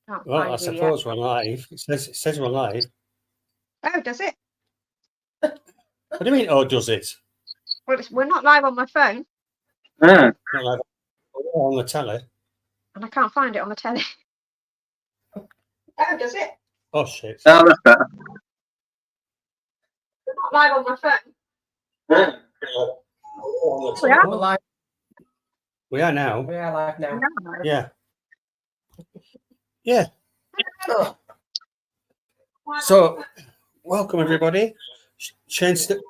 can't Well, I find you suppose yet. we're live. It says we're live. Oh, does it? What do you mean, oh, does it? Well, we're not live on my phone. Not live on the telly. And I can't find it on the telly. Oh, does it? Oh, shit. Oh, that's better. We're not live on my phone. We are. We're live. We are now. We are live now. No. Yeah. Yeah. So, welcome everybody. Change the.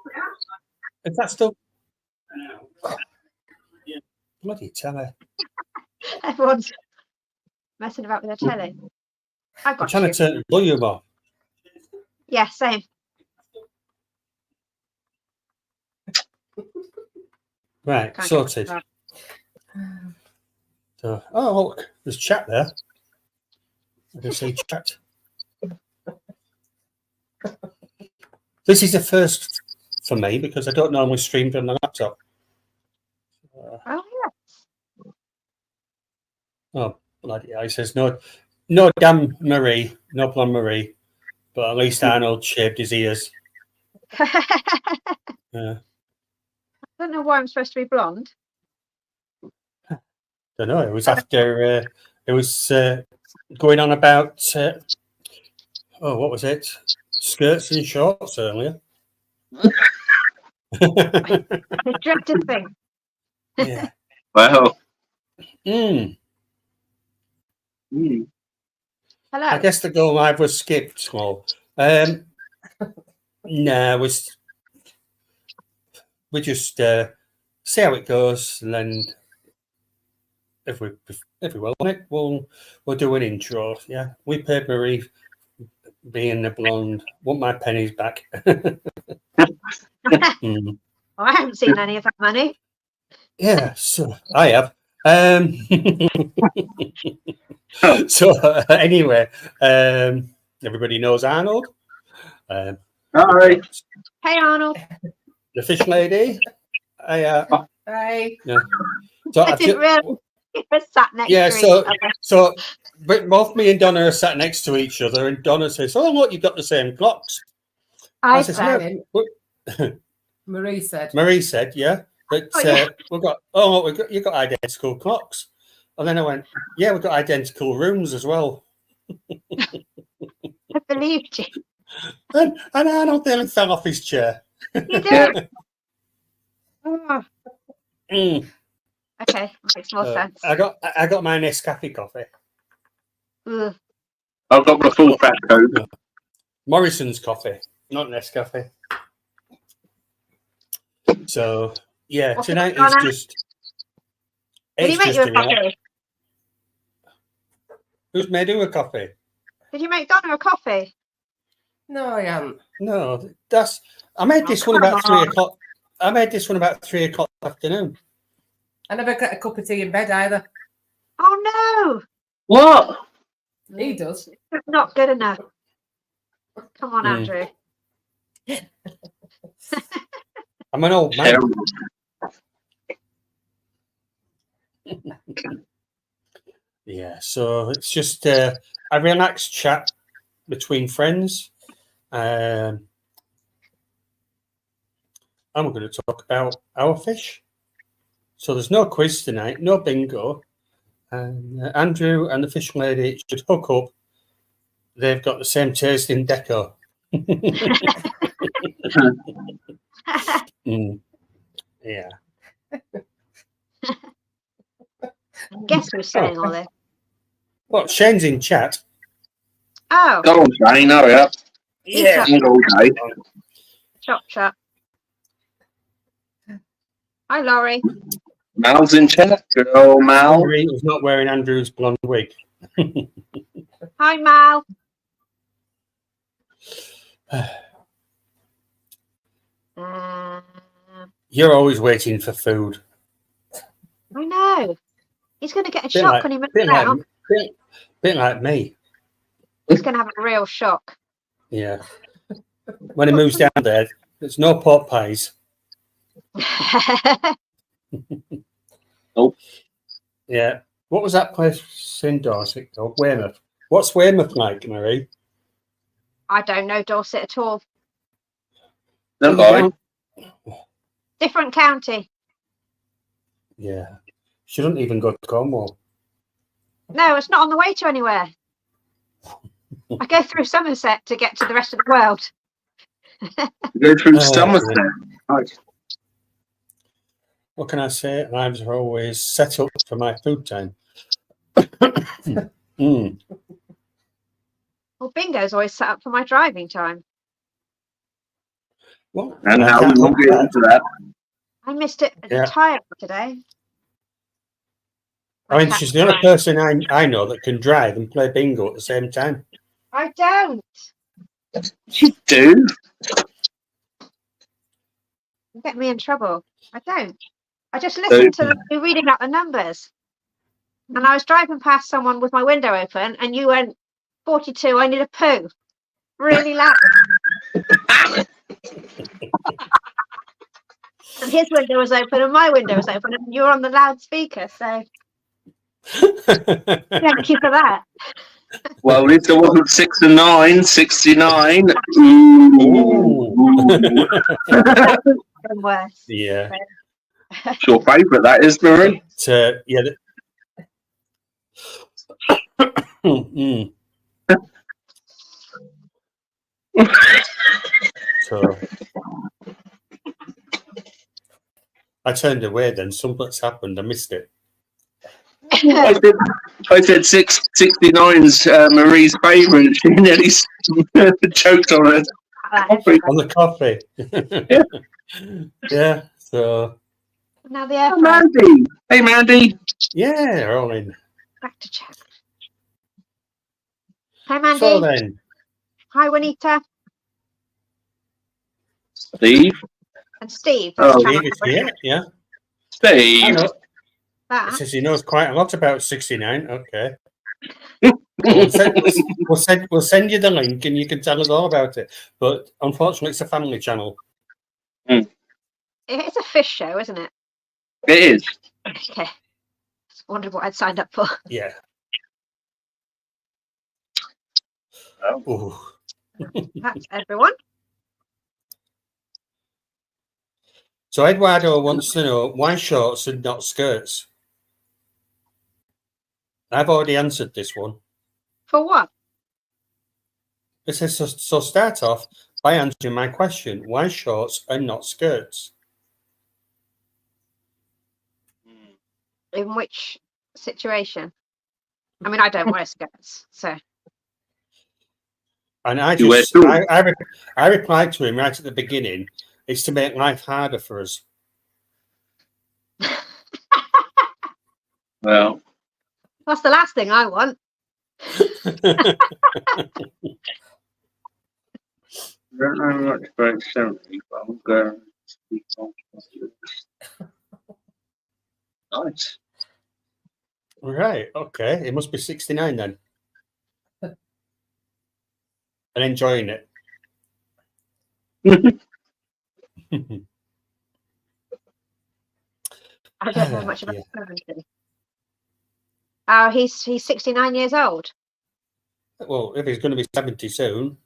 Is that still? Yeah. Bloody telly. Everyone's messing about with their telly. I've I'm got trying you. to turn the volume off. Yeah, same. Right, Can't sorted. get So, oh, look, there's chat there. I can see chat. This is the first for me because I don't normally stream from the laptop. Oh, yeah. Oh, bloody hell. He says, no damn Marie, no blonde Marie, but at least Arnold shaved his ears. I don't know why I'm supposed to be blonde. Don't know. It was after it was going on about what was it? Skirts and shorts earlier. The dreaded thing. Yeah. Wow. Mm. Mm. Hello. I guess the go live was skipped. Well, no, we just see how it goes, and then if we will on it, we'll do an intro. Yeah, we paid Marie being the blonde. Want my pennies back? Mm. Oh, I haven't seen any of that money. Yeah, so I have. So anyway, everybody knows Arnold. All right. Hey, Arnold. The fish lady. Hey. Yeah. So I didn't realize you were sat next yeah, to each other. so but both me and Donna are sat next to each other, and Donna says, "Oh, look, you've got the same clocks." I says, said, "No." Marie said. Marie said, "Yeah, but Oh, yeah. you've got identical clocks." And then I went, "Yeah, we've got identical rooms as well." I believed you. And Arnold nearly fell off his chair. You did. Oh, Mm. okay, makes more sense. I got my Nescafe coffee. Ugh. I've got my full fat coat. No. Morrison's coffee, not Nescafe. So yeah, What's tonight it, Donna? is just. Did he It's make just you a coffee? Who's made you a coffee? Did you make Donna a coffee? No, I haven't. No, I made this one about 3 o'clock. I made this one about 3 o'clock afternoon. I never get a cup of tea in bed either. Oh, What? He does. no. It's not good enough. Come on, Mm. Andrew. I'm an old man. Terrible. Yeah, so it's just a relaxed chat between friends. And we're going to talk about our fish. So there's no quiz tonight, no bingo. And Andrew and the fish lady should hook up. They've got the same taste in deco. Mm. Yeah. Guess who's saying all this? Well, Shane's in chat. Oh, Go on, Shane. Hurry up. Yeah. Hang on, okay. chop. Hi, Laurie. Mal's in chat. Good old Mal. Henry was not wearing Andrew's blonde wig. Hi, Mal. You're always waiting for food. I know. He's going to get a Bit shock like- when he moves Bit down. bit like me. He's going to have a real shock. Yeah. When he moves down there, there's no pot pies. Nope. Yeah. What was that place in Dorset called? Weymouth. What's Weymouth like, Marie? I don't know Dorset at all. Don't lie. Different county. Yeah. She doesn't even go to Cornwall. No, it's not on the way to anywhere. I go through Somerset to get to the rest of the world. Go through Oh, Somerset. Nice. What can I say? Lives are always set up for my food time. Mm. Well, bingo's always set up for my driving time. Well, And I now we can't won't help get that. into that. I missed it Yeah. entirely today. I mean, she's the only person I know that can drive and play bingo at the same time. I don't. You do? You get me in trouble. I don't. I just listened to you reading out the numbers. And I was driving past someone with my window open and you went, 42, I need a poo. Really loud. And his window was open and my window was open and you were on the loudspeaker. So thank you for that. Well, at least it wasn't 6 and 9, 69. Ooh. Even worse. Yeah. It's your favourite, that is, Marie. Yeah. Mm. So I turned away then. Something's happened. I missed it. I said 69's Marie's favourite. She nearly choked on it. On the coffee. Yeah. So Now the air Oh, Mandy. Hey, Mandy. yeah, they're all in. back to chat. Hi, Mandy. So then, Hi, Juanita. Steve. And Steve. Oh, Channel Steve is here. Yeah. I Steve. know. It that. says he knows quite a lot about 69. Okay. We'll send you the link and you can tell us all about it. But unfortunately, it's a family channel. It's a fish show, isn't it? It is. Okay. Just wondered what I'd signed up for. Yeah. Oh. Ooh. That's everyone. So Eduardo wants to know why shorts and not skirts. I've already answered this one. For what? It says, so start off by answering my question. Why shorts and not skirts? In which situation? I mean, I don't wear skirts, so. And I You wear just, two. I replied to him right at the beginning. It's to make life harder for us. Well, That's the last thing I want. I don't know much about 70, but I'm going to speak on nice. Right. Okay. It must be 69 then. And enjoying it. I don't know much about Yeah. 70. Oh, he's 69 years old. Well, if he's going to be 70 soon,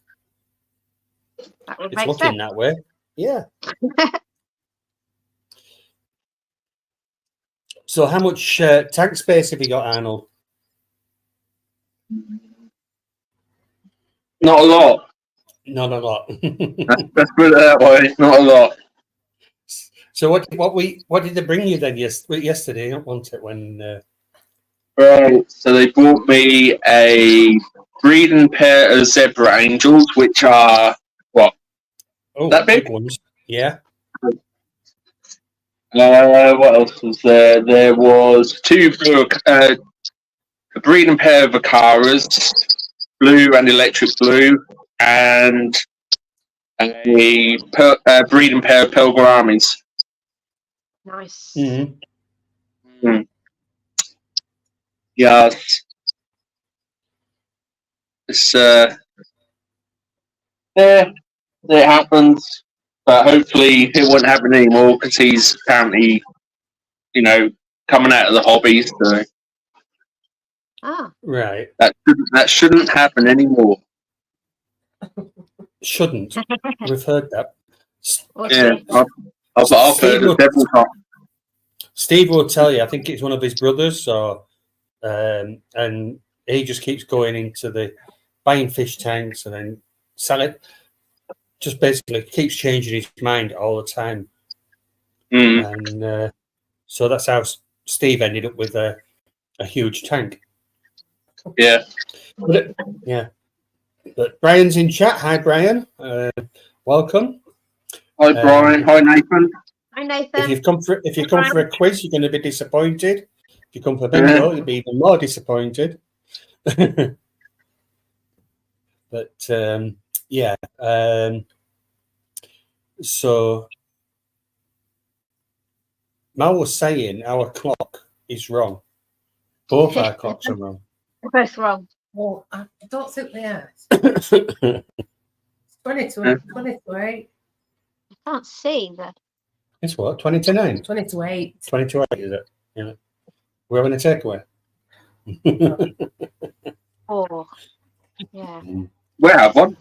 That would it's make looking sense. that way. Yeah. So how much tank space have you got, Arnold? Not a lot. Not a lot. Let's put it that way. Not a lot. So what did they bring you then yesterday? I don't want it when Right. So they brought me a breeding pair of zebra angels, which are what? oh, That big? ones. Yeah. What else was there? There was a breeding pair of Acaras, blue and electric blue, and a breeding pair of Pelgramis. Nice. Mm-hmm. Yes. It's yeah, it happens, but hopefully it won't happen anymore because he's apparently, coming out of the hobby. So Ah, Right. That shouldn't happen anymore. Shouldn't. We've heard that. we'll Yeah, see. I've heard it several times. Steve will tell you. I think it's one of his brothers, and he just keeps going into the buying fish tanks and then sell it. Just basically keeps changing his mind all the time, and so that's how Steve ended up with a huge tank. Yeah. But Brian's in chat. Hi, Brian. Welcome. Hi, Brian. Hi, Nathan. Hi, Nathan. If you come for a quiz, you're going to be disappointed. If you come for bingo, you'll be even more disappointed. But so Mal was saying our clock is wrong. Both our clocks are wrong. They're both wrong. Well, I don't think they are. It's 20 to 8. I can't see the. It's what? 20 to 9? 20 to 8. 20 to 8, is it? Yeah. We're having a takeaway. Oh, yeah. We have one.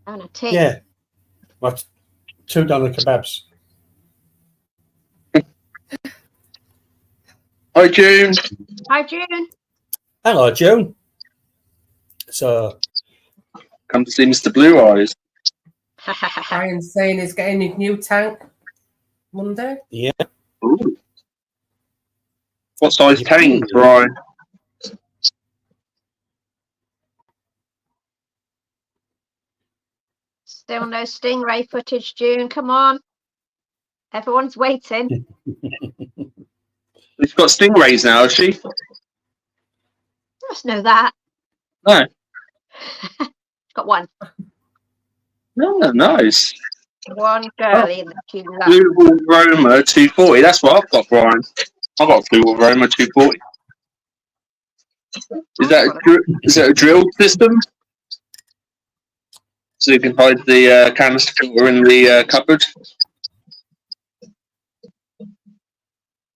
And a tea. Yeah. What? $2 kebabs. Hi, June. Hi, June. Hello, June. So, Come to see Mr. Blue Eyes. Brian's saying he's getting his new tank Monday. yeah. Ooh. What size tank, Brian? Still no stingray footage, June. Come on. Everyone's waiting. She's got stingrays now, has she? Must know that. No. Got one. No, nice. One girlie in the queue. Blue Ball Roma 240. That's what I've got, Brian. I've got a Blue Ball Roma 240. Is that a drill system? So you can hide the canister filter in the cupboard?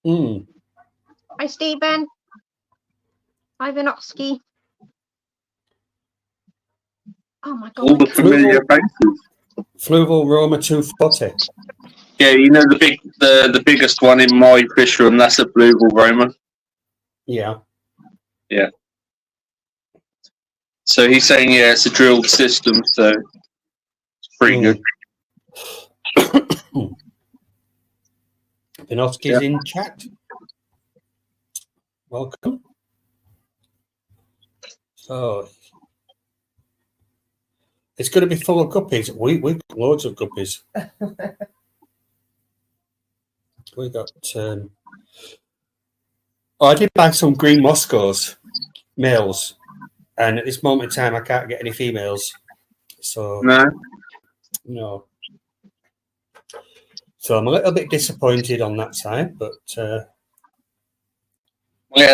Mm. Hi, Stephen. Hi, Vinotsky. Oh my God. All the familiar faces. Fluval Roma 240. Yeah, you know the biggest one in my fish room. That's a Blue Ball Roma. Yeah. Yeah. So he's saying, yeah, it's a drilled system, so it's pretty good. Vinotsky's in chat. Welcome. So it's going to be full of guppies. We've got loads of guppies. We got. I did buy some green Moscows males, and at this moment in time, I can't get any females. So no. So I'm a little bit disappointed on that side, but yeah,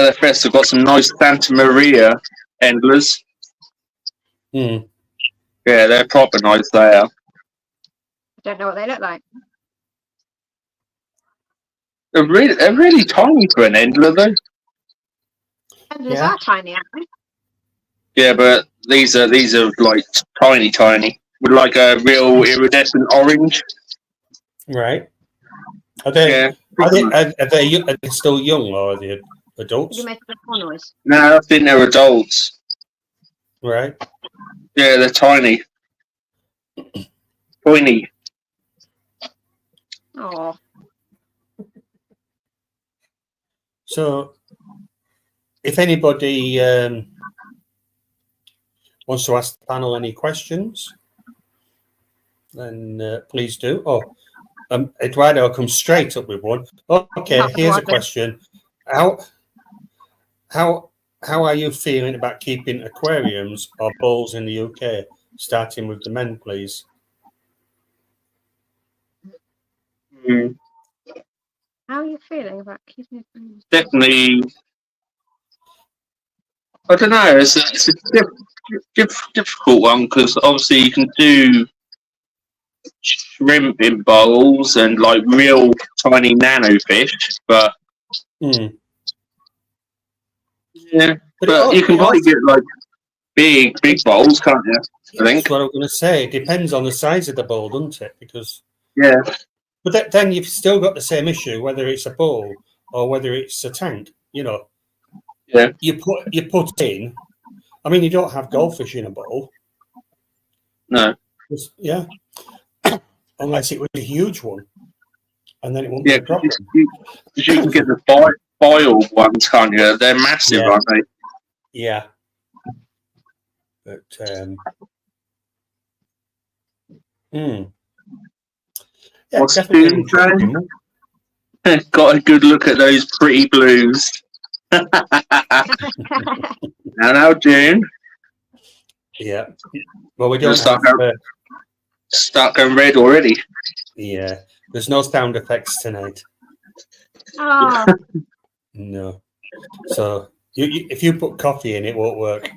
the first have got some nice Santa Maria endlers. Yeah, they're proper nice there. I don't know what they look like. They're really tiny for an endler, though. Endlers are tiny, aren't they? Yeah, but these are like tiny, with like a real iridescent orange. right. Are they still young or are they adults? You make a little noise. No, I think they're adults. Right. Yeah, they're tiny. Tiny. Oh. So, if anybody wants to ask the panel any questions, then please do. Oh, Eduardo comes straight up with one. Oh, okay, here's a question. How are you feeling about keeping aquariums or bowls in the UK? Starting with the men, please. How are you feeling about keeping it? Definitely. I don't know. It's a difficult one because obviously you can do shrimp in bowls and like real tiny nano fish, but Yeah, But but you can probably get like big bowls, can't you? I think. That's what I was going to say. It depends on the size of the bowl, doesn't it? Because Yeah. but then you've still got the same issue, whether it's a bowl or whether it's a tank. You know. Yeah. You put in. I mean, you don't have goldfish in a bowl. No. Yeah. Unless it was a huge one, and then it won't Yeah, be a problem. because you can get the boiled ones, can't you? They're massive, Yeah. aren't they? Yeah. But yeah, What's definitely June interesting. Got a good look at those pretty blues. Now, June. Yeah. Well, we don't have. Start going red already. Yeah. There's no sound effects tonight. Oh, No. So if you put coffee in, it won't work.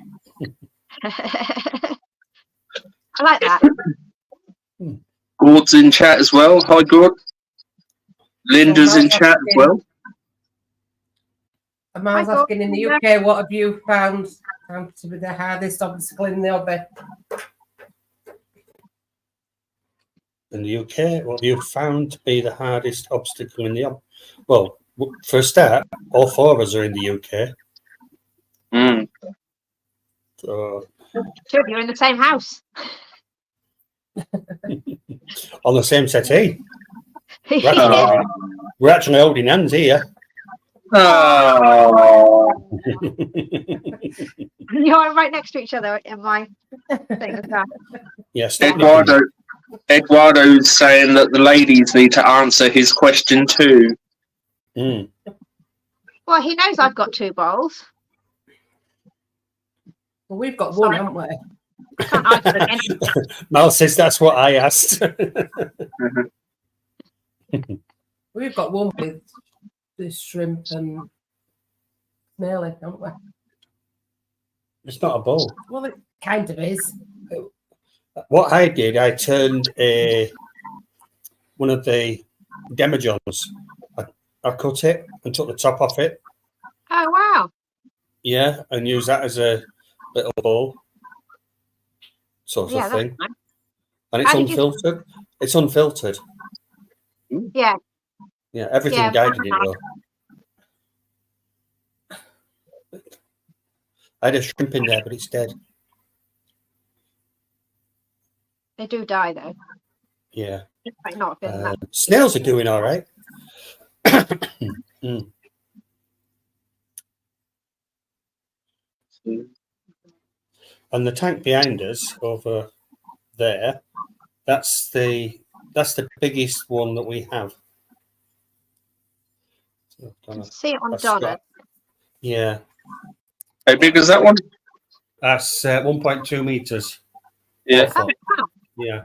I like that. Gord's in chat as well. Hi, Gord. Linda's in chat as well. Amal's asking, in the UK, what have you found to be the hardest obstacle in the hobby? In the UK, what have you found to be the hardest obstacle in the hobby? Well, for a start, all four of us are in the UK. So, Sure, you're in the same house. on the same settee. We're actually holding hands here. Oh. You're right next to each other in my thing as well. Yes. Eduardo's saying that the ladies need to answer his question too. Well, he knows I've got 2 bowls. Well, we've got one, haven't we? Can't answer again. Mal says that's what I asked. We've got one with the shrimp and snail, haven't we? It's not a bowl. Well, it kind of is. What I did, I turned one of the demijohns. I cut it and took the top off it. Oh, wow. Yeah, and use that as a little bowl sort of thing. Nice. And it's unfiltered. It's unfiltered. Yeah. Yeah, everything guided it though. I had a shrimp in there, but it's dead. They do die, though. Yeah. Might not have been that. Snails are doing all right. And the tank behind us over there, that's the biggest one that we have. So, You can see it on Donna. Yeah. How big is that one? That's 1.2 meters. Yeah. Oh, wow. Yeah.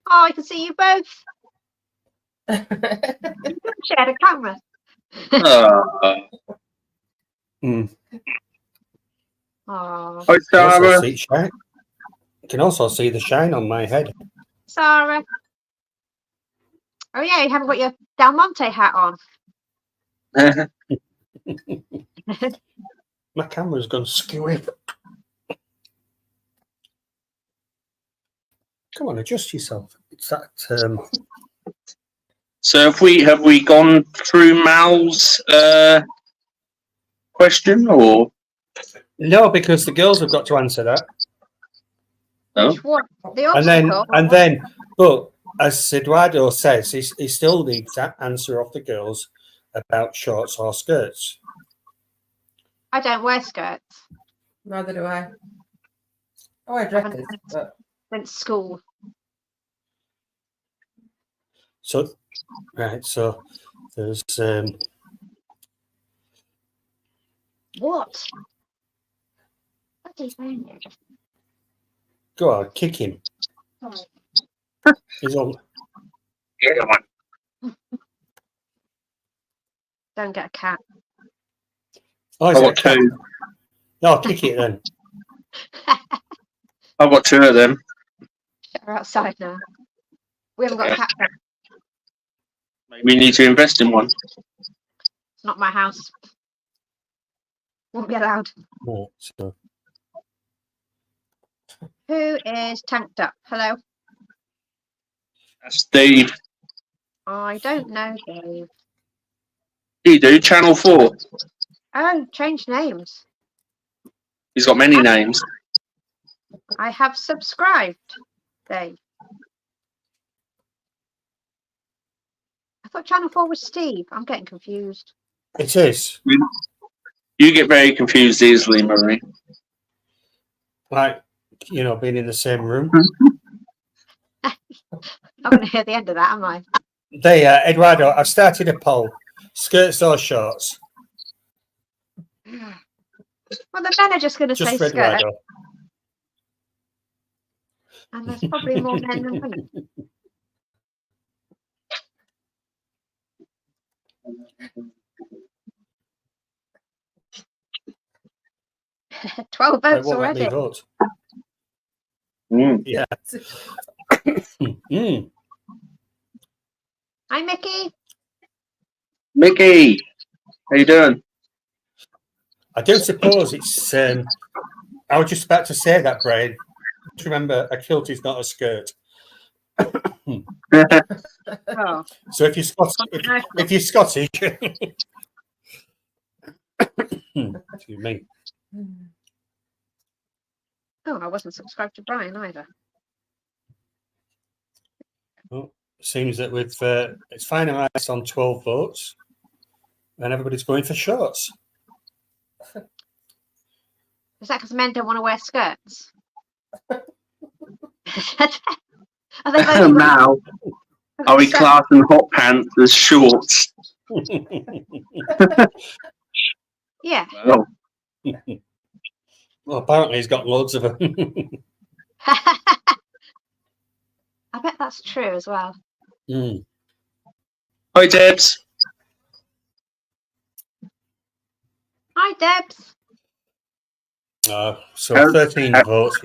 Oh, I can see you both. Share the camera. Oh, Hi, Sarah. You can also see the shine on my head. Sarah. Oh, yeah, you haven't got your Del Monte hat on. My camera's gone skewy. Come on, adjust yourself. It's that. So have we gone through Mal's question or No, because the girls have got to answer that. no? Which one? The obstacle. And then, but as Eduardo says, he still needs that answer off the girls about shorts or skirts. I don't wear skirts. Neither do I. Oh, I dresses, but Went to school. So, right, so there's What? What are you saying? go on, kick him. He's on. Yeah, one. Don't get a cat. Oh, I got two. No, kick it then. I've got 2 of them. They're outside now. We haven't got a cat. Maybe we need to invest in one. It's not my house. Won't be allowed. Right, so Who is tanked up? Hello. Steve, I don't know, Dave. you do Channel 4. Oh, change names. He's got many names. I have subscribed, Dave. I thought Channel 4 was Steve. I'm getting confused. it is. You get very confused easily, Marie. Like, you know, being in the same room. I'm going to hear the end of that, am I? There, Eduardo, I've started a poll. Skirts or shorts? Well, the men are just going to say Just for skirt. Eduardo. And there's probably more men than women. $12 They votes won't let me already. vote. Mm. Yeah. Mm. Hi, Mickey. Mickey, how you doing? I do suppose it's. I was just about to say that, Brian. Just remember, a kilt is not a skirt. Oh, So if you're Scottish, if you're Scottish, excuse me. oh, I wasn't subscribed to Brian either. Well, seems that we've it's finalised on 12 votes, and everybody's going for shorts. Is that because men don't want to wear skirts? Are they voting Now, are we classing hot pants as shorts? Yeah. Well, Well, apparently he's got loads of them. I bet that's true as well. Mm. hi, Debs. Hi, Debs. So 13 votes.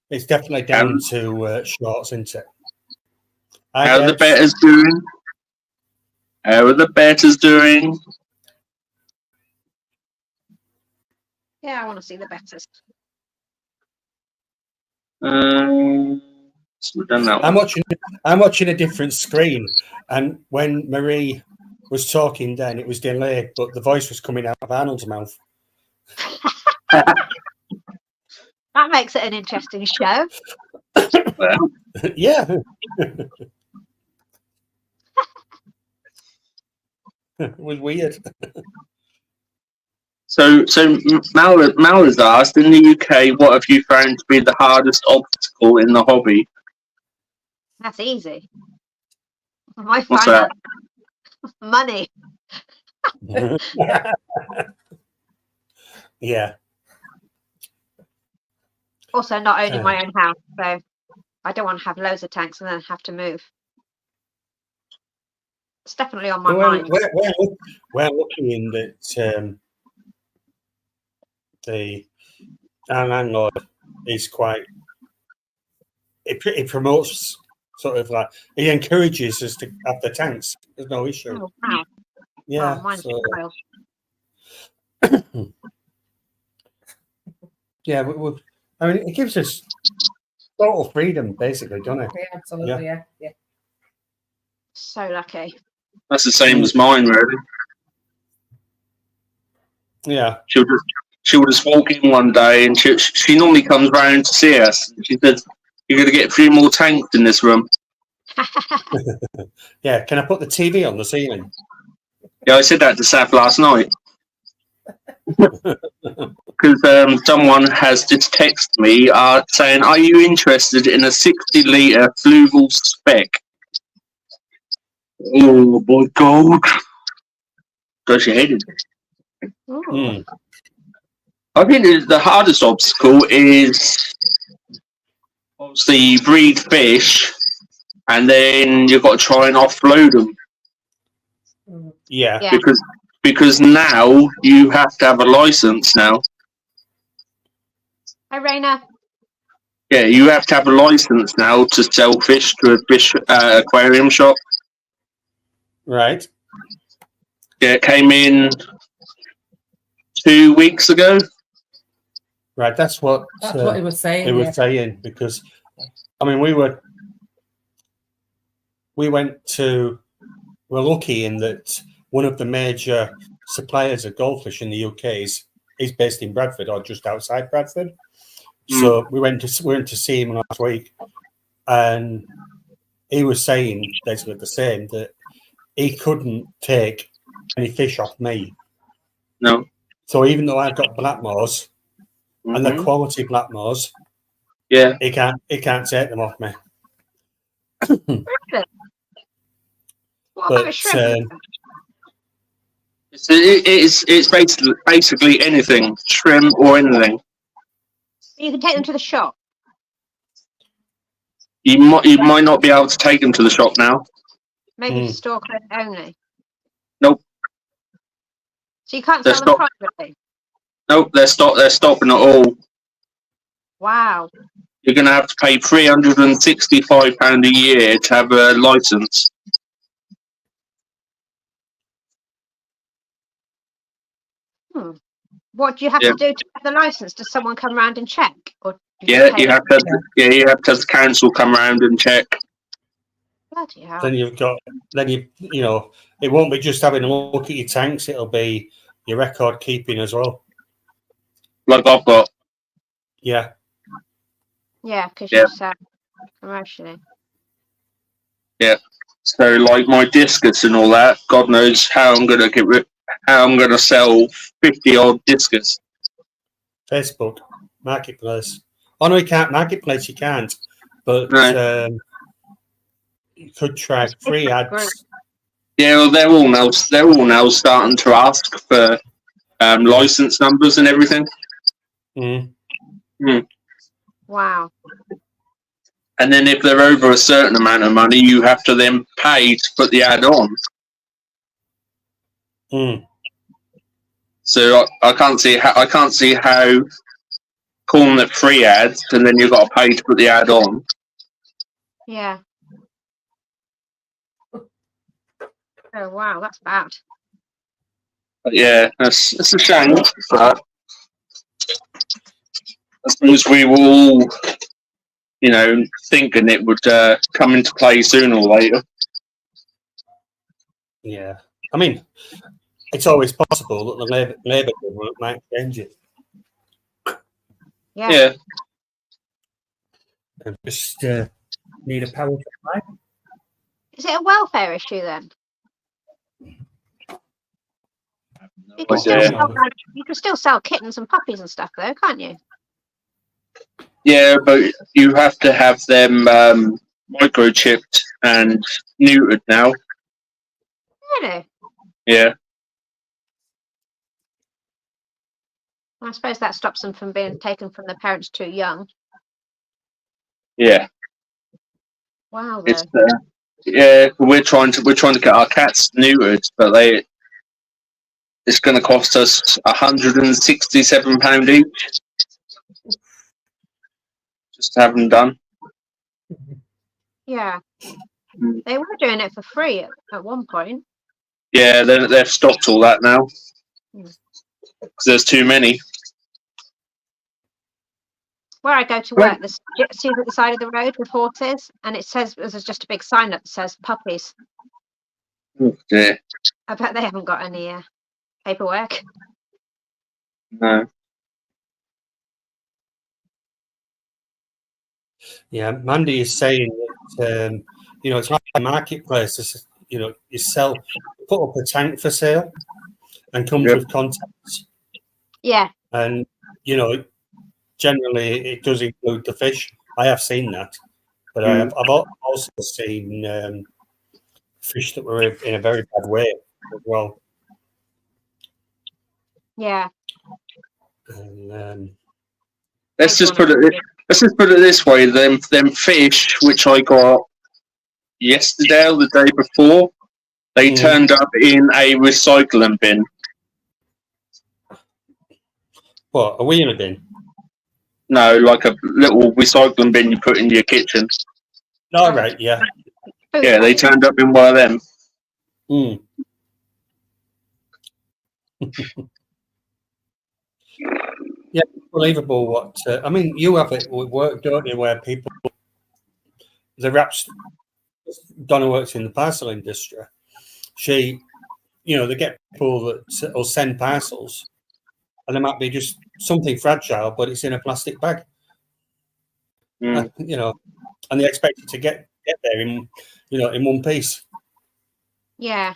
It's definitely down to shorts, isn't it? How are the betters doing? How are the betters doing? Yeah, I want to see the betters. So we've done that I'm one. watching a different screen, and when Marie was talking, then it was delayed, but the voice was coming out of Arnold's mouth. That makes it an interesting show. Well, Yeah. It was weird. so Mal has asked, in the UK, what have you found to be the hardest obstacle in the hobby? That's easy. I What's find that? out money. Yeah. Also, not owning my own house, so I don't want to have loads of tanks and then have to move. It's definitely on my mind. We're looking that our landlord is quite. It promotes sort of like he encourages us to have the tanks. There's no issue. Oh, wow. Yeah. Oh, mine's So, a pile. yeah. I mean, it gives us total freedom, basically, doesn't it? Yeah, absolutely. Yeah. So lucky. That's the same as mine, really. Yeah. She'll just walk in one day, and she normally comes round to see us. She says, "You're going to get a few more tanks in this room." Yeah. Can I put the TV on the ceiling? Yeah, I said that to Saf last night. Because someone has just texted me saying, "Are you interested in a 60-litre fluval spec?" Oh, boy, gold. Gosh, you hated it. Mm. I think the hardest obstacle is obviously you breed fish and then you've got to try and offload them. Yeah. Yeah. Because now you have to have a license now. Hi, Raina. Yeah, you have to have a license now to sell fish to a fish aquarium shop. Right. Yeah, it came in 2 weeks ago. Right, that's what he was saying. he was saying, because I mean we're lucky in that one of the major suppliers of goldfish in the UK is based in Bradford or just outside Bradford. So we went to see him last week, and he was saying basically the same, that he couldn't take any fish off me. No. So even though I've got Blackmores and the quality Blackmores, yeah, he can't take them off me. Really? What about a But shrimp? it's basically anything, shrimp or anything. You can take them to the shop. You might not be able to take them to the shop now. Maybe to store credit only. Nope. So you can't They're sell them privately. Nope, they're stopping it all. Wow. You're going to have to pay £365 a year to have a license. What do you have to do to have the license? Does someone come around and check? Or You have to have the council come around and check. Bloody hell. Then you it won't be just having a look at your tanks, it'll be your record keeping as well. Like I've got. Yeah, because you sell commercially. Yeah. So like my discus and all that, God knows how I'm gonna sell 50 odd discus. Facebook, marketplace. Oh no, you can't marketplace, you can't. But No. You could try free ads. Yeah, well, they're all now starting to ask for license numbers and everything. Wow. And then if they're over a certain amount of money, you have to then pay to put the ad on. So I can't see how calling it free ads and then you've got to pay to put the ad on. Yeah. Oh wow, that's bad. But yeah, it's a shame. But I suppose we were all, thinking it would come into play sooner or later. Yeah, I mean, it's always possible that the Labour government might change it. Yeah. And just need a power supply. Is it a welfare issue then? You can, still sell kittens and puppies and stuff though, can't you? Yeah, but you have to have them microchipped and neutered now. Really? Yeah. I suppose that stops them from being taken from their parents too young. Yeah. Wow. Yeah, we're trying to get our cats neutered, but it's going to cost us £167 each just to have them done. Yeah. They were doing it for free at one point. Yeah, they've stopped all that now because there's too many. Where I go to work, there's gypsies at the side of the road with horses, and it says there's just a big sign that says puppies. Oh, dear. I bet they haven't got any paperwork. No. Yeah, Mandy is saying that it's like a marketplace. It's, you put up a tank for sale and comes with contents. Yeah. And generally it does include the fish. I have seen that, but I've also seen fish that were in a very bad way as well. Yeah. And, let's just put it this way: them fish which I got yesterday or the day before, they turned up in a recycling bin. What, a wheeler bin? No, like a little recycling bin you put in your kitchen. Oh, right, yeah. Yeah, they turned up in one of them. Yeah, unbelievable. What I mean, you have it with work, don't you? Where people, the wraps. Donna works in the parcel industry. She, they get people that will send parcels, and there might be just something fragile, but it's in a plastic bag. Mm. And they expect it to get there in one piece. Yeah.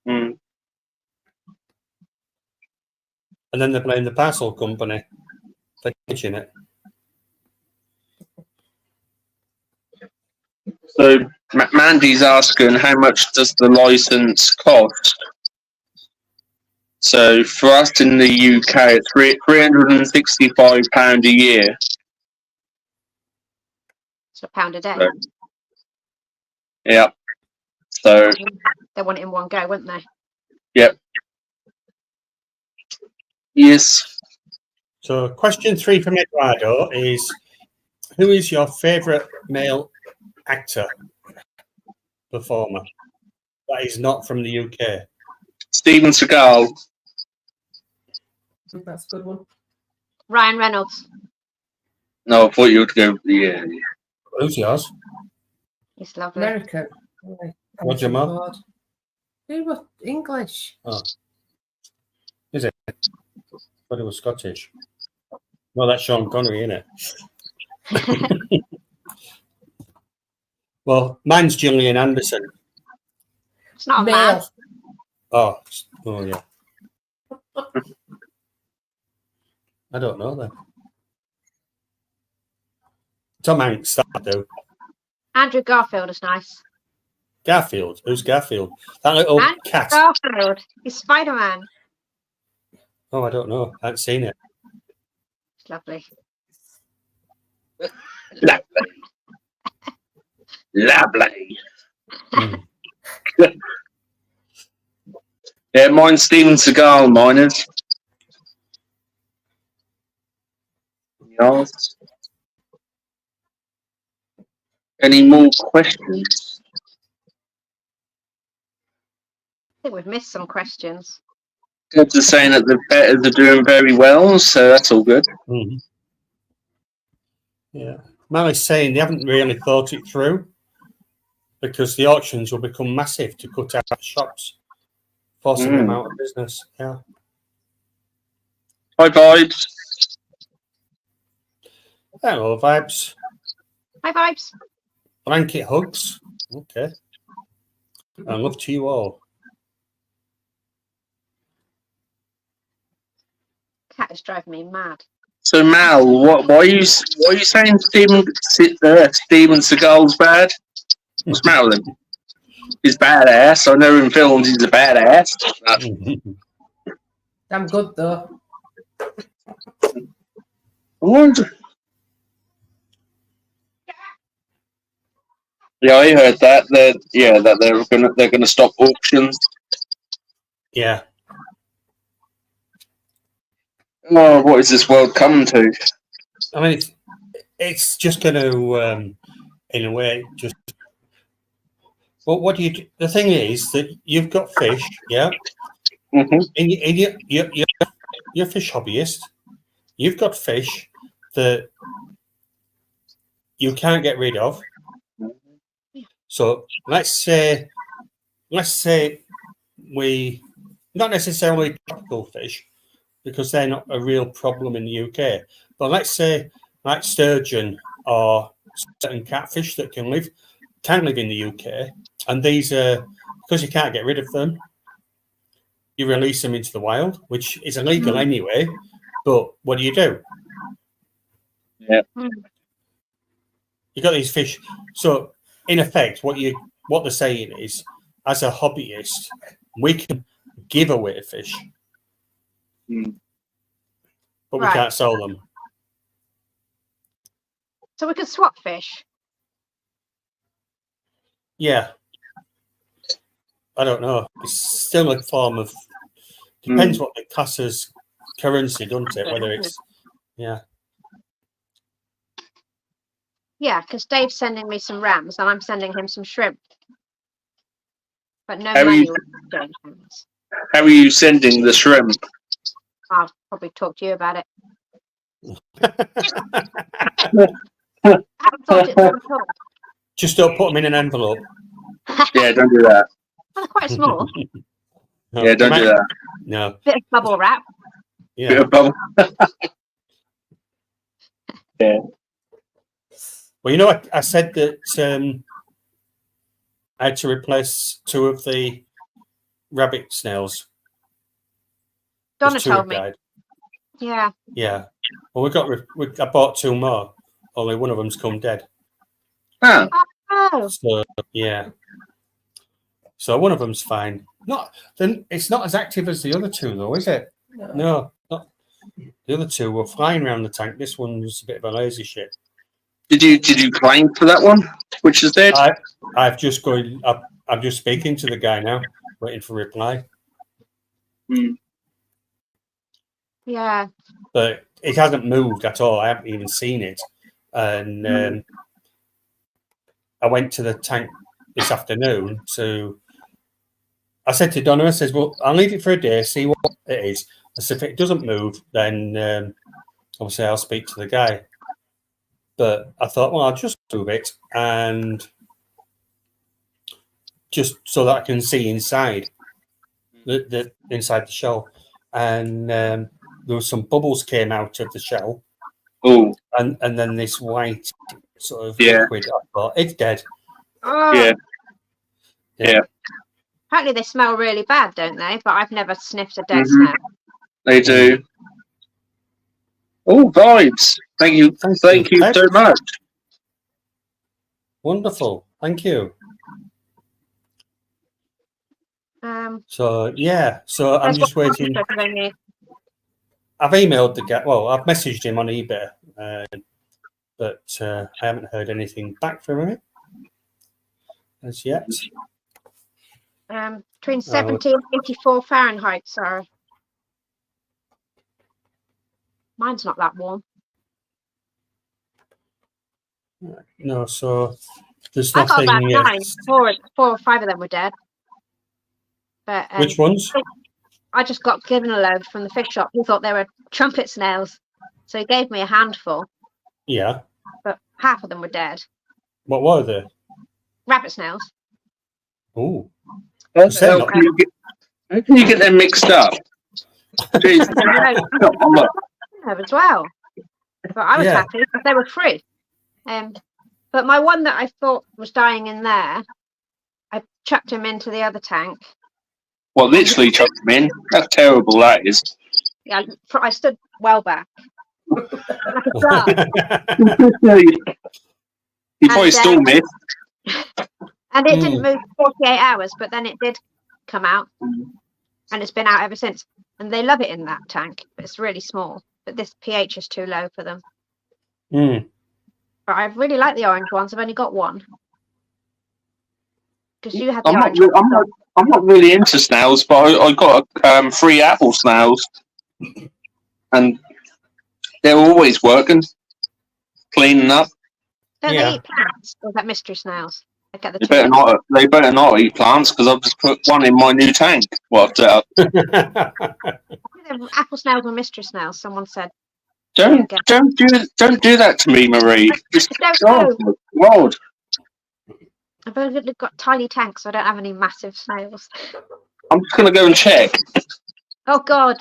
Mm. And then they blame the parcel company for catching it. So Mandy's asking, how much does the license cost? So for us in the UK, it's £365 a year. It's £1 a day. So, yeah. So They want it in one go, wouldn't they? yep. Yes. So question 3 from Eduardo is, who is your favourite male actor, performer that is not from the UK? Steven Seagal. That's a good one. Ryan Reynolds. No, I thought you would go. Yeah. Who's yours? He's lovely. American. Roger Moore. Who was English? Oh. Is it? I thought it was Scottish. No, that's Sean Connery, isn't it? Well, mine's Gillian Anderson. It's not a Male. man. Oh yeah. I don't know then. Tom Hanks, that do. Andrew Garfield is nice. Garfield. Who's Garfield? That little Andrew cat. Garfield. He's Spider-Man. Oh, I don't know. I haven't seen it. It's lovely. Lovely. Lovely. Mm. Yeah, mine's Steven Seagal, mine is. Yours? Any more questions? I think we've missed some questions. Good, are saying that the betters are doing very well, so that's all good. Mm. Yeah. Mally's saying they haven't really thought it through because the auctions will become massive to cut out the shops, forcing them out of business. Yeah. High vibes. Hello, vibes. Hi, vibes. Blanket hugs. Okay. And love to you all. Cat is driving me mad. So Mal, why are you saying Steven Seagal's bad? What's the matter with him? He's badass. I know in films he's a badass. Damn good though. I wonder. Yeah, I heard that. They're gonna stop auctions. Yeah. Oh, what is this world come to? I mean, it's just going to, in a way, just. Well, what do you do? The thing is that you've got fish, yeah. Mm-hmm. And you're a fish hobbyist. You've got fish that you can't get rid of. So let's say we not necessarily tropical fish because they're not a real problem in the UK. But let's say like sturgeon or certain catfish that can live in the UK, and these are because you can't get rid of them. You release them into the wild, which is illegal anyway. But what do? Yeah. You got these fish. So in effect, what they're saying is, as a hobbyist, we can give away fish, but we can't sell them. So we could swap fish. Yeah. I don't know. It's still a form of depends what the class as currency, doesn't it? Whether it's Yeah, because Dave's sending me some rams and I'm sending him some shrimp. But no money. How are you sending the shrimp? I'll probably talk to you about it. I haven't thought it through at all. Just don't put them in an envelope. Yeah, don't do that. Well, they're quite small. No, Yeah, don't do that. No. Bit of bubble wrap. Bit Yeah. of bubble. Yeah. Well, you know, I said that I had to replace 2 of the rabbit snails. Donna As tour told me. guide. Yeah. Yeah. Well, I bought 2 more. Only one of them's come dead. Ah, Oh. So yeah. So one of them's fine. It's not as active as the other 2, though, is it? No. Not, the other 2 were flying around the tank. This one's a bit of a lazy shit. did you claim for that one, which is dead? I'm just speaking to the guy now, waiting for a reply. Yeah. But it hasn't moved at all. I haven't even seen it. And I went to the tank this afternoon I said to Donna, I says, well, I'll leave it for a day, see what it is. I said, if it doesn't move, then obviously I'll speak to the guy. But I thought, well, I'll just move it and just so that I can see inside the inside the shell. And there was some bubbles came out of the shell. Oh, And then this white sort of Yeah. liquid. I thought, it's dead. Oh. yeah. Yeah. Apparently they smell really bad, don't they? But I've never sniffed a dead Mhm. snail. They do. Oh, vibes. Thank you so much. Wonderful. Thank you. So, yeah. So I'm There's just one waiting. picture they need. I've emailed the guy. Well, I've messaged him on eBay. But I haven't heard anything back from him as yet. Between 70 and 84 Fahrenheit, sorry. Mine's not that warm. No, so there's I got about nothing. 9. 4 or 5 of them were dead. But Which ones? I just got given a load from the fish shop. He thought they were trumpet snails. So he gave me a handful, Yeah. but half of them were dead. What were they? Rabbit snails. Oh. How can you get them mixed up? Jeez. As well. But I was happy because they were free. But my one that I thought was dying in there, I chucked him into the other tank. Well, literally chucked them in. That's terrible, that is. Yeah, I stood well back. Like a dove. You probably still missed. And it didn't move for 48 hours, but then it did come out. And it's been out ever since. And they love it in that tank. But it's really small. But this pH is too low for them. But I really like the orange ones. I've only got one. Because you had the orange ones. I'm not really into snails, but I got 3 apple snails. And they're always working. Cleaning up. Don't they eat plants? Or is that mystery snails? I get the They better not eat plants because I've just put one in my new tank. Well, I've set up. Apple snails or mystery snails, someone said. Don't do that to me, Marie. Just don't know. World. I've only got tiny tanks, so I don't have any massive snails. I'm just gonna go and check. Oh God.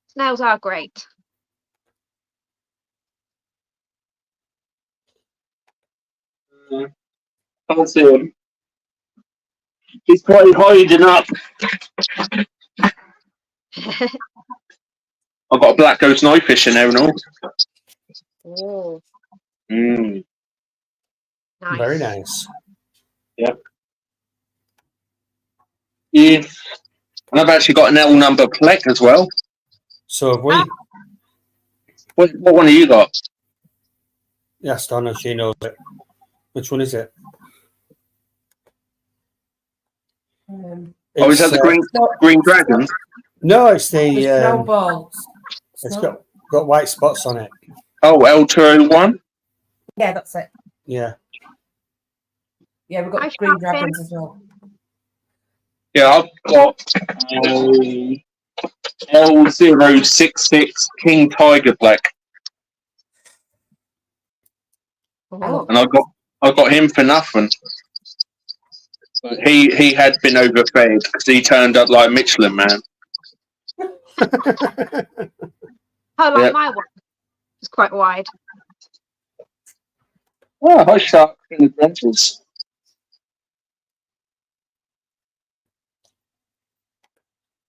Snails are great. Can't see him. He's probably hiding up. I've got a black ghost knife fish in there and all. Oh. Nice. Very nice. Yep. Yeah. And I've actually got an L number plec as well. So have we. What one have you got? Yes, Donna, she knows it. Which one is it? Is that the green dragon? No, it's the snowballs. It's got white spots on it. Oh, L201? Yeah, that's it. Yeah. Yeah, we've got green dragons as well. Yeah, I've got a L066 King Tiger Black, Oh, and I got him for nothing. He had been overfed because he turned up like Michelin Man. like Yeah. my one. It's quite wide. Oh, hi Shark in the dentist.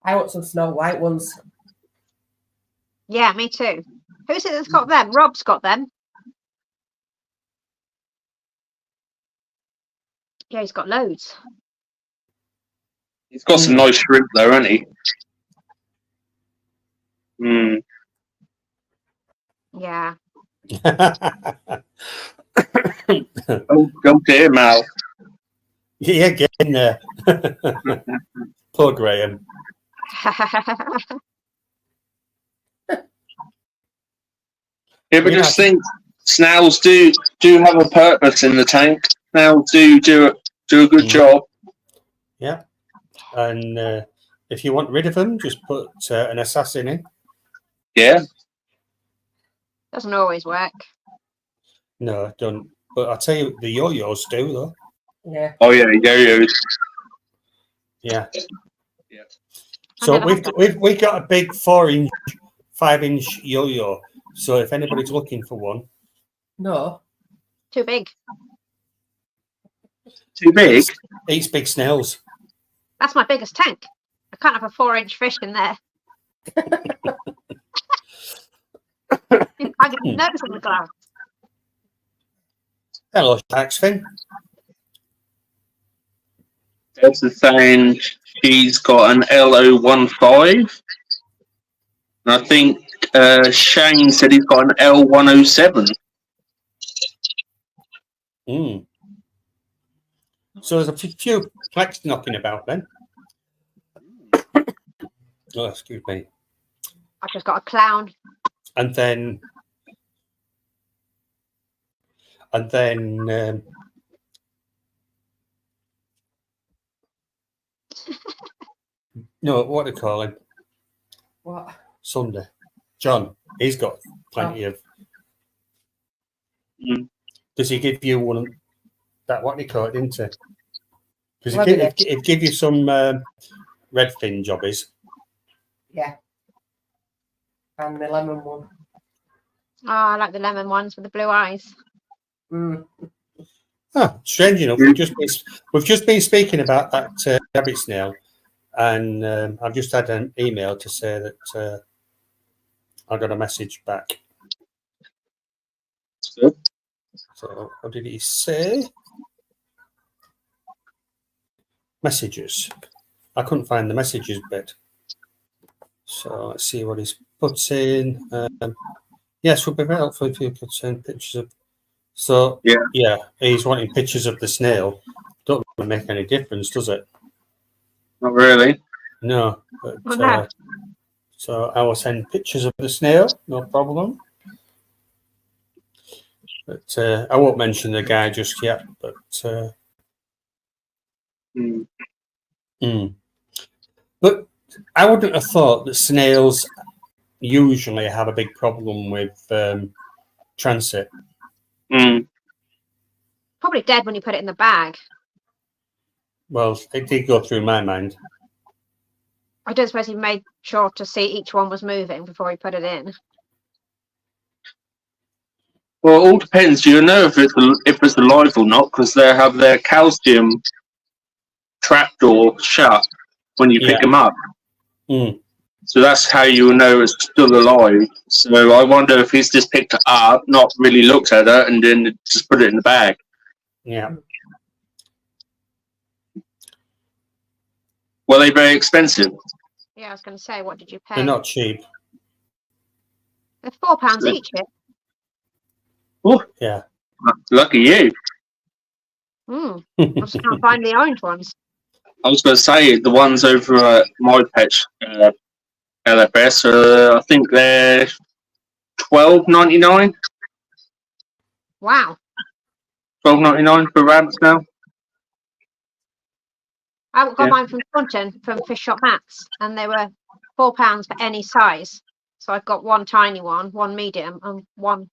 I want some Snow White ones. Yeah, me too. Who's it that's got them? Rob's got them. Yeah, he's got loads. He's got some nice shrimp though, hasn't he? Mm. Yeah. Oh dear, Mal. Yeah, get in there. Poor Graham. Yeah, but Yeah. just think, snails do have a purpose in the tank. Snails do a good job. Yeah. And if you want rid of them, just put an assassin in. Yeah. Doesn't always work. No, don't. But I'll tell you, the yo-yos do, though. Yeah. Oh yeah, yo-yos. Yeah. Yeah. So never had we've got a big 4-inch, 5-inch yo-yo. So if anybody's looking for one, No. Too big. Too big. eats big snails. That's my biggest tank. I can't have a 4-inch fish in there. I get nervous in the glass. Hello, Sharks Fin. Elsa saying she's got an L015. And I think Shane said he's got an L107. Mm. So there's a few flex knocking about then. Oh, excuse me. I've just got a clown. And then no, what do you call him? What? Sunday. John. He's got plenty of. Mm. Does he give you one of that? What do you call it? Didn't he? Does What he did give you some redfin jobbies? Yeah. And the lemon one. Oh, I like the lemon ones with the blue eyes. Mm. Oh, strange enough, we've just been speaking about that rabbit snail, and I've just had an email to say that I got a message back. Good. So what did he say? Messages. I couldn't find the messages bit. So let's see what he's put in. Yes, would be very helpful if you could send pictures of. So yeah, he's wanting pictures of the snail. Don't really make any difference, does it? Not really. No. But, Oh, no. so I will send pictures of the snail, no problem. But I won't mention the guy just yet. But but I wouldn't have thought that snails usually have a big problem with transit. Mm. Probably dead when you put it in the bag. Well, it did go through my mind. I don't suppose he made sure to see each one was moving before he put it in. Well, it all depends. You know if it's alive or not because they have their calcium trapdoor shut when you pick them up. Mm. So that's how you know it's still alive. So I wonder if he's just picked it up, not really looked at it, and then just put it in the bag. Yeah. Were they very expensive? Yeah, I was going to say, what did you pay? They're not cheap. They're £4 each. Oh, Yeah. lucky you. I just can't find the orange ones. I was going to say the ones over at my pet LFS. I think they're $12.99. Wow. $12.99 for rabbits now. I got Yeah. mine from Taunton from Fish Shop Mats, and they were £4 for any size. So I've got one tiny one, one medium, and one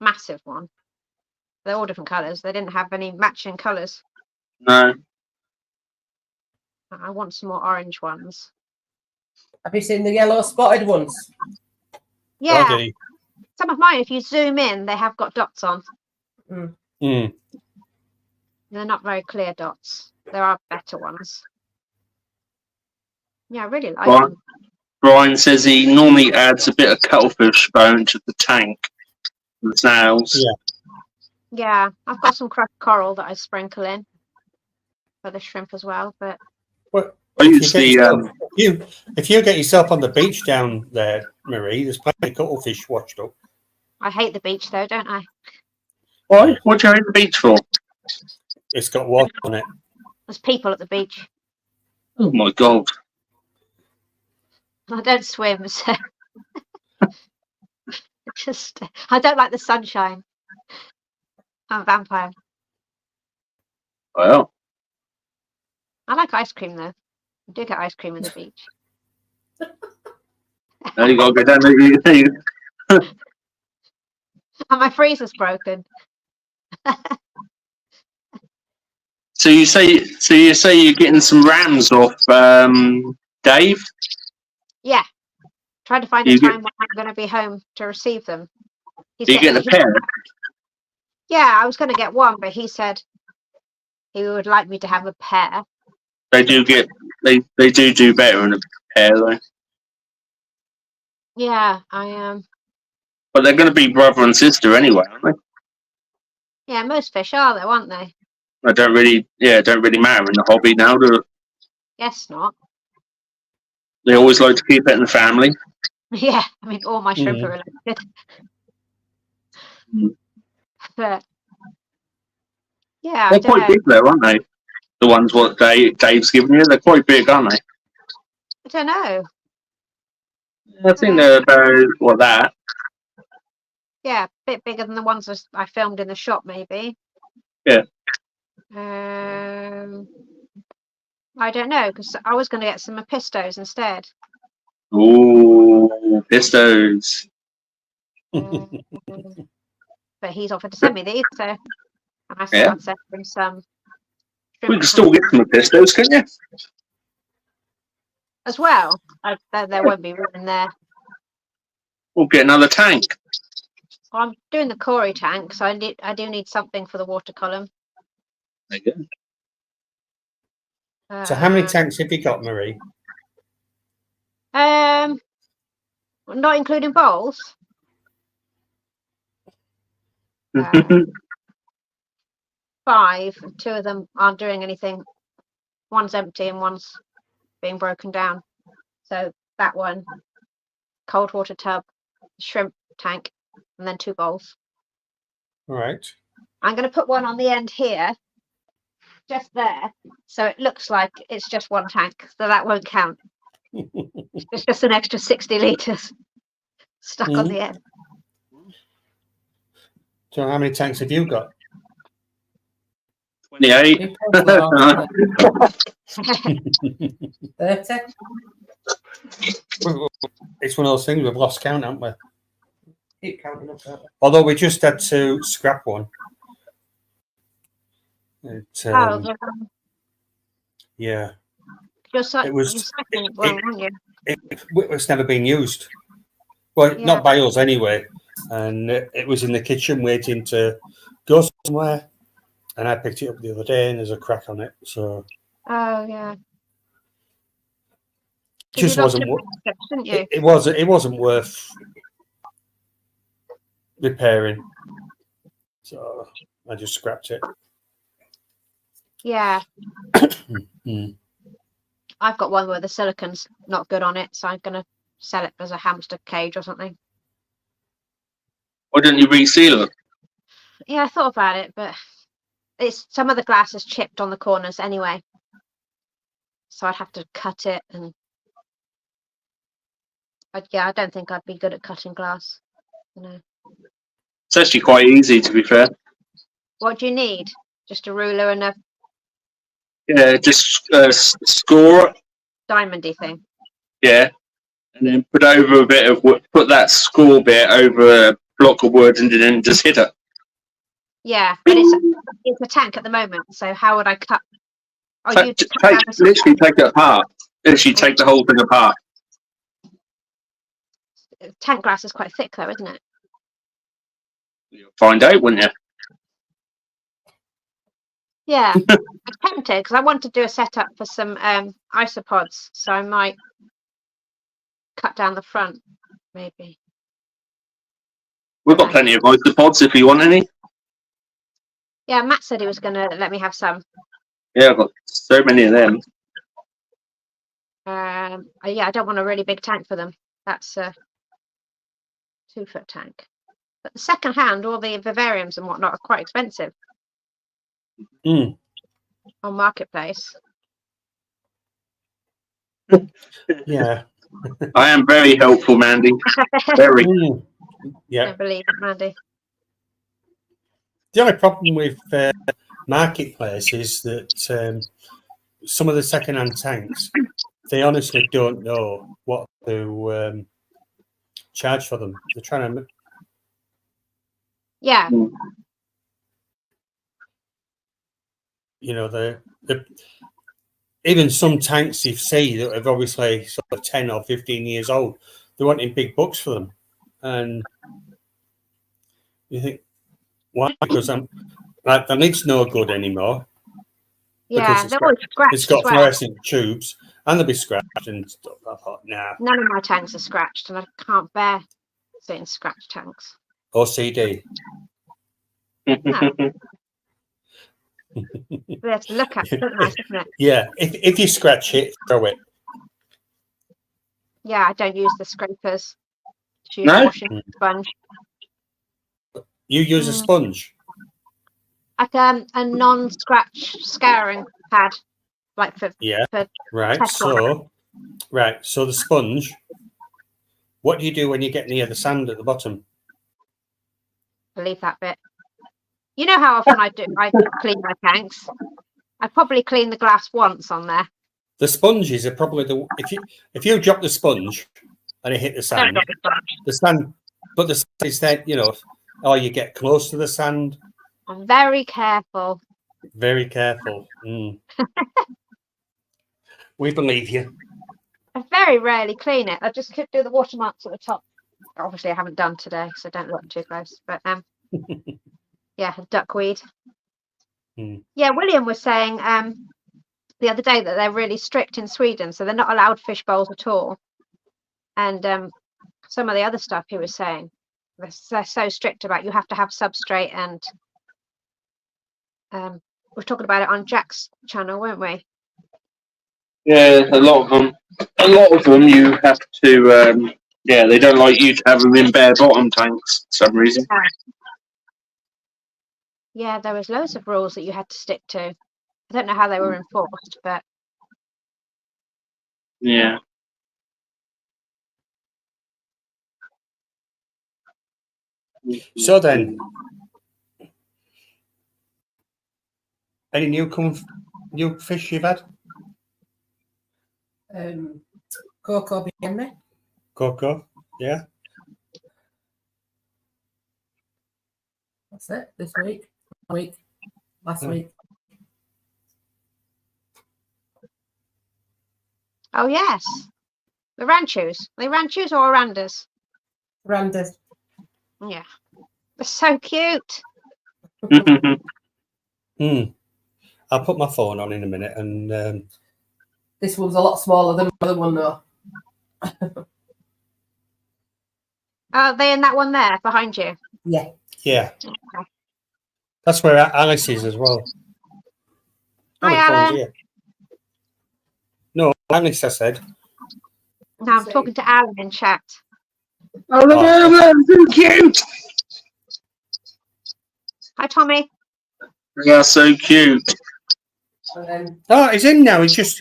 massive one. They're all different colours. They didn't have any matching colours. No. I want some more orange ones. Have you seen the yellow spotted ones? Yeah, Body. some of mine, if you zoom in, they have got dots on. Mm. They're not very clear dots. There are better ones. Yeah, I really like Right. them. Brian says he normally adds a bit of cuttlefish bone to the tank. The snails. Yeah. Yeah, I've got some crushed coral that I sprinkle in for the shrimp as well. But Well, I if use you, the if you get yourself on the beach down there, Marie, there's plenty of cuttlefish washed up. I hate the beach though, don't I? why? What do you hate the beach for? It's got water on it. There's people at the beach. Oh my god. I don't swim, so just I don't like the sunshine. I'm a vampire. Well, I like ice cream though. I do get ice cream at the beach. now you gotta go down there. And my freezer's broken. So you say you're getting some rams off Dave? Yeah. Trying to find a You get- time when I'm going to be home to receive them. He's Are you getting a pair? Yeah, I was going to get one, but he said he would like me to have a pair. They do do better in a pair though. Yeah, I am. But they're going to be brother and sister anyway, aren't they? Yeah, most fish are though, aren't they? It don't really matter in the hobby now. Do they? Guess not. They always like to keep it in the family. Yeah, I mean, all my shrimp Mm. are related. Mm. But yeah, I They're don't quite know. big though, aren't they? The ones what Dave's given you, they're quite big, aren't they? I don't know. I think they're about that. Yeah, a bit bigger than the ones I filmed in the shop, maybe. Yeah. I don't know, because I was going to get some Apistos instead. Ooh, pistos. But he's offered to send me these, so and I said Yeah. I'd send him some. We can still get some pistos, couldn't you? As well. There won't be room in there. We'll get another tank. Well, I'm doing the Cory tank, so I do need something for the water column. There you go. So how many tanks have you got, Marie? Not including bowls. 5. And 2 of them aren't doing anything. One's empty and one's being broken down. So that one, cold water tub, shrimp tank, and then 2 bowls. All right. I'm going to put one on the end here, just there, so it looks like it's just one tank, so that won't count. It's just an extra 60 litres stuck on the end. So how many tanks have you got? 28. You probably are. 30. It's one of those things we've lost count, haven't we? Keep counting up, don't we? Although we just had to scrap one. Yeah, You're it was- recycling it well, aren't you? it's never been used. Well, Yeah. not by us anyway. And it was in the kitchen waiting to go somewhere. And I picked it up the other day, and there's a crack on it. So Oh yeah. it just You lost wasn't. your tips, didn't you? It wasn't worth repairing. So I just scrapped it. Yeah. Mm. I've got one where the silicon's not good on it, so I'm gonna sell it as a hamster cage or something. Why don't you reseal it? Yeah, I thought about it, but some of the glass is chipped on the corners anyway, so I'd have to cut it, and I don't think I'd be good at cutting glass. It's actually quite easy, to be fair. What do you need? Just a ruler and a Yeah, just score it. Diamondy thing. Yeah, and then put over a bit of wood. Put that score bit over a block of wood, and then just hit it. Yeah, but it's a tank at the moment. So how would I cut? Oh, you Literally take it apart. Literally take the whole thing apart. Tank glass is quite thick, though, isn't it? You'll find out, wouldn't you? Yeah, I'm tempted because I want to do a setup for some isopods, so I might cut down the front, maybe. We've got plenty of isopods if you want any. Yeah, Matt said he was going to let me have some. Yeah, I've got so many of them. Yeah, I don't want a really big tank for them. That's a 2-foot tank. But the second hand, all the vivariums and whatnot are quite expensive on Marketplace. Yeah. I am very helpful, Mandy. Very. Yeah. I believe it, Mandy. The only problem with Marketplace is that some of the second-hand tanks, they honestly don't know what to charge for them. They're trying to... Yeah. You know, even some tanks you see that are obviously sort of 10 or 15 years old, they're wanting big bucks for them. And you think, why? Because the lid's no good anymore. Yeah, they're always scratched. It's got as well. fluorescent tubes and they'll be scratched and stuff. I thought, nah. None of my tanks are scratched, and I can't bear seeing scratched tanks. OCD. No. We have to look at it. It's nice, isn't it? Yeah, if you scratch it, throw it. Yeah, I don't use the scrapers. Just use No? a washing sponge. You use a sponge. Like a non-scratch scouring pad, like for Right. Teflon. So the sponge. What do you do when you get near the sand at the bottom? Leave that bit. You know how often I clean my tanks. I probably clean the glass once on there. The sponges are probably if you drop the sponge and it hit the sand, but the sand is that, you know, or you get close to the sand. I'm very careful. Very careful. We believe you. I very rarely clean it. I just could do the watermarks at the top. Obviously, I haven't done today, so don't look too close. But yeah, duckweed. Yeah, William was saying the other day that they're really strict in Sweden, so they're not allowed fish bowls at all. And some of the other stuff he was saying, they're so strict about you have to have substrate, and we were talking about it on Jack's channel, weren't we? Yeah, a lot of them you have to. They don't like you to have them in bare bottom tanks for some reason. Yeah, there was loads of rules that you had to stick to. I don't know how they were enforced, but yeah. So then, any new fish you've had? Coco Bienne. Coco, yeah. That's it. This week. Last week. oh yes, the ranchos. Are they ranchos or orandas? Randas. Yeah, they're so cute. I'll put my phone on in a minute, and this one's a lot smaller than the other one, though. Are they in that one there behind you? Yeah. yeah, Okay. that's where Alice is as well. Hi, Oh, the phone's Alan. here. No, Alice, I said. No, I'm talking to Alan in chat. Oh, so cute! Hi, Tommy. They are so cute. Oh, he's in now. He's just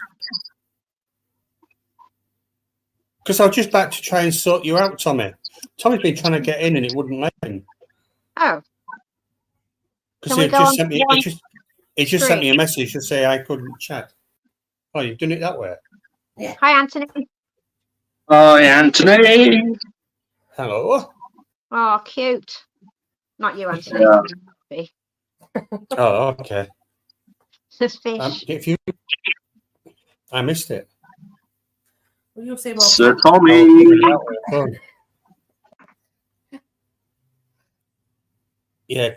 because I was just about to try and sort you out, Tommy. Tommy's been trying to get in and it wouldn't let him. Oh. Because Can we he go just on sent me. one? He just sent me a Three. message to say I couldn't chat. Oh, you've done it that way. Hi, Anthony. Hi, Anthony. Hello. Oh, cute. Not you, Anthony. Yeah. Be. Oh, okay. The fish. If you, I missed it. Well, you'll see more. Sir Oh, Tommy. oh. Yeah.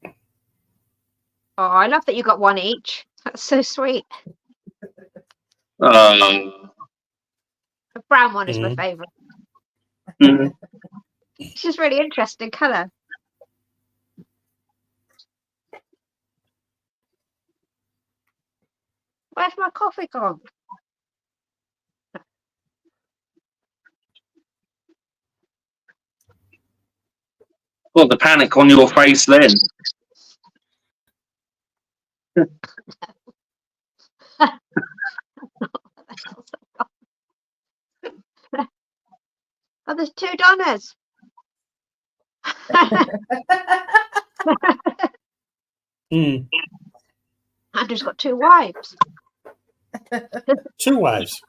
Oh, I love that you got one each. That's so sweet. Uh, The brown one is my Mhm. favourite. mm, It's just really interesting colour. Where's my coffee gone? got the panic on your face then. Oh, there's 2 Donnas. Mm. Andrew's got 2 wives. 2 wives.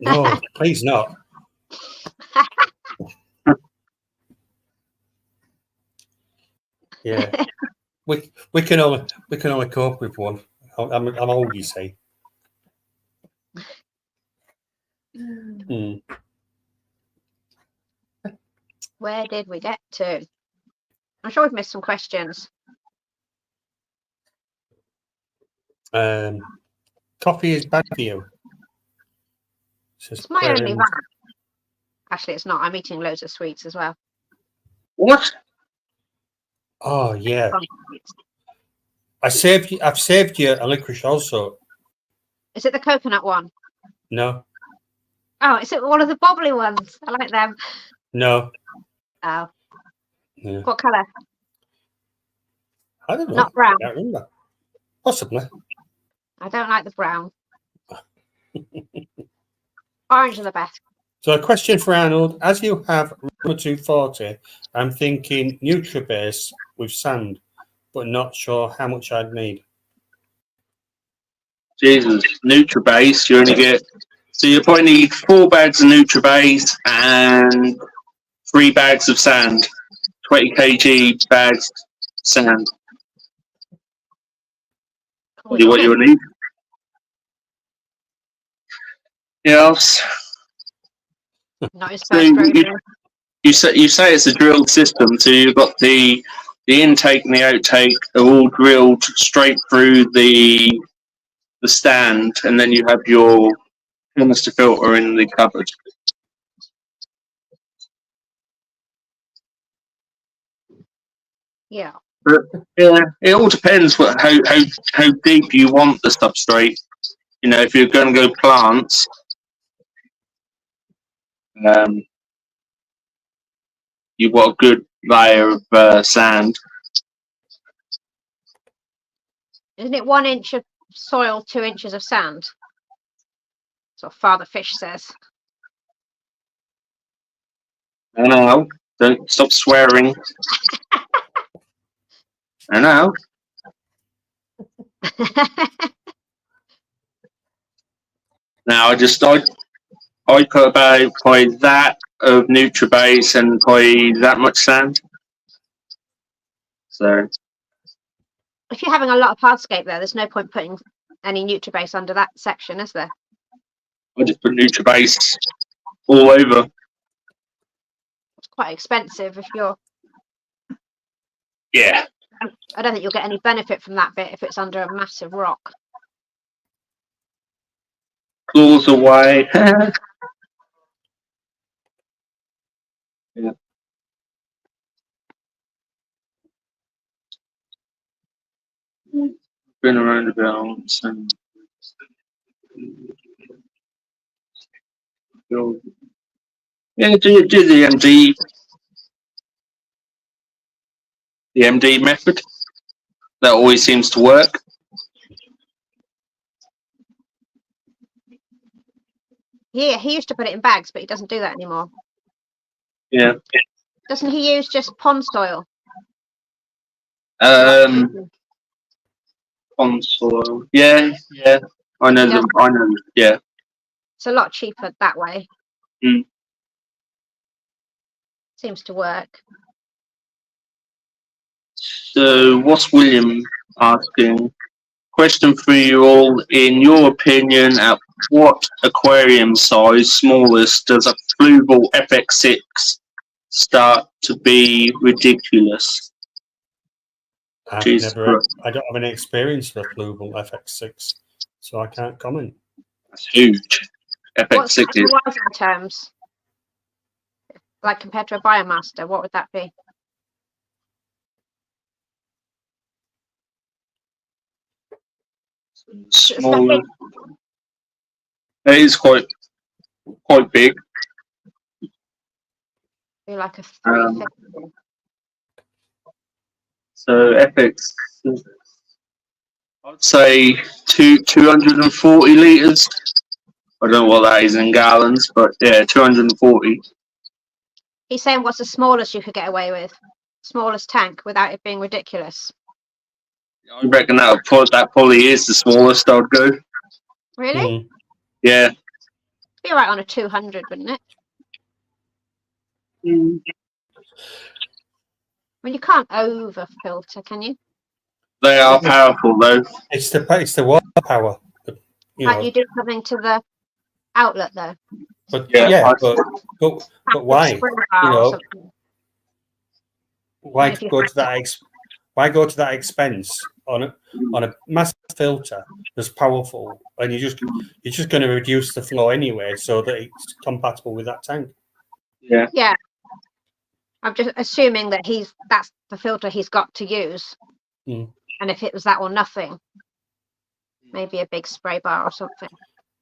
No, please not. Yeah. We can only cope with one. I'm old, you see. Mm. Where did we get to? I'm sure we've missed some questions. Coffee is bad for you. Says It's my only Claire. van. Actually, it's not. I'm eating loads of sweets as well. What? Oh yeah. Fun sweets. I've saved you a licorice also. Is it the coconut one? No. Oh, is it one of the bobbly ones? I like them. No. Oh. Yeah. What colour? I don't know. Not brown. I can't remember. Possibly. I don't like the brown. Orange are the best. So a question for Arnold. As you have Roma 240, I'm thinking NutriBase with sand, but not sure how much I'd need. Jesus, NutriBase, you only get... So you probably need 4 bags of NutriBase and 3 bags of sand. 20 kg bags sand. Oh, Is what you'll need. Yes. not his So first rodeo. you say it's a drilled system, so you've got the intake and the outtake are all drilled straight through the stand, and then you have your canister filter in the cupboard. Yeah. But yeah, it all depends how deep you want the substrate. You know, if you're going to go plants, you've got a good layer of sand. Isn't it 1 inch of soil, 2 inches of sand? That's what Father Fish says. I know. Don't stop swearing. I know. Now I put about probably that of NutriBase and probably that much sand. So If you're having a lot of hardscape there's no point putting any NutriBase under that section, is there? I just put NutriBase all over. It's quite expensive if you're... Yeah. I don't think you'll get any benefit from that bit if it's under a massive rock. Claws away. Yeah. Been around the bounce and yeah, do the MD method. That always seems to work. Yeah, he used to put it in bags, but he doesn't do that anymore. Yeah. Doesn't he use just pond soil? Console. Yeah, yeah. I know them. I know. Yeah. It's a lot cheaper that way. Mm. Seems to work. So, what's William asking? Question for you all. In your opinion, at what aquarium size, smallest, does a fluval FX6 start to be ridiculous? I Jesus don't have any experience with Fluval FX6, so I can't comment. That's huge. What's FX6 that in wildlife terms? Like compared to a biomaster, what would that be? is smaller. It is quite big. Be like a 350. So FX, I'd say 240 litres. I don't know what that is in gallons, but yeah, 240. He's saying what's the smallest you could get away with? Smallest tank without it being ridiculous. I reckon that probably is the smallest I'd go. Really? Mm. Yeah. Be right on a 200, wouldn't it? Mm. I mean, you can't over filter, can you? They are powerful though. It's the water power. Can't you do something to the outlet though? But Yeah, but why? Spring bar You or know, something. why if you go had to that? Why go to that expense on a massive filter that's powerful, and you're just going to reduce the flow anyway, so that it's compatible with that tank. Yeah. Yeah. I'm just assuming that that's the filter he's got to use. Mm. And if it was that or nothing, maybe a big spray bar or something.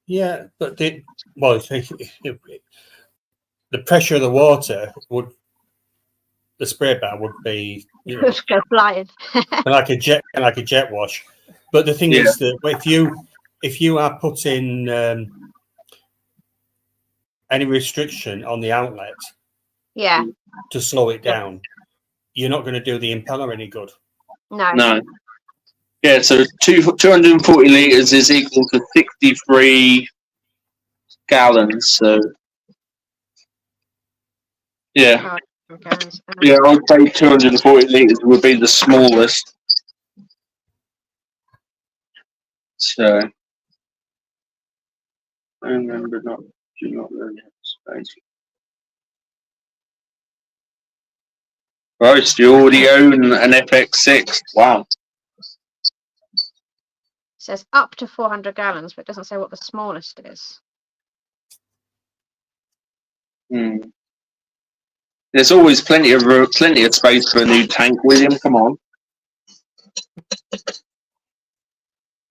Yeah, but the pressure of the water the spray bar would be Just go flying. like a jet wash. But the thing is that if you are putting any restriction on the outlet, Yeah. to slow it down, you're not going to do the impeller any good. No. Yeah, so 240 litres is equal to 63 gallons. So yeah. Yeah, I'd say 240 litres would be the smallest. So I remember do not really have space. Right, you already own an FX6. Wow. It says up to 400 gallons, but it doesn't say what the smallest is. There's always plenty of space for a new tank, William. Come on.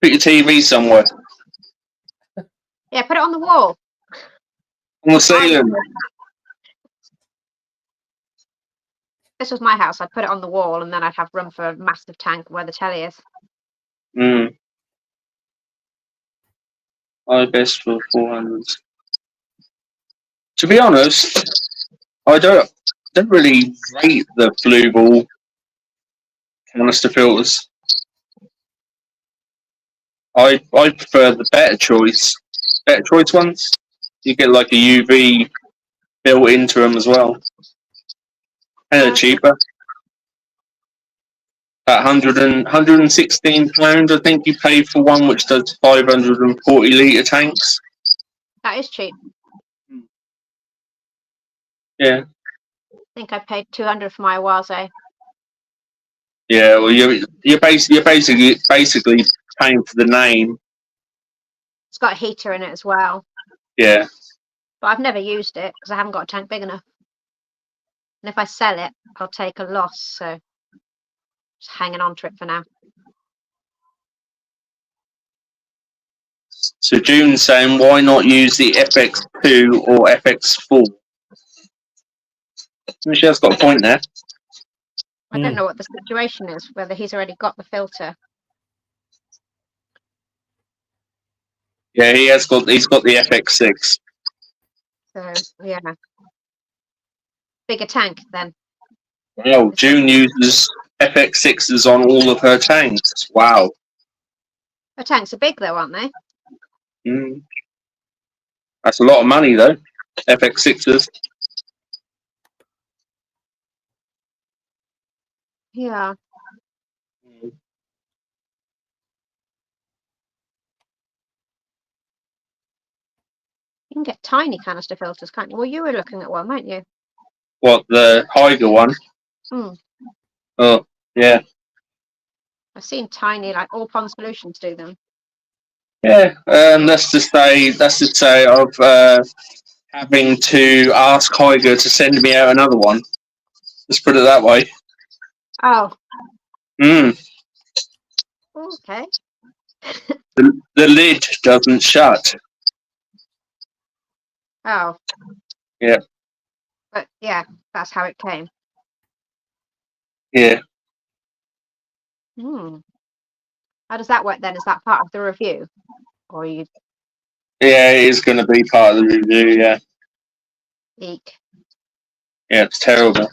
Put your TV somewhere. Yeah, put it on the wall. On the ceiling. This was my house. I'd put it on the wall and then I'd have room for a massive tank where the telly is. I best for 400. To be honest, I don't really rate the Fluval canister filters. I prefer the better choice ones. You get like a UV built into them as well, and they're cheaper. About £116, I think you pay for one which does 540 litre tanks. That is cheap. Yeah. I think I paid 200 for my Oise. Yeah, well, you're basically paying for the name. It's got a heater in it as well. Yeah. But I've never used it because I haven't got a tank big enough. And if I sell it, I'll take a loss. So just hanging on to it for now. So June's saying, why not use the FX2 or FX4? She has got a point there. I don't know what the situation is, whether he's already got the filter. Yeah, he's got the FX6. So yeah. Bigger tank then. Well, June uses FX6s on all of her tanks. Wow. The tanks are big though, aren't they? Mm. That's a lot of money though. FX6s. Yeah. You can get tiny canister filters, can't you? Well, you were looking at one, weren't you? What, the Higer one? Hmm. Oh, yeah. I've seen tiny, like All Pond Solutions do them. Yeah. Let's just say of having to ask Higer to send me out another one. Let's put it that way. Oh, Mm. okay. The lid doesn't shut. Oh. Yeah. But yeah, that's how it came. Yeah. Hmm. How does that work then? Is that part of the review? Or you Yeah, it is going to be part of the review, yeah. eek? Yeah, it's terrible.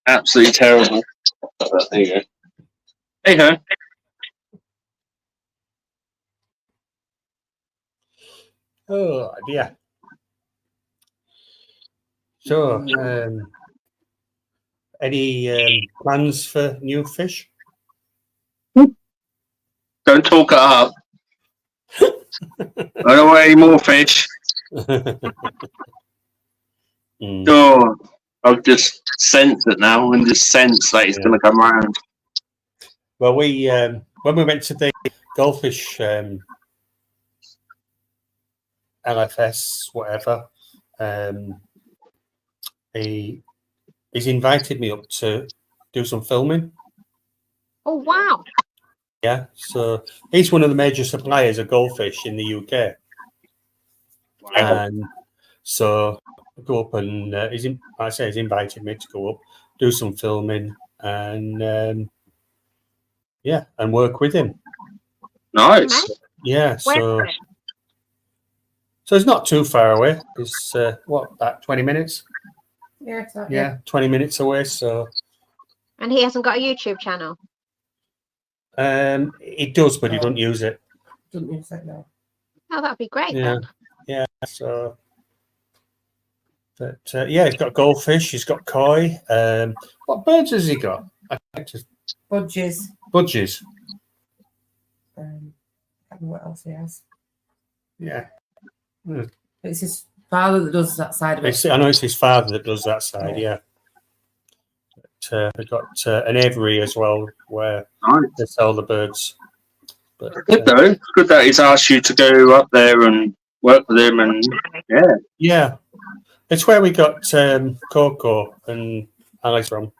Absolutely terrible. But there you go. Hey ho. Oh dear. So, any plans for new fish? Don't talk it up. I don't want any more fish. Oh, I've just sensed it now and just sense that it's going to come around. Well, we when we went to the goldfish LFS, whatever, he's invited me up to do some filming. Oh wow! Yeah, so he's one of the major suppliers of goldfish in the UK, and so I go up and he's invited me to go up, do some filming, and yeah, and work with him. Nice. Yeah, Where is it? so it's not too far away. It's what, about 20 minutes? Yeah, exactly. Yeah, 20 minutes away. So And he hasn't got a YouTube channel. it does, but he don't use it. Doesn't use that now. Oh, that'd be great Yeah, then. yeah. So, but yeah, he's got goldfish. He's got koi. What birds has he got? Budgies. Budgies. I don't know what else he has. Yeah. It's his father that does that side of it. I know it's his father that does that side. Yeah. But, they've got an aviary as well where they sell the birds. But, good though. It's good that he's asked you to go up there and work with him, and yeah, it's where we got Coco and Alex from.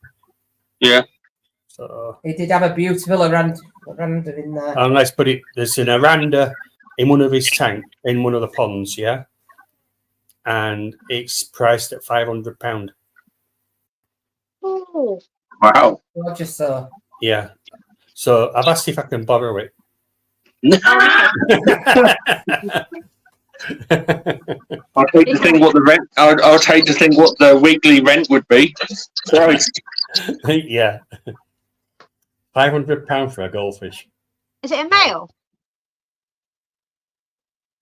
Yeah. So he did have a beautiful aranda in there. And let's put it, there's an aranda in one of his tank in one of the ponds, yeah, and it's priced at £500. Oh, wow. Gorgeous, so. Yeah. So I've asked if I can borrow it. I'll take to think what the rent. I'll take to think what the weekly rent would be. Christ. Yeah. £500 for a goldfish. is it a male?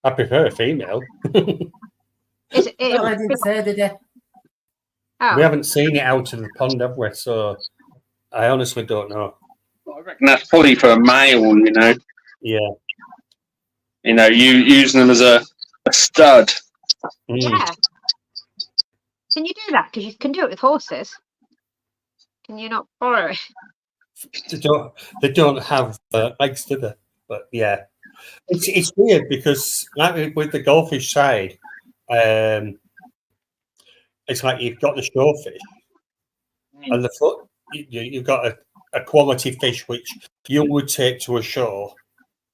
I prefer a female. Is it? I didn't say, did you? Oh. We haven't seen it out of the pond, have we? So I honestly don't know. I reckon that's probably for a male. You know. Yeah. You know, you using them as a stud. Yeah. Can you do that? Because you can do it with horses. Can you not borrow it? They don't have legs, do they? But yeah, it's weird because like with the goldfish side, it's like you've got the showfish and the foot. You've got a quality fish which you would take to a show,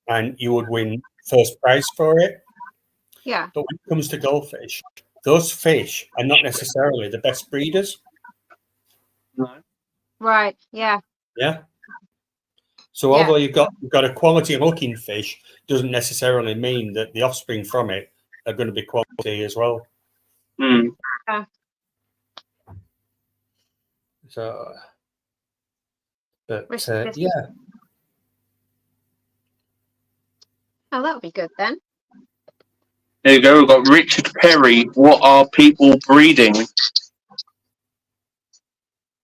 and you would win first prize for it. Yeah. But when it comes to goldfish, those fish are not necessarily the best breeders. Right. Yeah. Yeah. So although you've got a quality looking fish, doesn't necessarily mean that the offspring from it are going to be quality as well. Mm. Yeah. So, but Yeah. Oh, that'll be good then. There you go. We've got Richard Perry. What are people breeding?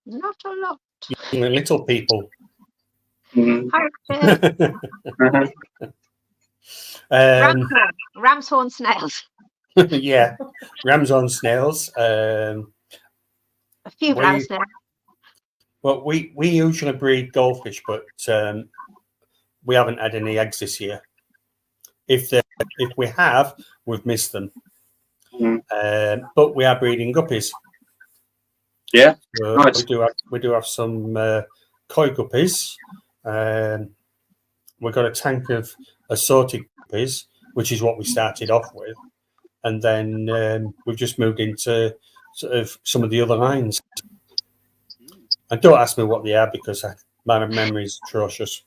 Not a lot. Little people. Mm. Hi, Richard. Ram's horn snails. Yeah, rams on snails. A few ram snails. Well, we usually breed goldfish, but we haven't had any eggs this year. If we have, we've missed them. But we are breeding guppies. Yeah, nice. We do have some koi guppies. We've got a tank of assorted guppies, which is what we started off with, and then we've just moved into sort of some of the other lines. And don't ask me what they are because my memory is atrocious.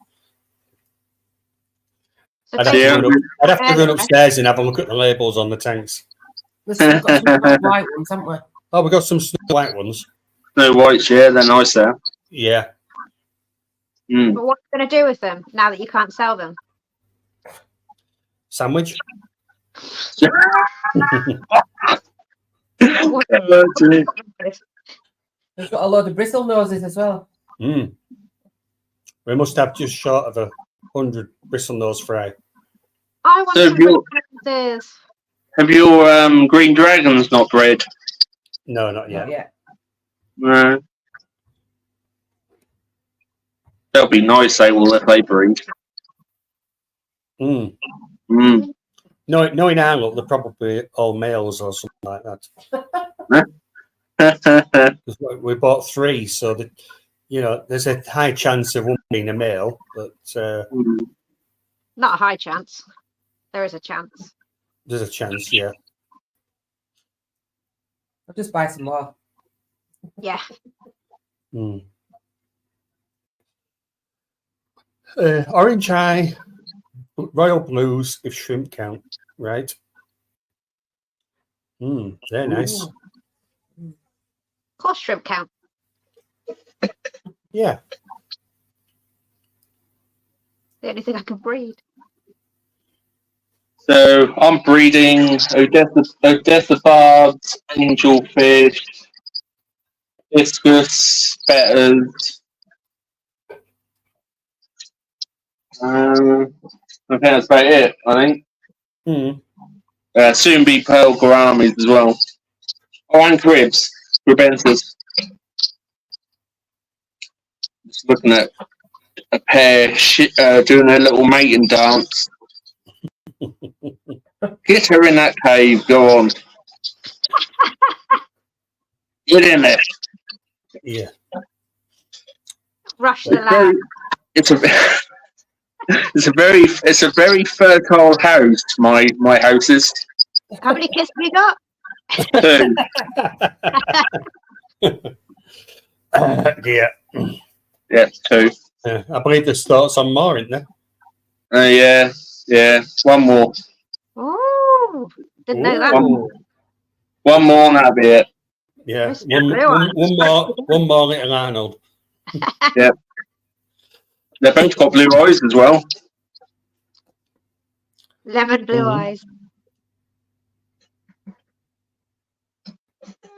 I'd have to run upstairs and have a look at the labels on the tanks. We've got some white ones, haven't we? Oh, we've got some Snow White ones. Snow Whites, yeah, they're nice there. Yeah. But what are you going to do with them now that you can't sell them? Sandwich. We've got a load of bristle noses as well. We must have just short of 100 bristle nose fry. I want to this. Have your green dragons not bred? No, not yet. Not yet. No. That'll be nice, if they breed. Knowing Arnold, they're probably all males or something like that. We bought 3, so that there's a high chance of one being a male, but not a high chance. There is a chance. There's a chance, yeah. I'll just buy some more. Yeah. Orange eye, royal blues, if shrimp count, right? They're nice. Of course, shrimp count. Yeah. The only thing I can breed. So I'm breeding Odessabards, angelfish, discus, betters. I think that's about it, I think. Soon be pearl gouramis as well. Oh, and cribs, cribensis. Just looking at a pair doing a little mating dance. Get her in that cave, go on. Get in there. Yeah. Rush the land. It's a very fertile house, my house is. How many kids have you got? 2. Yeah. Yeah, 2. I believe there's starts on more, isn't there? Yeah. One more. Oh, didn't know that. One more and that'll be it. Yeah. One more little Arnold. Yeah. They've both got blue eyes as well. Lemon blue eyes.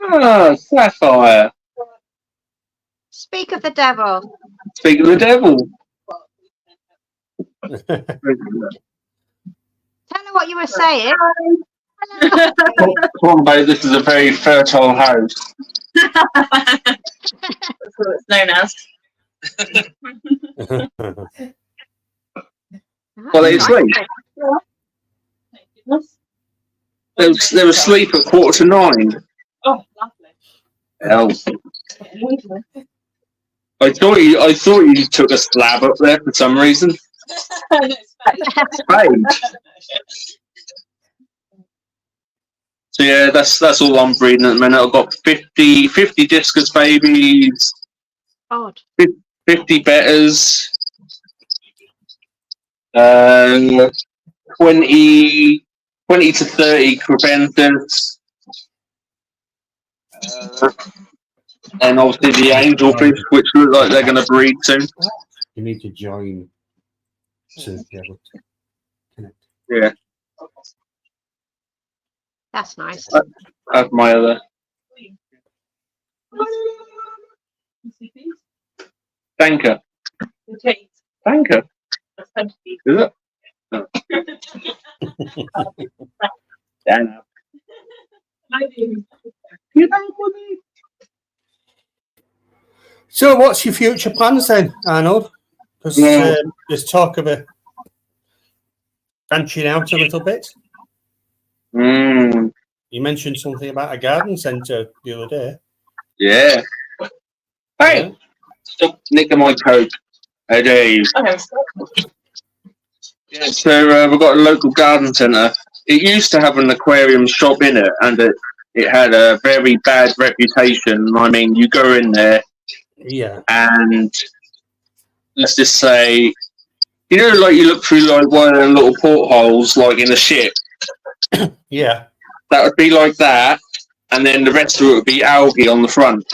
Ah, Sapphire. Speak of the devil. Speak of the devil. Tell her what you were saying. Come on, babe, this is a very fertile house. That's what it's known as. Well, they asleep. They were asleep at 9:15. Oh, lovely. Hell. I thought you took a slab up there for some reason. Spade. So yeah, that's all I'm breeding at the minute. I've got 50 discus babies, Odd. 50 betters, 20 to 30 crebensis, and obviously the angelfish, which look like they're going to breed soon. You need to join to be able to connect. Yeah, That's nice. that's my other. Tanker. Okay. Tanker. That's funny. Is it? No. Yeah. I do. You know what I mean? So, what's your future plans then, Arnold? Because Yeah. there's talk of a branching out a little bit. Mm, You mentioned something about a garden centre the other day. yeah. Hey, Yeah? stop nicking my coat. Hey, Dave. Okay. Yeah, so we've got a local garden centre. It used to have an aquarium shop in it, and it had a very bad reputation. I mean, you go in there, Yeah. and let's just say, you know, like you look through like one of the little portholes, like in a ship. Yeah. That would be like that, and then the rest of it would be algae on the front.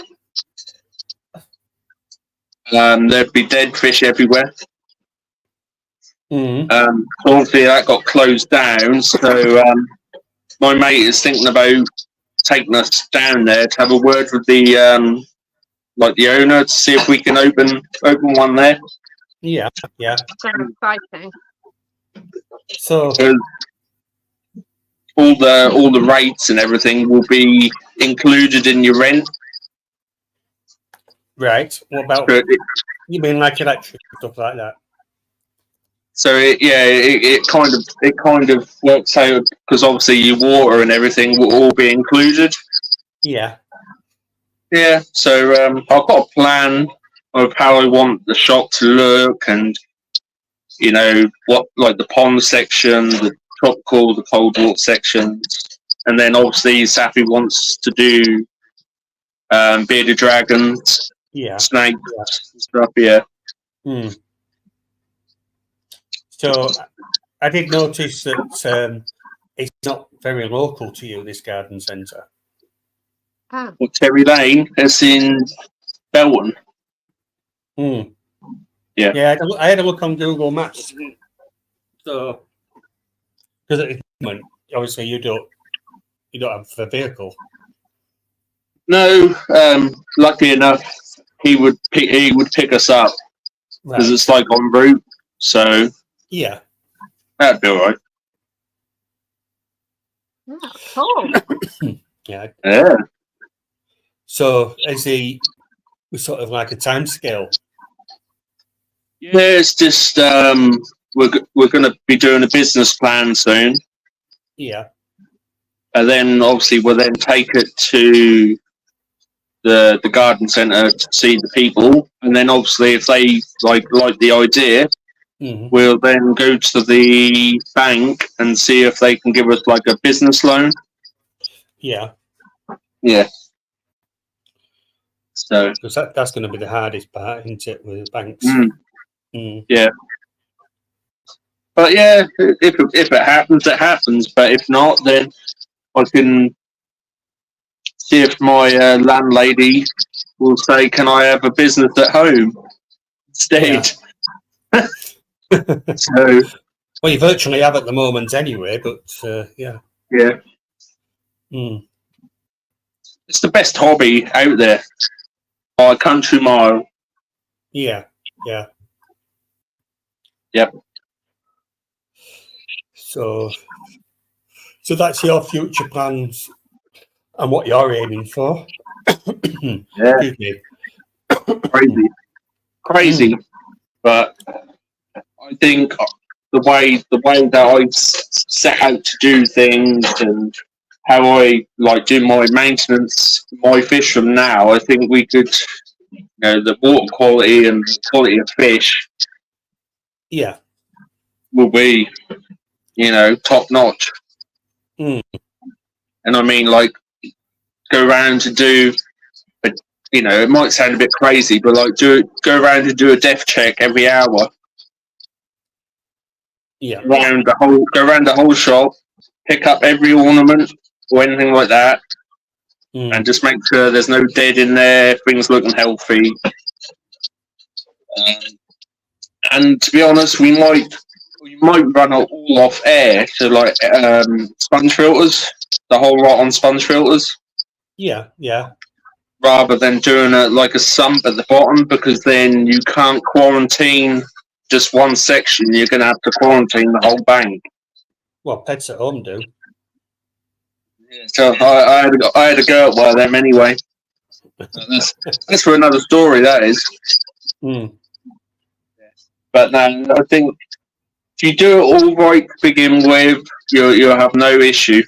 There'd be dead fish everywhere. Mm. Obviously, that got closed down. So my mate is thinking about taking us down there to have a word with the the owner to see if we can open one there. Yeah. Yeah. Sounds exciting. So, So all the rates and everything will be included in your rent. right. What about, So you mean like electric stuff like that? it kind of works out because obviously your water and everything will all be included. Yeah. Yeah. So I've got a plan of how I want the shop to look, and you know what, like the pond section, the tropical, the cold water sections, and then obviously Safi wants to do bearded dragons, Yeah. snakes, and stuff. Yeah. Mm. So, I did notice that it's not very local to you, this garden centre. Ah, Well, Terry Lane is in Belton. Mm. Yeah. Yeah, I had a look on Google Maps. So, because at the moment, obviously, you don't have a vehicle. No, lucky enough, he would pick us up because Right. it's like en route, so Yeah. that'd be all right. yeah, cool. Yeah. Yeah. So, is he sort of like a time scale? Yeah, it's just we're going to be doing a business plan soon, Yeah. and then obviously we'll then take it to the garden centre to see the people, and then obviously if they like the idea, Mm-hmm. we'll then go to the bank and see if they can give us like a business loan. Yeah. Yeah. So Because that's going to be the hardest part, isn't it, with the banks? Mm. yeah. But yeah, if it happens, it happens. But if not, then I can see if my landlady will say, "Can I have a business at home instead?" So Well, you virtually have at the moment anyway, but yeah. yeah, Mm. it's the best hobby out there by a country mile. Yeah. Yeah. Yep. So that's your future plans and what you're aiming for. Yeah, Excuse me. crazy. But I think the way that I set out to do things and how I like do my maintenance, my fish from now, I think we could, you know, the water quality and the quality of fish Yeah. will be, you know, top notch. Mm. And I mean, like, go around to do, you know, it might sound a bit crazy, but like, go around and do a death check every hour. Yeah. Go around the whole shop, pick up every ornament or anything like that, Mm. and just make sure there's no dead in there, things looking healthy. And to be honest, we might you might run it all off air, so like sponge filters, the whole lot on sponge filters, Yeah, yeah, rather than doing it like a sump at the bottom, because then you can't quarantine just one section. You're going to have to quarantine the whole bank. well, pets at home do. So I had a go at one of them anyway. That's for another story, that is. Mm. But no, I think if you do it all right to begin with, you'll have no issue.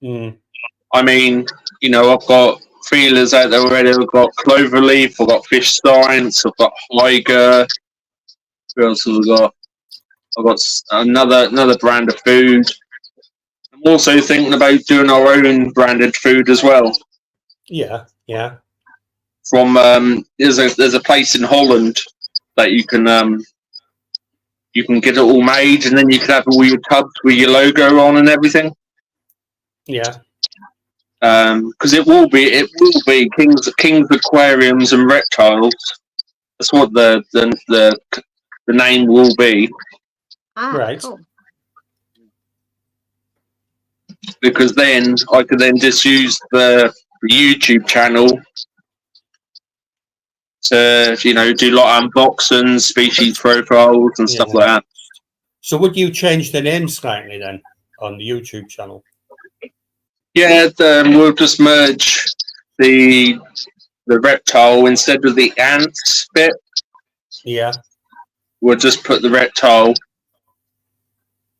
Mm. I mean, you know, I've got feelers out there already. I've got Cloverleaf, I've got Fish Science, I've got Higer. Who else have I got? I've got another brand of food. I'm also thinking about doing our own branded food as well. Yeah, yeah. From there's a place in Holland that you can get it all made, and then you can have all your tubs with your logo on and everything. Yeah. Because it will be King's Aquariums and Reptiles. That's what the name will be. Ah, Right. cool. Because then I could then just use the YouTube channel to, you know, do like unboxings, species profiles and stuff Yeah. like that. So would you change the name slightly then on the YouTube channel? Yeah, we'll just merge the reptile instead of the ants bit. Yeah. We'll just put the reptile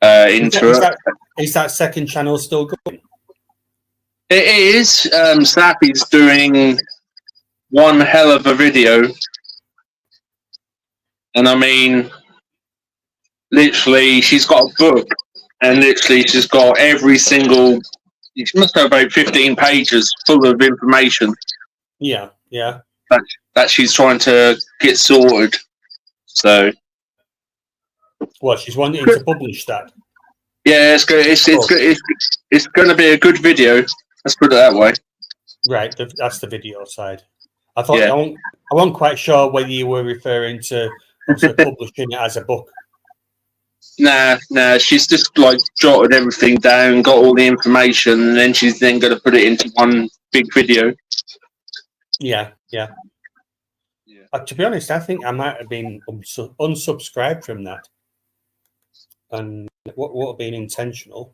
into it. Is that second channel still going? It is. Snappy's doing one hell of a video. And I mean, literally, she's got a book, and literally, she's got every single. She must have about 15 pages full of information. Yeah, yeah. That she's trying to get sorted. So. Well, she's wanting to publish that. Yeah, it's good. It's going to be a good video. Let's put it that way. Right, that's the video side. I thought Yeah. I wasn't quite sure whether you were referring to publishing it as a book. Nah. She's just like jotted everything down, got all the information, and then she's then going to put it into one big video. Yeah, yeah. To be honest, I think I might have been unsubscribed from that, and what would have been intentional.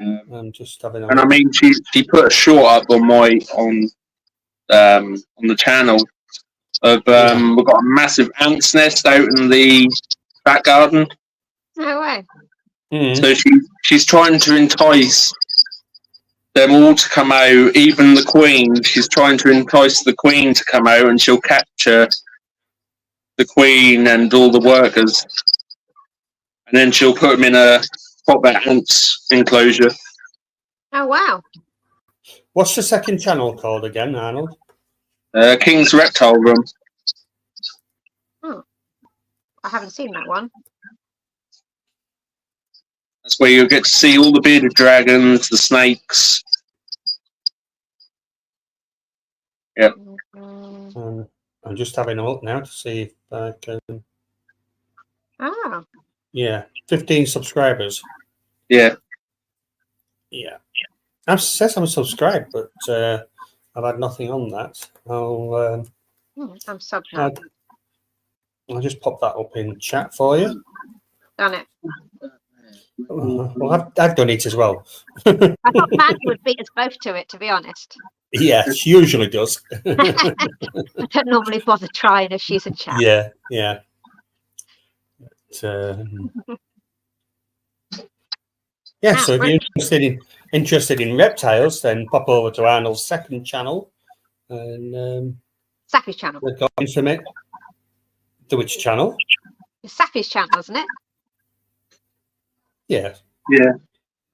I'm just having. And I mean, she put a short up on the channel of we've got a massive ant's nest out in the back garden. No way. Mm-hmm. So she's trying to entice them all to come out, even the queen. She's trying to entice the queen to come out, and she'll capture the queen and all the workers, and then she'll put them in a proper ants enclosure. Oh wow. What's the second channel called again, Arnold? King's Reptile Room. Oh, I haven't seen that one. That's where you'll get to see all the bearded dragons, the snakes. Yep. I'm just having a look now to see if I can. Ah. Yeah, 15 subscribers. Yeah. Yeah. It says I'm subscribed, but I've had nothing on that. I'm sub now. I'll just pop that up in chat for you. Done it. Well, I've done it as well. I thought Mandy would beat us both to it, to be honest. Yeah, she usually does. I don't normally bother trying if she's in chat. Yeah, yeah. But, yeah, so if you're interested in reptiles, then pop over to Arnold's second channel and Sappy's channel. we've got from it. To which channel? It's Sappy's channel, isn't it? Yeah. Yeah.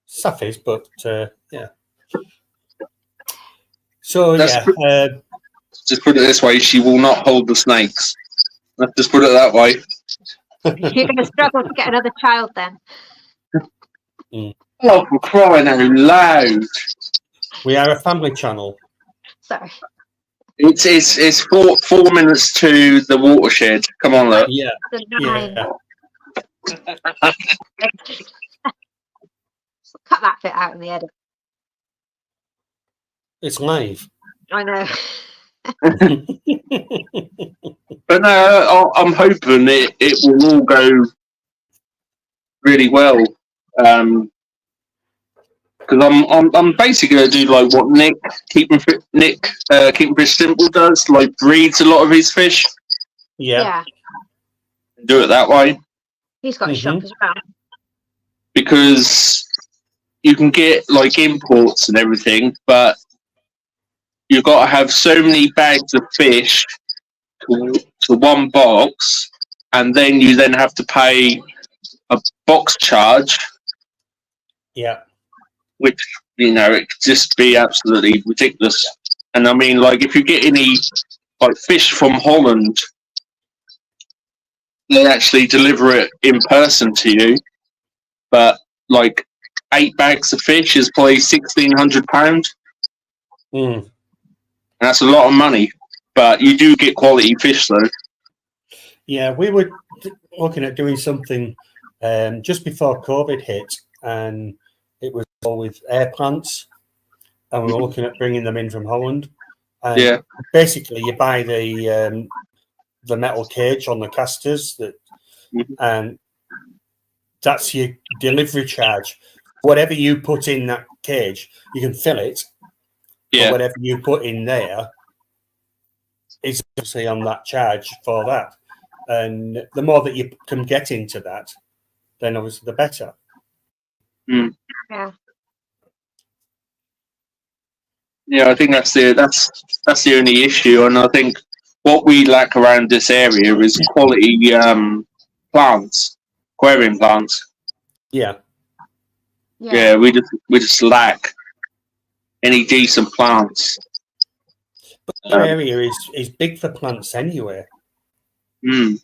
Sappy's, but yeah. So Just put it this way: she will not hold the snakes. Let's just put it that way. You're going to struggle to get another child then. Oh, for crying out loud! we are a family channel. Sorry. It's 4 minutes to the watershed. Come on, look. Yeah, The 9. yeah. Cut that bit out in the edit. It's live. I know. But no, I'm hoping it will all go really well. Because I'm basically gonna do like what Keeping Fish Simple does, like breeds a lot of his fish. Yeah. Do it that way He's got a shop as well. because you can get like imports and everything, but you've got to have so many bags of fish to one box, and then you then have to pay a box charge. Yeah. Which, it could just be absolutely ridiculous. And I mean, like, if you get any like fish from Holland, they actually deliver it in person to you. But like 8 bags of fish is probably £1,600. Mm. That's a lot of money. But you do get quality fish, though. Yeah, we were looking at doing something just before COVID hit, and it was all with air plants, and we were looking at bringing them in from Holland. And basically, you buy the metal cage on the casters, and that's your delivery charge. Whatever you put in that cage, you can fill it. But whatever you put in there is obviously on that charge for that. And the more that you can get into that, then obviously the better. Mm. Yeah. Yeah, I think that's the only issue, and I think what we lack around this area is quality plants, aquarium plants. Yeah. Yeah, we just lack any decent plants. But the area is big for plants anyway. Mm.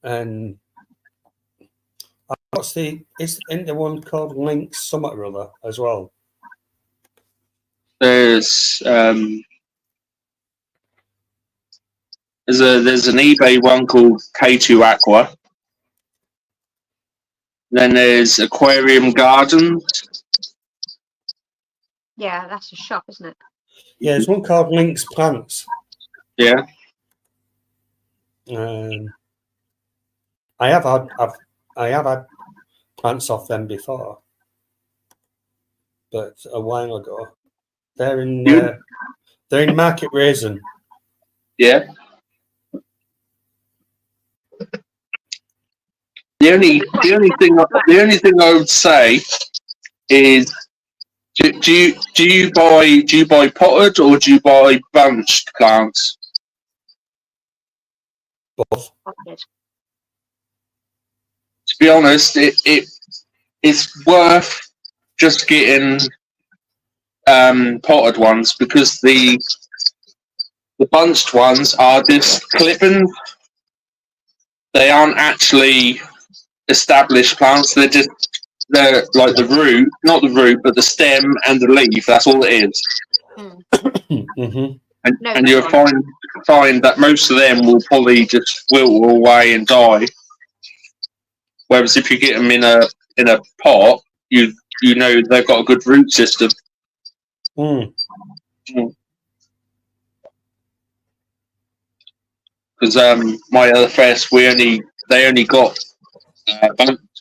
And isn't the one called Lynx Summit or other as well? There's an eBay one called K2 Aqua. Then there's Aquarium Gardens. Yeah, that's a shop, isn't it? Yeah, there's one called Lynx Plants. Yeah. I have had plants off them before, but a while ago. They're in Market Raisin. Yeah. The only thing I would say is, do you buy potted or do you buy bunched plants? Both. To be honest, it's worth just getting potted ones, because the bunched ones are just clippings. They aren't actually established plants. They're like the root, not the root, but the stem and the leaf. That's all it is. Mm-hmm. And you'll find that most of them will probably just wilt away and die. Whereas if you get them in a pot, you know they've got a good root system. Mm. Because my other fest, they only got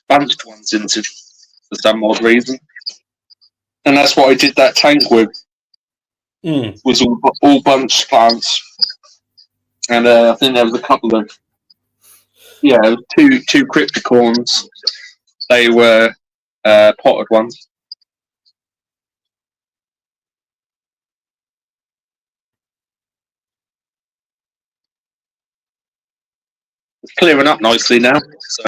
bunched ones into for some odd reason, and that's what I did that tank with. Was all bunched plants, and I think there was a couple of two crypticorns. They were potted ones. It's clearing up nicely now. So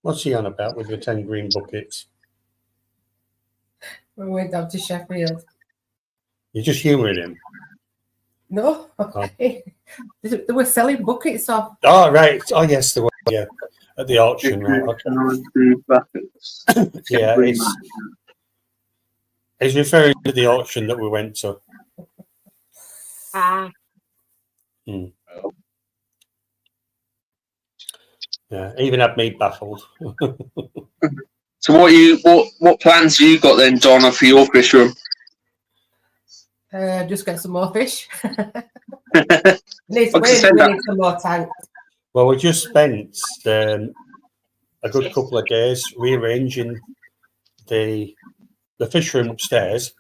What's he on about with your 10 green buckets? We went down to Sheffield. You're just humouring him. No, they were selling buckets off. Oh, right. Oh, yes, they were. Yeah, at the auction, right? Okay. Yeah, he's referring to the auction that we went to. Ah, Yeah, even had me baffled. So what plans you got then, Donna, for your fish room? Just get some more fish. Okay, We send that. need some more tanks. Well, we just spent a good couple of days rearranging the fish room upstairs,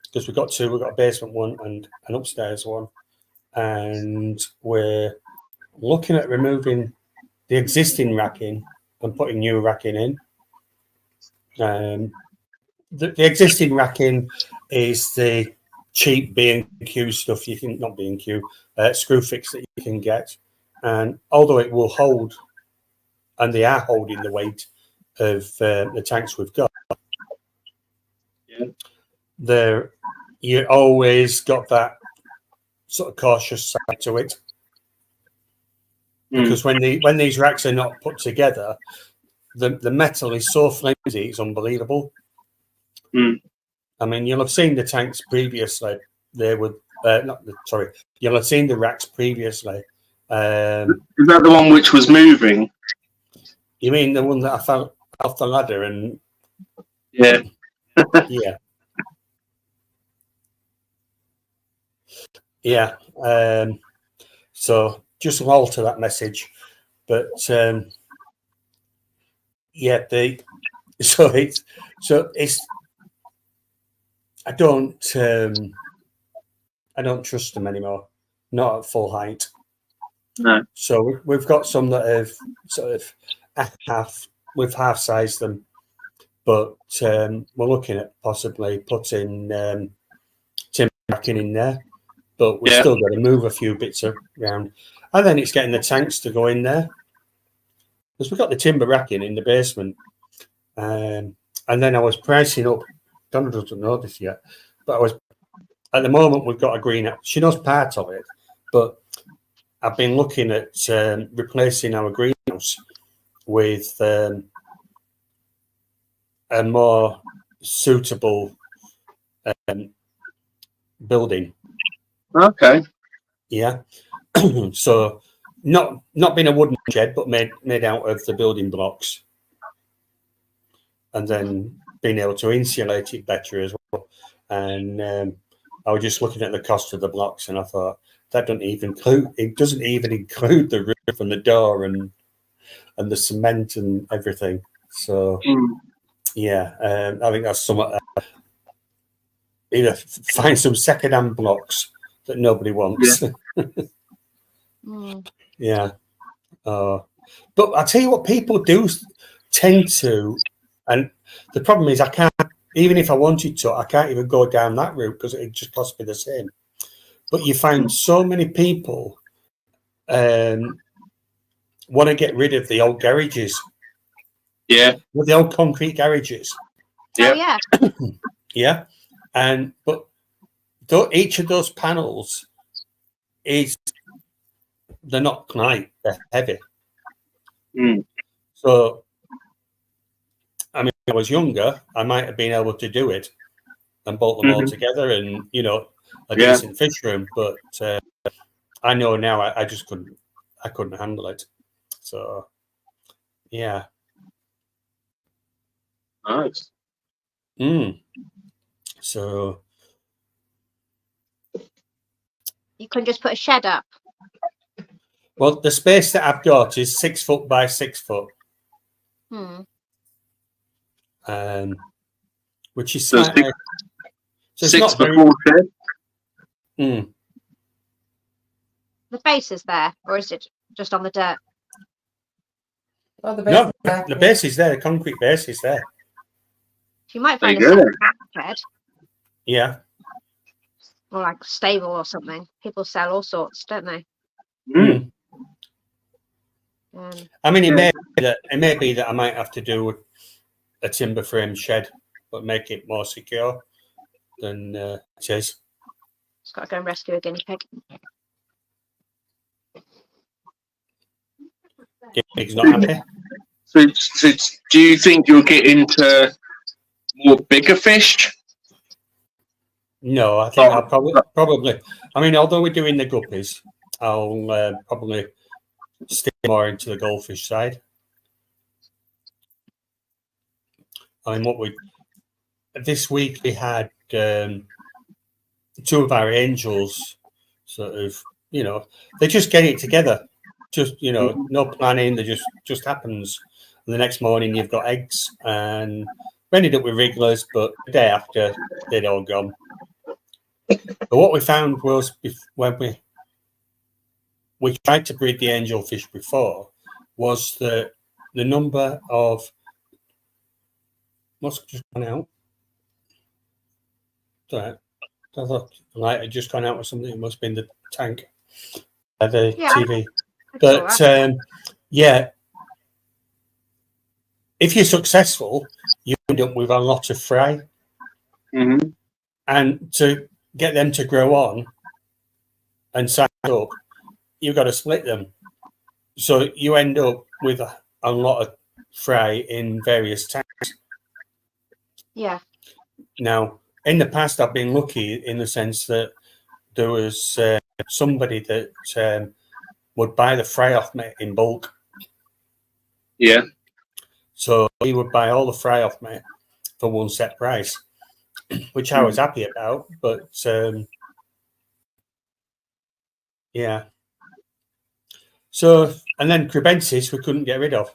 because we've got two. We've got a basement one and an upstairs one, and we're looking at removing the existing racking and putting new racking in. The existing racking is the cheap B&Q stuff you can, not B&Q, screw fix that you can get. And although it will hold, and they are holding the weight of the tanks we've got, you always got that sort of cautious side to it. Because when these racks are not put together, the metal is so flimsy, it's unbelievable. I mean, you'll have seen the tanks previously. They would you'll have seen the racks previously. Is that the one which was moving? You mean the one that I fell off the ladder and? Yeah. Yeah. Yeah. So just alter that message, but yeah, it's I don't trust them anymore, not at full height. No. So we've got some that have sort of we've half sized them, but we're looking at possibly putting timber racking in there, but we've still got to move a few bits around, and then it's getting the tanks to go in there, because we've got the timber racking in the basement, and then I was pricing up. Donna doesn't know this yet, but at the moment we've got a greenhouse. She knows part of it, but I've been looking at replacing our greenhouse with a more suitable building. Okay. Yeah. So not being a wooden shed, but made out of the building blocks, and then being able to insulate it better as well. And I was just looking at the cost of the blocks, and I thought that doesn't even include the roof and the door and the cement and everything. So yeah, I think that's somewhat. Either find some second-hand blocks that nobody wants. Yeah. But I tell you what, people do tend to, and the problem is I can't, even if I wanted to, I can't even go down that route because it just costs me the same. But you find so many people want to get rid of the old garages. Yeah. With the old concrete garages. Oh, yeah. Yeah. But each of those panels they're not light, they're heavy. So, I mean, when I was younger, I might have been able to do it and bolt them all together and, a decent fish room. But I know now I just couldn't handle it. So, yeah. Nice. So. You can just put a shed up. Well, the space that I've got is 6 foot by 6 foot. Which is slightly. So it's 6 not very. shed. The base is there, or is it just on the dirt? Oh, the base The base is there. The concrete base is there. You might find There a you second shed. Yeah. Or like stable or something. People sell all sorts, don't they? I mean, it may be that I might have to do a timber frame shed, but make it more secure than it is. Just got to go and rescue a guinea pig. Guinea pig's not happy. So do you think you'll get into more bigger fish? No, I think I'll probably. I mean, although we're doing the guppies, I'll probably stick more into the goldfish side. I mean, this week we had 2 of our angels sort of, they just get it together. Just, no planning. They just happens. And the next morning you've got eggs, and we ended up with wrigglers, but the day after they'd all gone. But what we found was when we tried to breed the angelfish before, was that the number of what's just gone out. Sorry, I thought the light had just gone out or something. It must have been the tank, the TV. But yeah, if you're successful, you end up with a lot of fry, and to get them to grow on and size up, you've got to split them. So you end up with a lot of fry in various tanks. Yeah. Now, in the past, I've been lucky in the sense that there was somebody that would buy the fry off me in bulk. Yeah. So he would buy all the fry off me for one set price, which I was happy about. But yeah. So, and then Crebensis we couldn't get rid of.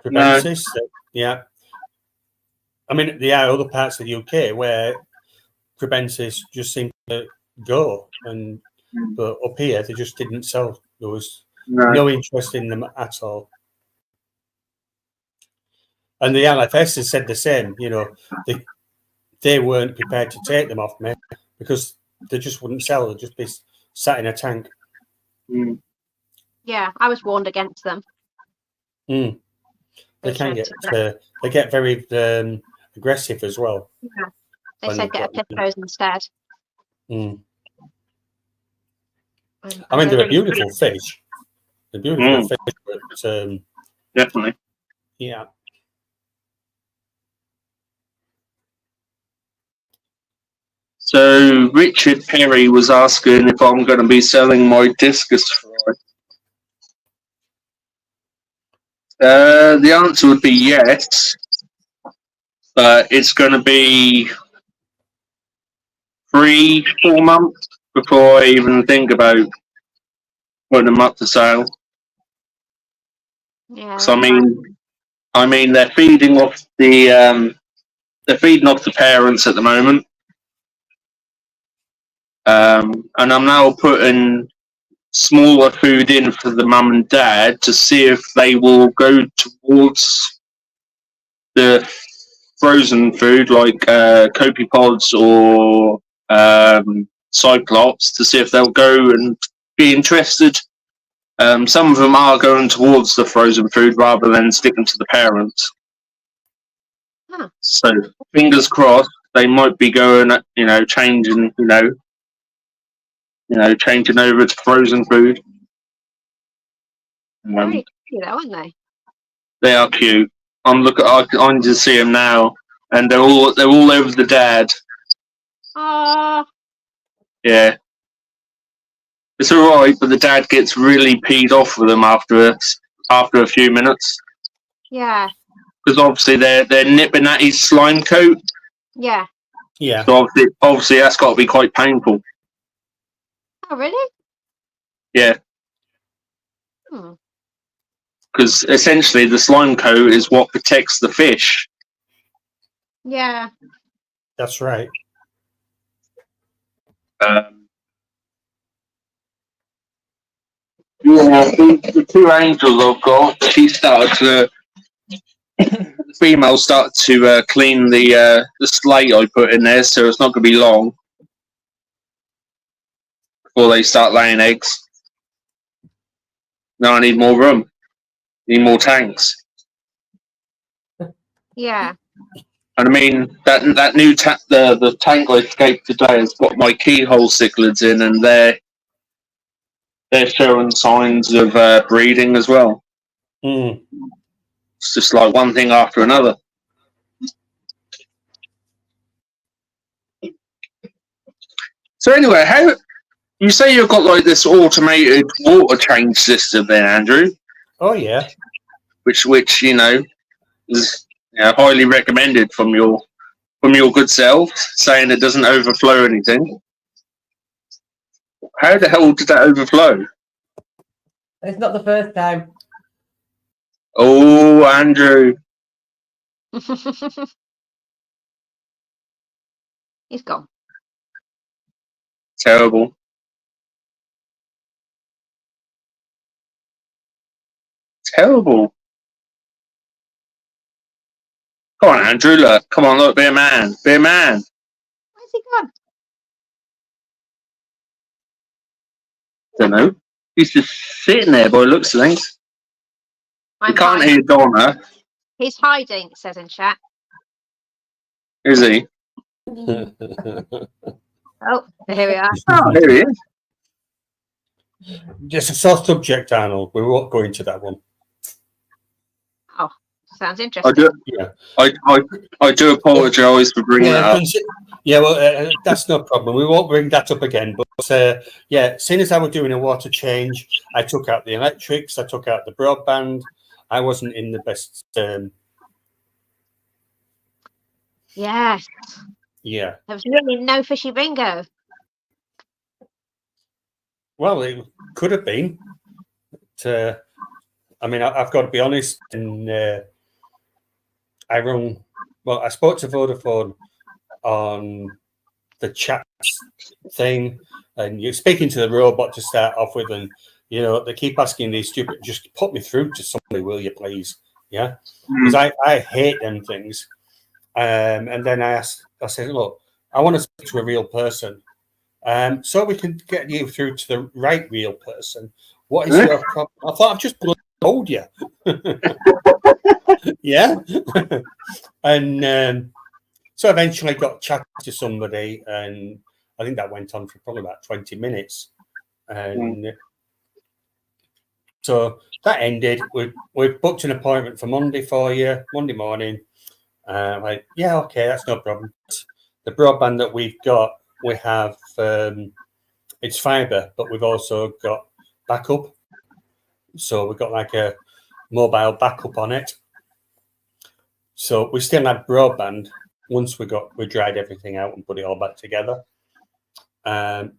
Crebensis, yeah. I mean, there are other parts of the UK where Crebensis just seem to go, but up here they just didn't sell. There was no interest in them at all. And the LFS has said the same. They weren't prepared to take them off me because they just wouldn't sell. They'd just be sat in a tank. Yeah, I was warned against them. They can get they get very aggressive as well. Yeah. They said get a pit rose instead. I mean, they're a beautiful fish. They're beautiful fish, but definitely. Yeah. So Richard Perry was asking if I'm going to be selling my discus fry. The answer would be yes, but it's going to be 3-4 months before I even think about putting them up for sale. Yeah. So I mean, they're feeding off the parents at the moment, and I'm now putting smaller food in for the mum and dad to see if they will go towards the frozen food like copepods or cyclops, to see if they'll go and be interested. Some of them are going towards the frozen food rather than sticking to the parents. So fingers crossed, they might be going, changing, changing over to frozen food. Very cute, aren't they? They are cute. I'm just see them now, and they're all over the dad. Oh. Yeah. It's all right, but the dad gets really peed off with them after a few minutes. Yeah. Because obviously they're nipping at his slime coat. Yeah. Yeah. So obviously that's got to be quite painful. Oh, really? Yeah. Because essentially the slime coat is what protects the fish. Yeah. That's right. The 2 angels I've got, the female started to clean the slate I put in there, so it's not going to be long before they start laying eggs. Now I need more room. Need more tanks. Yeah. And I mean that new the tank I escaped today has got my keyhole cichlids in, and they're showing signs of breeding as well. It's just like one thing after another. So anyway, how you say you've got like this automated water change system then, Andrew? Oh yeah. Which you know is highly recommended from your good self, saying it doesn't overflow anything. How the hell did that overflow? It's not the first time. Oh, Andrew. He's gone. Terrible. Terrible. Come on, Andrew, look. Come on, look, be a man. Be a man. Where's he gone? Don't know. He's just sitting there by the looks of things. I'm You can't hiding. hear Donna, He's hiding, it says in chat. is he? Oh, here we are. Oh, here he is. Just a sore subject, Arnold. We won't go into that one. Oh, sounds I interesting. do, Yeah. I do apologise for bringing that up. Yeah, well, that's no problem. We won't bring that up again. But yeah, seeing as I was doing a water change, I took out the electrics, I took out the broadband. I wasn't in the best. Yes. Yeah. There was really no fishy bingo. Well, it could have been. But, I mean, I've got to be honest. And I spoke to Vodafone on the chat thing, and you're speaking to the robot to start off with, and they keep asking these stupid. Just put me through to somebody, will you, please? Yeah, because I hate them things. And then I said, look, I want to speak to a real person, so we can get you through to the right real person. What is your problem? I thought I've just told you. Yeah, and so eventually got chatting to somebody, and I think that went on for probably about 20 minutes, and so that ended. We booked an appointment for Monday for you, Monday morning. Yeah, okay, that's no problem. The broadband that we've got, we have it's fibre, but we've also got backup. So we've got like a mobile backup on it. So we still had broadband once we dried everything out and put it all back together. I'm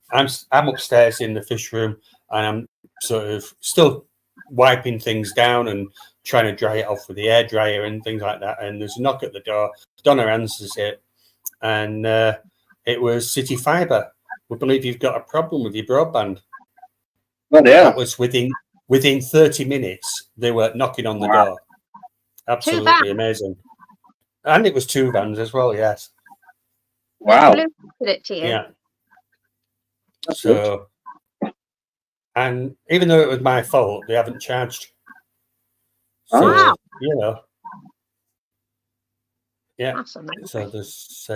upstairs in the fish room, and I'm sort of still wiping things down and trying to dry it off with the airdryer and things like that. And there's a knock at the door. Donna answers it, and it was City Fibre. We believe you've got a problem with your broadband. Oh, yeah. That was within 30 minutes. They were knocking on the door. Absolutely amazing. And it was 2 vans as well. Yes. Wow. It to you. Yeah. So, and even though it was my fault, they haven't charged. So, Wow. Yeah. That's amazing. So there's,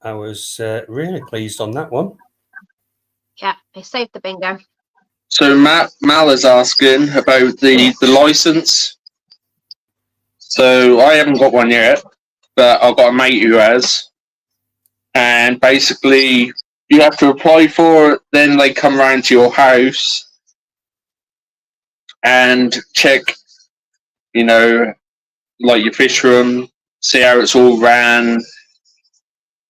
I was really pleased on that one. Yeah, they saved the bingo. So Mal is asking about the license. So I haven't got one yet, but I've got a mate who has. And basically, you have to apply for it. Then they come round to your house and check, like your fish room, see how it's all ran,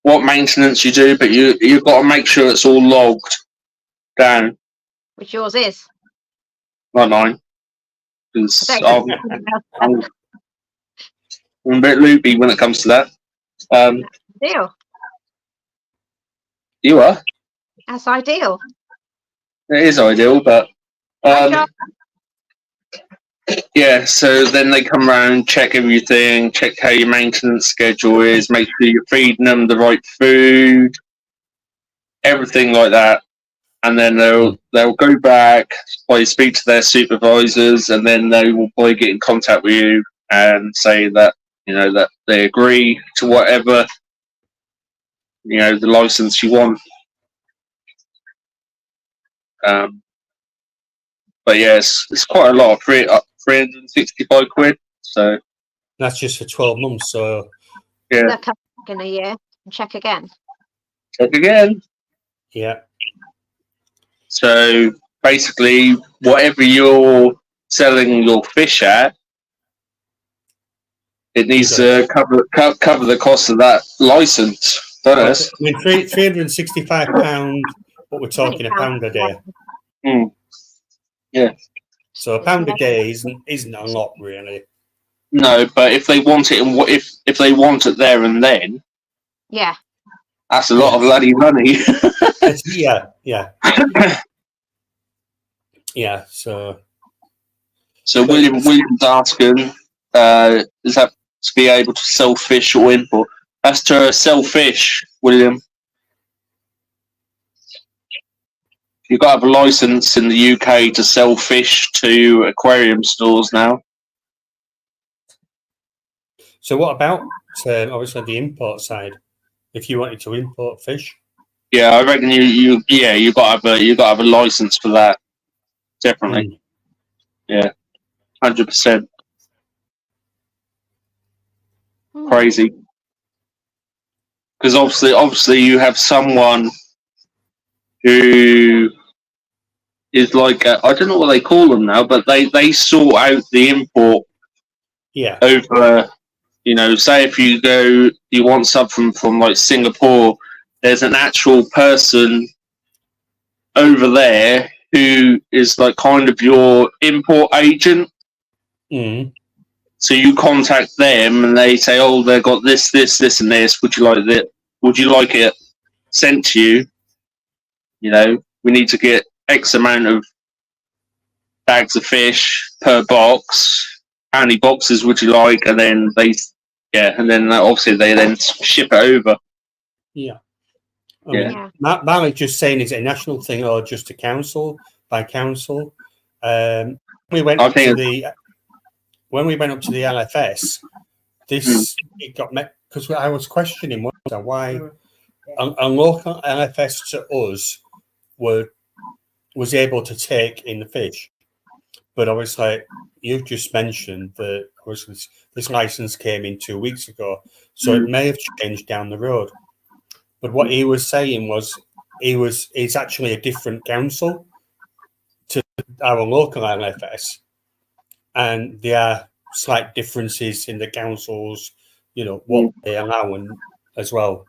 what maintenance you do, but you've got to make sure it's all logged down. Which yours is. Not mine. Because I'm Deal. a bit loopy when it comes to that. You are? That's ideal. It is ideal, but yeah, so then they come around, check everything, check how your maintenance schedule is, make sure you're feeding them the right food, everything like that. And then they'll go back, probably speak to their supervisors, and then they will probably get in contact with you and say that that they agree to whatever the license you want. But yes, it's quite a lot, 365 quid. So that's just for 12 months. So yeah, They'll come back in a year and check again. check again. Yeah. So basically, whatever you're selling your fish at, it needs to cover the cost of that license, doesn't Well, it? I mean, £365. What we're talking, a pound a day. Mm. Yeah. So a pound a day isn't a lot, really. No, but if they want it, and if they want it there and then, Yeah. that's a lot of bloody money. Yeah. Yeah. So William's asking, is that to be able to sell fish or import? That's to sell fish, William. You've got to have a license in the UK to sell fish to aquarium stores now. So what about obviously the import side? If you wanted to import fish, Yeah, I reckon you got to have a license for that. Definitely. Yeah, 100%. Crazy. Because obviously you have someone who is like I don't know what they call them now, but they sort out the import. Yeah. Over, say if you want something from like Singapore, there's an actual person over there who is like kind of your import agent. Mm. So you contact them and they say, "Oh, they've got this, this, and this. Would you like that? Would you like it sent to you? We need to get X amount of bags of fish per box. How many boxes would you like?" And then obviously they then ship it over. Yeah. I Yeah. mean, Malik's just saying, is it a national thing or just a council by council? We went up to the LFS. It got met because I was questioning why a local LFS to us was able to take in the fish, but obviously you've just mentioned that obviously this license came in 2 weeks ago, so it may have changed down the road. But what he was saying was it's actually a different council to our local LFS, and there are slight differences in the councils, what they allow as well.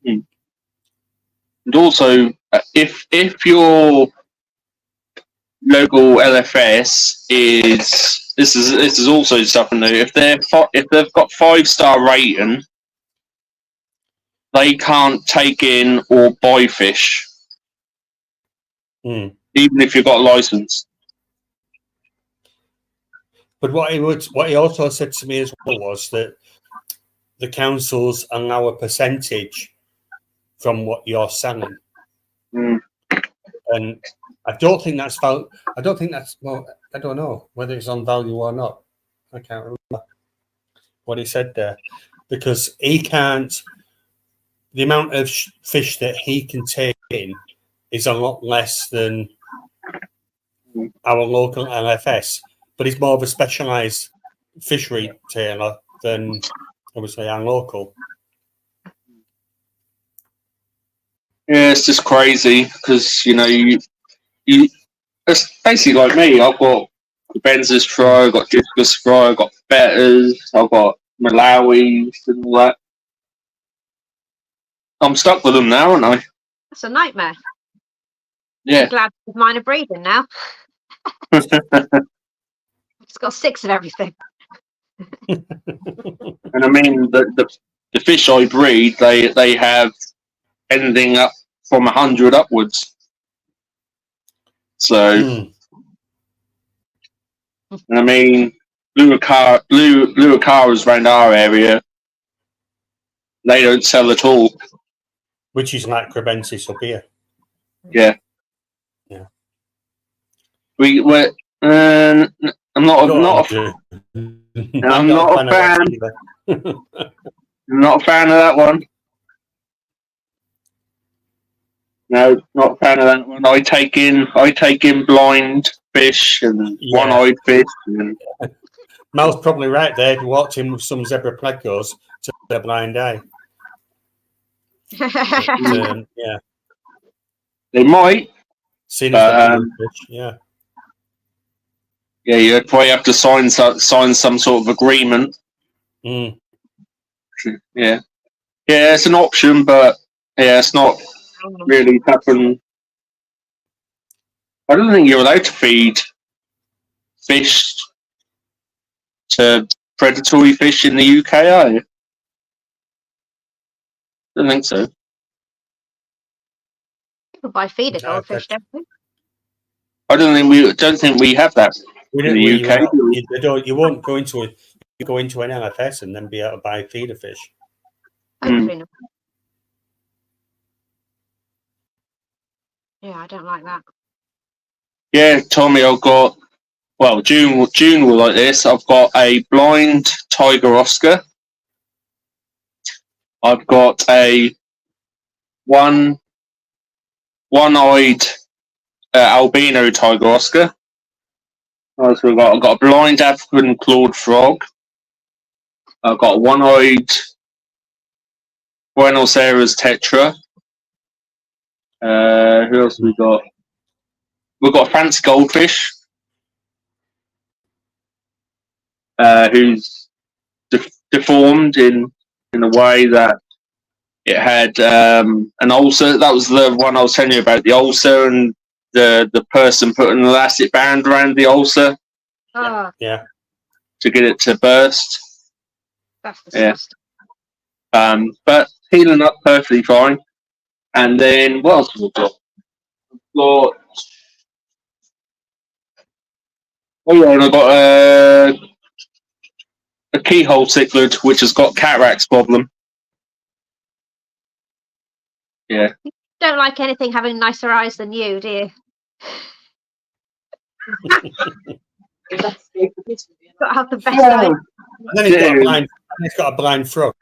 And also, if your local LFS is this is also something new. If they've got 5-star rating, they can't take in or buy fish, even if you've got a license. But what he also said to me as well was that the councils allow a percentage from what you're selling, and I don't think that's well. I don't know whether it's on value or not. I can't remember what he said there, because he can't. The amount of fish that he can take in is a lot less than our local LFS, but he's more of a specialised fish retailer than obviously our local. Yeah, it's just crazy because you it's basically like me. I've got Benz's fry, I've got Jessica's fry, I've got Betters, I've got Malawi's and all that. I'm stuck with them now, aren't I? That's a nightmare. Yeah. I'm glad mine are breeding now. It's got 6 of everything. And I mean, the fish I breed, they have anything up from 100 upwards. So, and I mean, blue Acaras around our area, they don't sell at all. Which is like Crebensis up here. Yeah. Yeah. I'm not a fan. I'm not a fan of that one. No, not a fan of that one. I take in blind fish and one-eyed fish. And Mal's probably right there. He walked in with some zebra plecos to their blind eye. Yeah. They might. Seen as they're blue fish, yeah. Yeah, you'd probably have to sign some sort of agreement. Mm. Yeah. Yeah, it's an option, but yeah, it's not really happened. I don't think you're allowed to feed fish to predatory fish in the UK, are you? I don't think so. People buy feeder goldfish, don't they? I don't think we have that in the UK. You won't go into an LFS and then be able to buy feeder fish. Hopefully not. Yeah, I don't like that. Yeah, Tommy, June will like this. I've got a blind tiger Oscar. I've got a one-eyed albino tiger Oscar. I've got a blind African clawed frog. I've got a one-eyed Buenos Aires tetra. Who else have we got? We've got a fancy goldfish. Who's deformed in a way that it had an ulcer. That was the one I was telling you about, the ulcer, and the person put an elastic band around the ulcer. Yeah. To get it to burst. That's disgusting. Yeah. But healing up perfectly fine. And then what else have we got? And I've got a keyhole cichlid which has got cataracts problem. Yeah. Don't like anything having nicer eyes than you, do you? Got to have the best eyes. And then he's got a blind frog.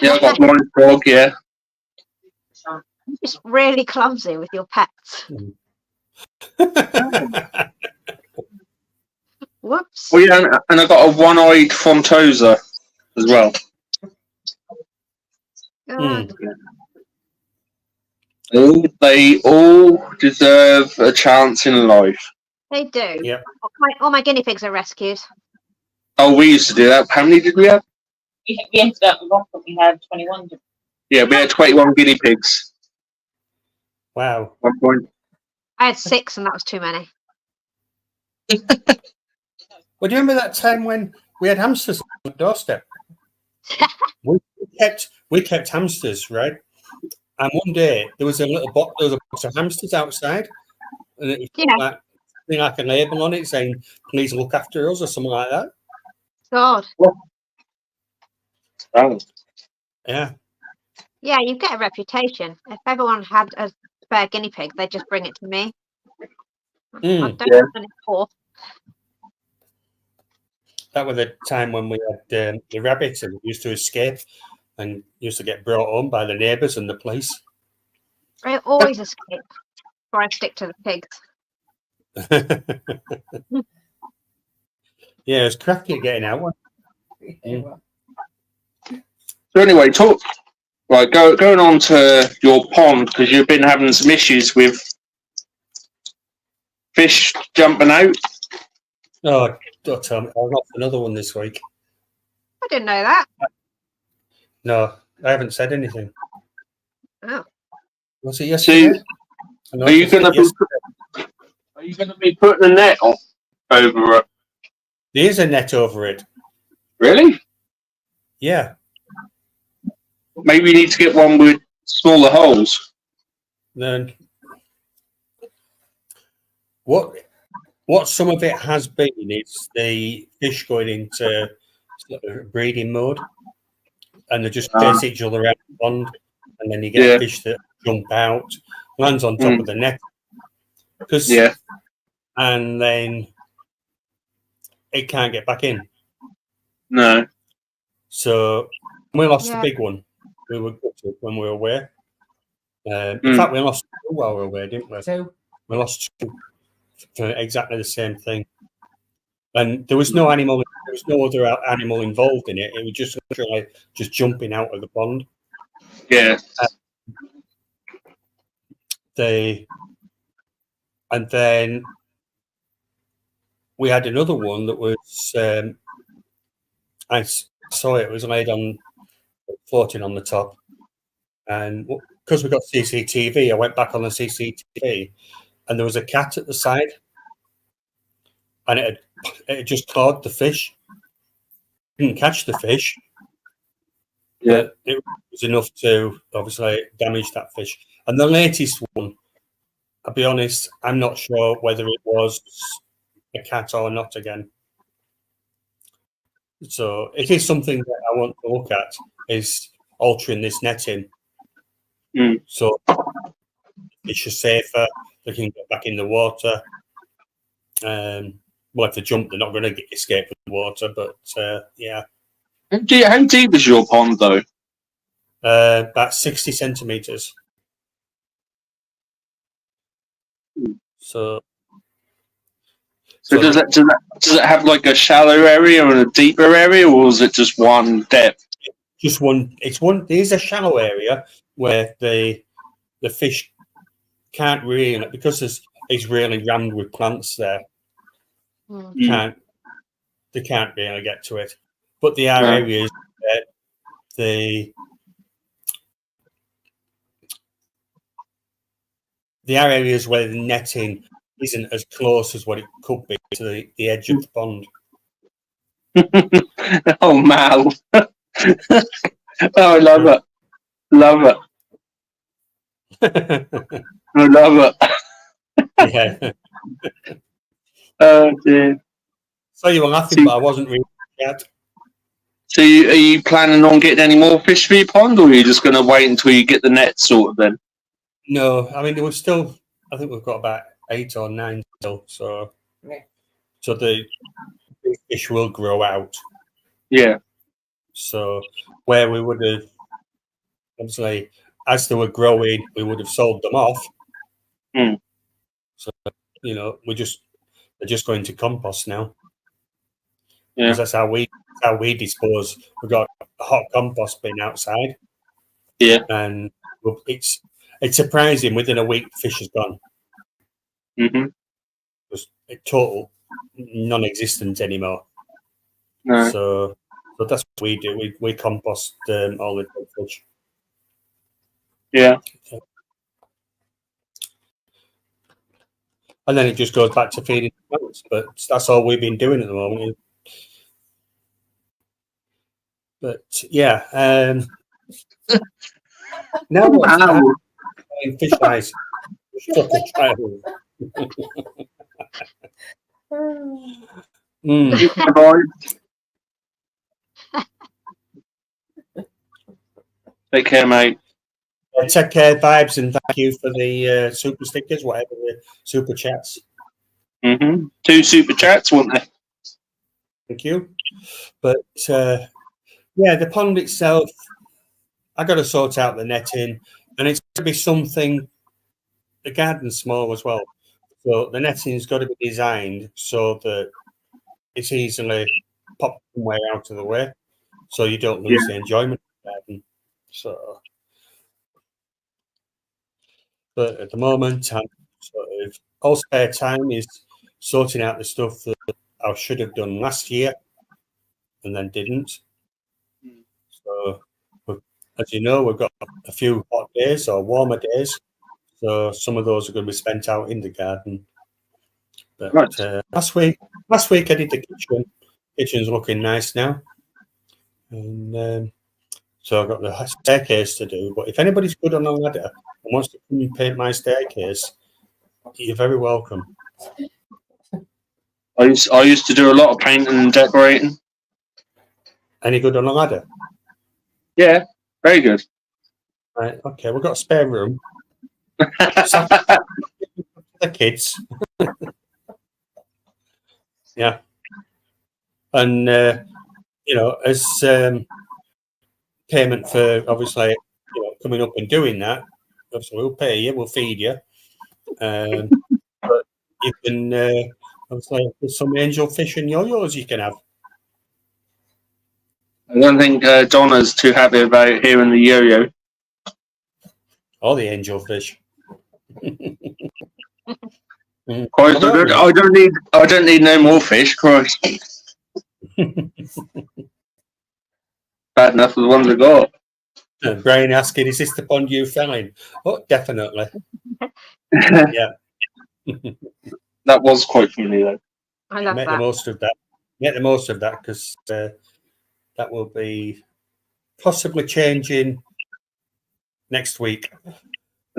Yeah, I've got a blind frog, yeah. You're just really clumsy with your pets. Whoops. Oh yeah, and I got a one-eyed Fontosa as well. They all deserve a chance in life. They do. Yep. All my guinea pigs are rescued. Oh, we used to do that. How many did we have? We ended up with one, but we had 21. Yeah, we had 21 guinea pigs. Wow. 1 point. I had 6, and that was too many. Well, do you remember that time when we had hamsters on the doorstep? we kept hamsters, right? And one day there was a box of hamsters outside, and it was like a label on it saying, "Please look after us" or something like that. God. Oh. Yeah. Yeah, you get a reputation. If everyone had a spare guinea pig, they'd just bring it to me. I don't have any for. That was the time when we had the rabbits and used to escape and used to get brought home by the neighbours and the police. I always escape before I stick to the pigs. Yeah, it's crafty getting out. So anyway, going on to your pond, because you've been having some issues with fish jumping out. Oh, don't tell me. I've got another one this week. I didn't know that. No, I haven't said anything. Oh. Was it yesterday? Are you going to be putting a net over it? There is a net over it. Really? Yeah. Maybe you need to get one with smaller holes. Then what some of it has been is the fish going into sort of breeding mode, and they just chase each other around the pond, and then you get fish that jump out, lands on top of the net, and then it can't get back in. No. So we lost the big one. We were gutted when we were away. In fact, we lost 2 while we were away, didn't we? 2. We lost 2 for exactly the same thing. And there was no animal. There was no other animal involved in it. It was just literally just jumping out of the pond. Yeah. and then we had another one that was I saw it was laid on floating on the top, and because we got CCTV, I went back on the CCTV, and there was a cat at the side, and it had just clawed the fish. Didn't catch the fish, but it was enough to obviously damage that fish. And the latest one, I'll be honest, I'm not sure whether it was a cat or not again. So it is something that I want to look at, is altering this netting. So fish are safer, they can get back in the water. Well, if they jump, they're not going to escape from the water, but yeah. How deep is your pond, though? About 60 centimetres. So does it have like a shallow area and a deeper area, or is it just one depth? Just one. There's a shallow area where the fish can't really, because it's really rammed with plants there. They can't really get to it. But there are areas that there are areas where the netting isn't as close as what it could be to the edge of the pond. Oh, Mal. Oh, I love it. Love it. I love it. Yeah. Oh, dear. So you were laughing, but I wasn't really scared. So are you planning on getting any more fish for your pond, or are you just going to wait until you get the net sorted then? No, I mean, I think we've got about 8 or 9 still, so the fish will grow out. Yeah. So where we would have, obviously, as they were growing, we would have sold them off. So, they're just going to compost now. Yeah. Because that's how we dispose. We've got a hot compost bin outside. Yeah. And it's surprising, within a week, fish is gone. Just total non-existent anymore. No. So that's what we do. We compost all the dead fish. Yeah. And then it just goes back to feeding the plants. But that's all we've been doing at the moment. But yeah, now fish eyes. Take care, mate. Take care, vibes, and thank you for the super stickers, whatever the super chats. 2 super chats, weren't there? Thank you. But yeah, the pond itself, I got to sort out the netting, and it's got to be something. The garden's small as well, so the netting's got to be designed so that it's easily popped somewhere out of the way, so you don't lose the enjoyment of the garden. So, but at the moment, I'm sort of all spare time is sorting out the stuff that I should have done last year and then didn't. So, as you know, we've got a few hot days or warmer days, so some of those are going to be spent out in the garden. But last week I did the kitchen. Kitchen's looking nice now, and so I've got the staircase to do. But if anybody's good on a ladder and wants to come and paint my staircase, you're very welcome. I used to do a lot of painting and decorating. Any good on a ladder? Yeah, very good. Right, okay, we've got a spare room. The kids. Yeah. And, as payment for, obviously, coming up and doing that, obviously we'll pay you, we'll feed you. But you can, obviously, there's some angel fish and yo-yos you can have. I don't think Donna's too happy about hearing the yo-yo. Or the angel fish. Christ, I don't need no more fish. Christ, bad enough with the ones I got. Brian asking, "Is this the pond you fell in?" Oh, definitely. Yeah. That was quite funny though. I love Make that. the most of that. Make the most of that, because that will be possibly changing next week.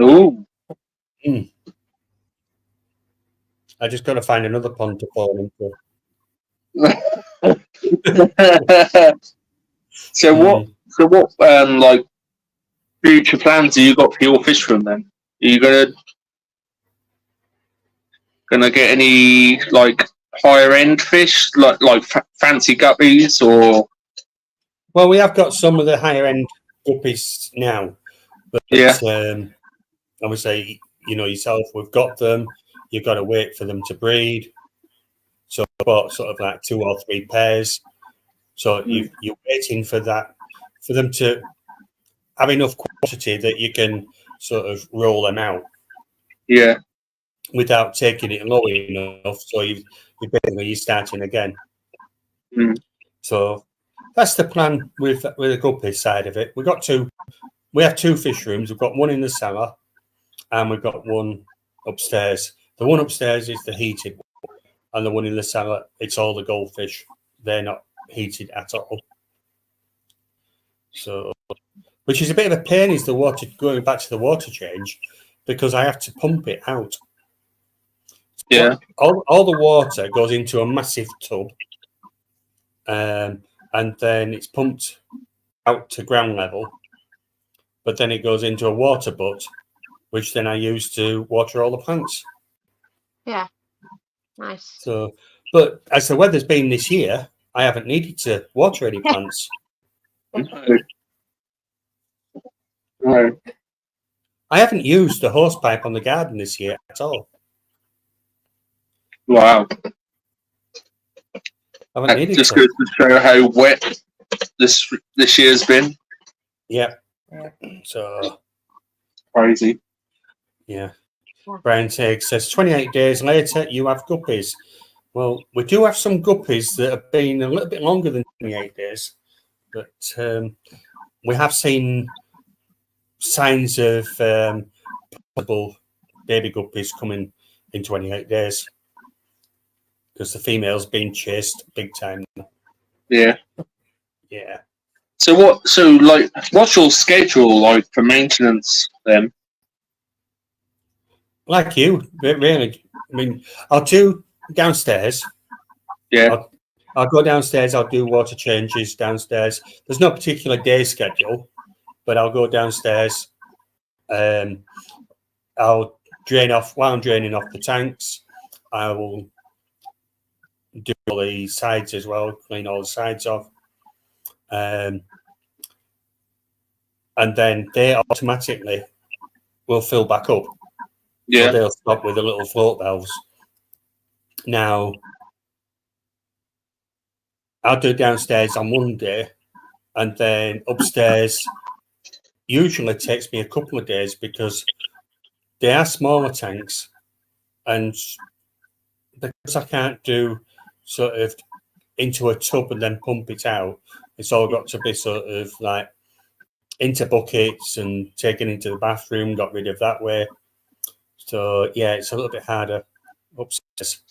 Ooh. I just got to find another pond to fall into. So what like future plans have you got for your fish room then? Are you gonna get any like higher end fish, like fancy guppies, or? Well, we have got some of the higher end guppies now, but Yeah. Obviously, you know yourself, we've got them. You've got to wait for them to breed. So I bought sort of like 2 or 3 pairs. So you're waiting for that, for them to have enough quantity that you can sort of roll them out. Yeah. Without taking it low enough. So you're starting again. So that's the plan with the guppy side of it. We have 2 fish rooms. We've got one in the cellar and we've got one upstairs. The one upstairs is the heated one, and the one in the cellar, it's all the goldfish. They're not heated at all. So, which is a bit of a pain, is the water, going back to the water change, because I have to pump it out. Yeah. All the water goes into a massive tub, and then it's pumped out to ground level, but then it goes into a water butt, which then I use to water all the plants. Yeah. Nice. So, but as the weather's been this year, I haven't needed to water any plants. No. I haven't used the hose pipe on the garden this year at all. Wow. I haven't That needed just to. goes to show how wet this year's been. Yeah. So Crazy. yeah. Brian Tigg says 28 days later you have guppies. Well, we do have some guppies that have been a little bit longer than 28 days, but we have seen signs of possible baby guppies coming in 28 days, because the female's been chased big time. Yeah. Yeah. So what's your schedule like for maintenance then? Like you, really. I mean, I'll do downstairs. Yeah. I'll go downstairs. I'll do water changes downstairs. There's no particular day schedule, but I'll go downstairs. I'll drain off, while I'm draining off the tanks, I will do all the sides as well, clean all the sides off. And then they automatically will fill back up. Yeah. So they'll stop with the little float valves. Now, I'll do downstairs on one day, and then upstairs usually takes me a couple of days, because they are smaller tanks, and because I can't do sort of into a tub and then pump it out, it's all got to be sort of like into buckets and taken into the bathroom, got rid of that way. So yeah, it's a little bit harder upstairs.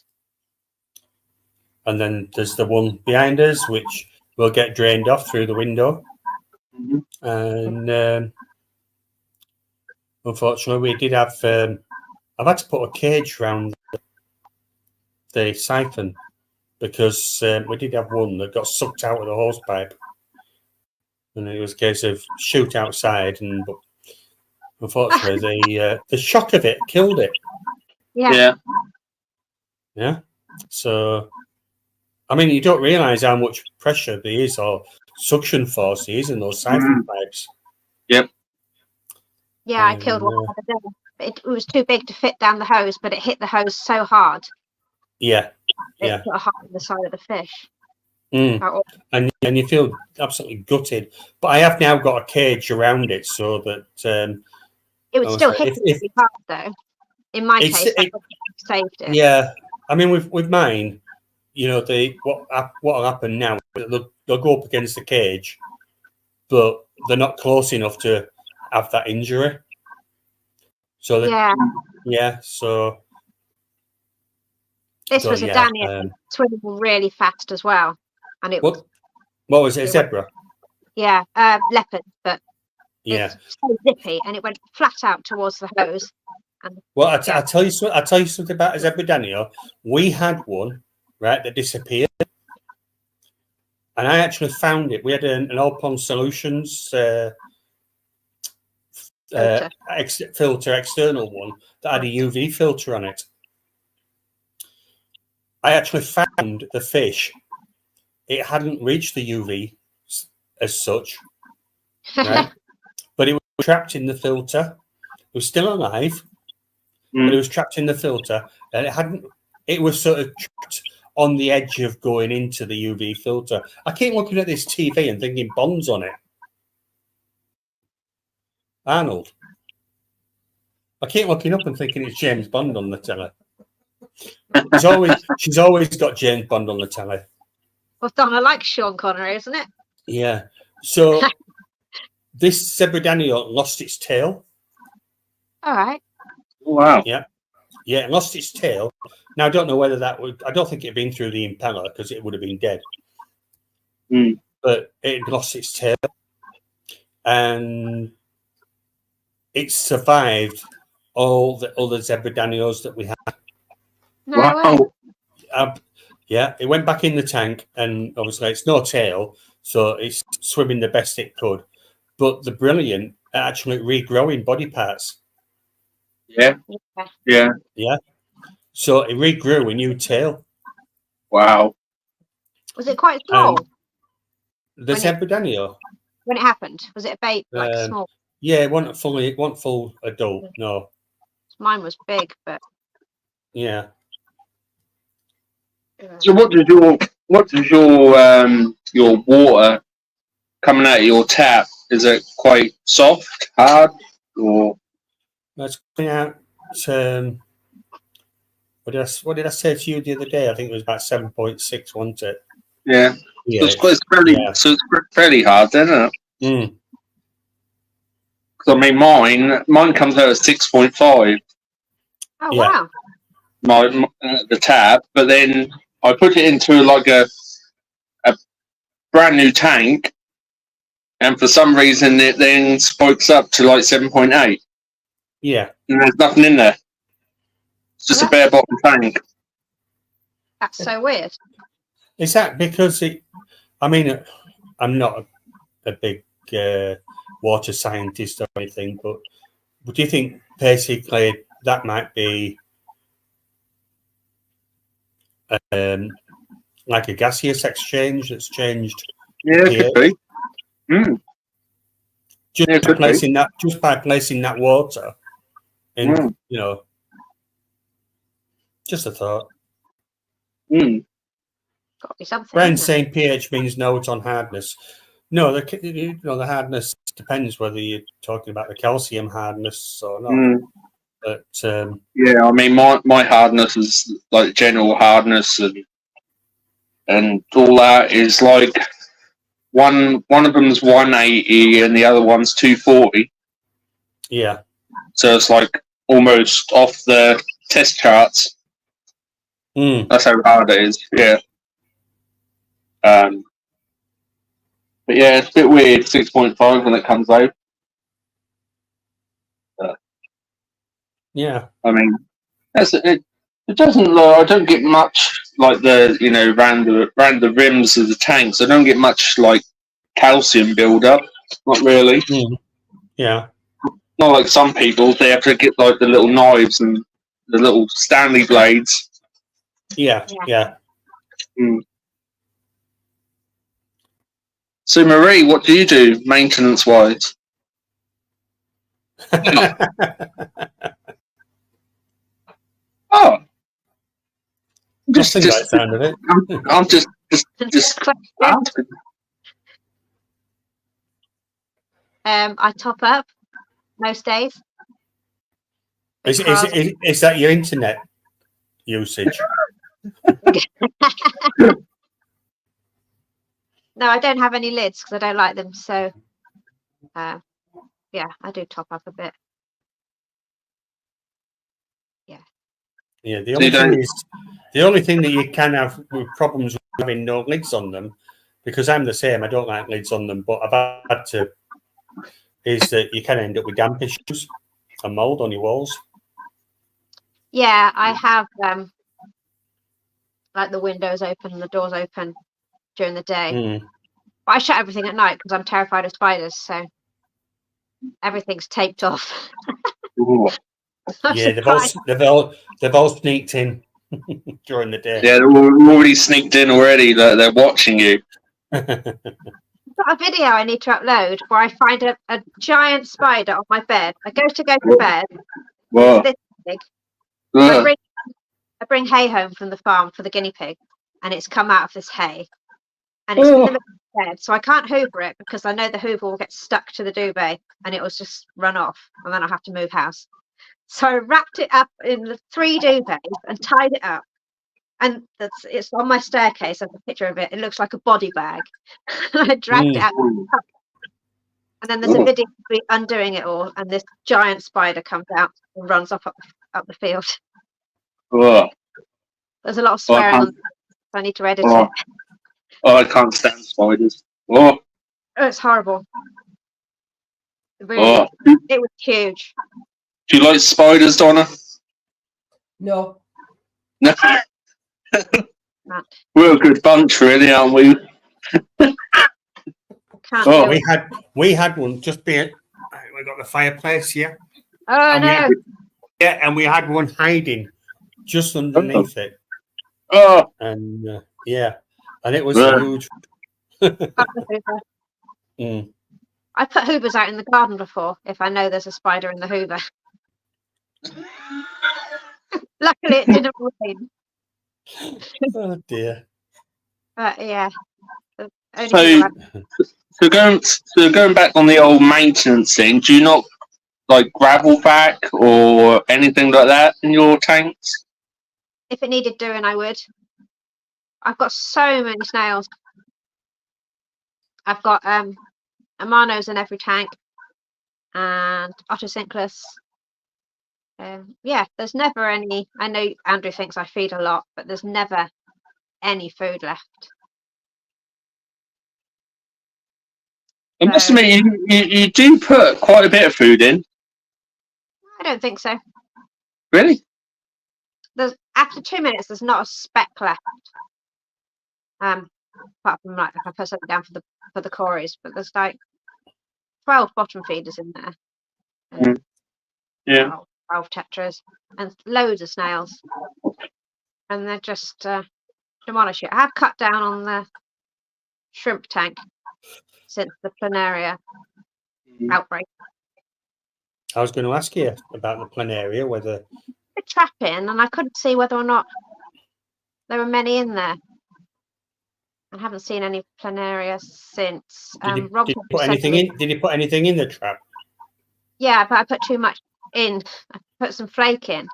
And then there's the one behind us, which will get drained off through the window. And unfortunately, we did have, I've had to put a cage around the siphon, because we did have one that got sucked out of the hose pipe. And it was a case of shoot outside, but unfortunately, the shock of it killed it. Yeah. Yeah. So, I mean, you don't realise how much pressure there is, or suction force there is in those siphon pipes. Yep. Yeah, I killed one the other day. It was too big to fit down the hose, but it hit the hose so hard. Yeah. It put a hole in the side of the fish. And you feel absolutely gutted. But I have now got a cage around it, so that it would still hit really hard, though. In my It's- case, that saved it. Yeah, I mean, with mine, you know, what'll happen now? They'll go up against the cage, but they're not close enough to have that injury. So so this was a Daniel swimming really fast as well, and it what was it? A zebra? leopard, but Yeah. it's so zippy, and it went flat out towards the hose. And Well, I tell you something about a zebra Daniel. We had one right that disappeared, and I actually found it. We had an All Pond Solutions filter, external one that had a UV filter on it. I actually found the fish. It hadn't reached the UV as such, right? But it was trapped in the filter. It was still alive, but it was trapped in the filter, and it was sort of trapped on the edge of going into the UV filter. I keep looking at this TV and thinking Bond's on it. Arnold. I keep looking up and thinking it's James Bond on the telly. She's always got James Bond on the telly. Well, Donna likes Sean Connery, isn't it? Yeah. So this zebra Daniel lost its tail. All right. Wow. Yeah, it lost its tail. Now I don't know whether that would. I don't think it had been through the impeller because it would have been dead. But it lost its tail, and it survived all the other zebra Daniels that we had. No way. Yeah, it went back in the tank, and obviously it's no tail, so it's swimming the best it could. But the brilliant actually regrowing body parts. Yeah. So it regrew a new tail. Wow. Was it quite small The zebra Daniel. when it happened? Was it a baby, like small? Yeah, it wasn't full adult. No. Mine was big, but Yeah. So what does your water coming out of your tap? Is it quite soft, hard, or? That's coming out. What did I say to you the other day? I think it was about 7.6, wasn't it? Yeah. Yeah. So it's fairly hard, isn't it? Because I mean, mine comes out at 6.5. Oh wow! The tap, but then I put it into like a brand new tank, and for some reason it then spikes up to like 7.8. Yeah. And there's nothing in there. It's just a bare bottom tank. That's so weird. Is that because I mean, I'm not a big water scientist or anything, but do you think basically that might be like a gaseous exchange that's changed? Yeah, it could be. Just by placing that water in, you know, just a thought. Got to be something. Brian's saying pH means note on hardness. No, the hardness depends whether you're talking about the calcium hardness or not. But yeah, I mean, my hardness is like general hardness, and all that is like one of them's 180 and the other one's 240. Yeah. So it's like almost off the test charts. That's how hard it is. Yeah. But yeah, it's a bit weird. 6.5 when it comes out. Yeah. I mean, it doesn't look. I don't get much like around the rims of the tanks. I don't get much like calcium buildup. Not really. Yeah. Not like some people. They have to get like the little knives and the little Stanley blades. Yeah. So Marie, what do you do maintenance wise? Oh, Just like sound of it. I'm just asking. I top up most days. Is that your internet usage? No, I don't have any lids because I don't like them. So, yeah, I do top up a bit. Yeah, the only thing that you can have with problems with having no lids on them, because I'm the same, I don't like lids on them, but I've had to, is that you can end up with damp issues and mold on your walls. Yeah, I have like the windows open and the doors open during the day. But I shut everything at night because I'm terrified of spiders, so everything's taped off. Yeah, they've all sneaked in during the day. Yeah, they're already sneaked in already. They're watching you. I've got a video I need to upload where I find a giant spider on my bed. I go to bed. Whoa. It's this big. I bring hay home from the farm for the guinea pig, and it's come out of this hay, and it's in the middle of the bed, so I can't hoover it because I know the hoover will get stuck to the duvet, and it will just run off, and then I'll have to move house. So I wrapped it up in the 3 duvets and tied it up, and it's on my staircase. I have a picture of it. It looks like a body bag. I dragged it out, and then there's a video of me undoing it all, and this giant spider comes out and runs off up the field. Whoa. There's a lot of swearing on that, so I need to edit it. Oh, I can't stand spiders. Oh, it's horrible. Really, it was huge. Do you like spiders, Donna? No. No. We're a good bunch, really, aren't we? We had one just being. We got the fireplace here. Oh no! And we had one hiding just underneath it. Oh, and and it was huge. I put hoovers out in the garden before if I know there's a spider in the hoover. Luckily, it didn't rain. Oh dear. But yeah. So going back on the old maintenance thing, do you not like gravel back or anything like that in your tanks? If it needed doing, I would. I've got so many snails. I've got Amanos in every tank and Ottocinclus. Yeah, there's never any. I know Andrew thinks I feed a lot, but there's never any food left. I must admit, you do put quite a bit of food in. I don't think so. Really? There's after 2 minutes, there's not a speck left. Apart from like if I put something down for the cories, but there's like 12 bottom feeders in there. Yeah. 12 tetras and loads of snails, and they're just demolish it. I have cut down on the shrimp tank since the planaria outbreak. I was going to ask you about the planaria, whether a trap in, and I couldn't see whether or not there were many in there. I haven't seen any planaria since. Did you put anything in? Did you put anything in the trap? Yeah, but I put too much in. I put some flake in.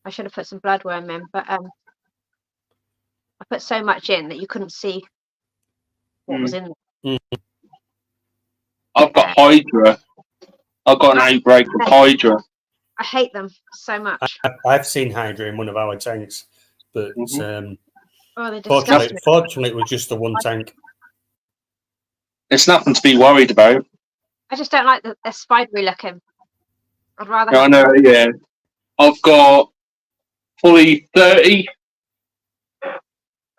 I should have put some bloodworm in, but I put so much in that you couldn't see what was in there. I've got Hydra. I've got an outbreak of Hydra. I hate them so much. I've seen Hydra in one of our tanks, but fortunately, it was just the one tank. It's nothing to be worried about. I just don't like the spidery looking. I'd rather. I know, yeah. I've got probably 30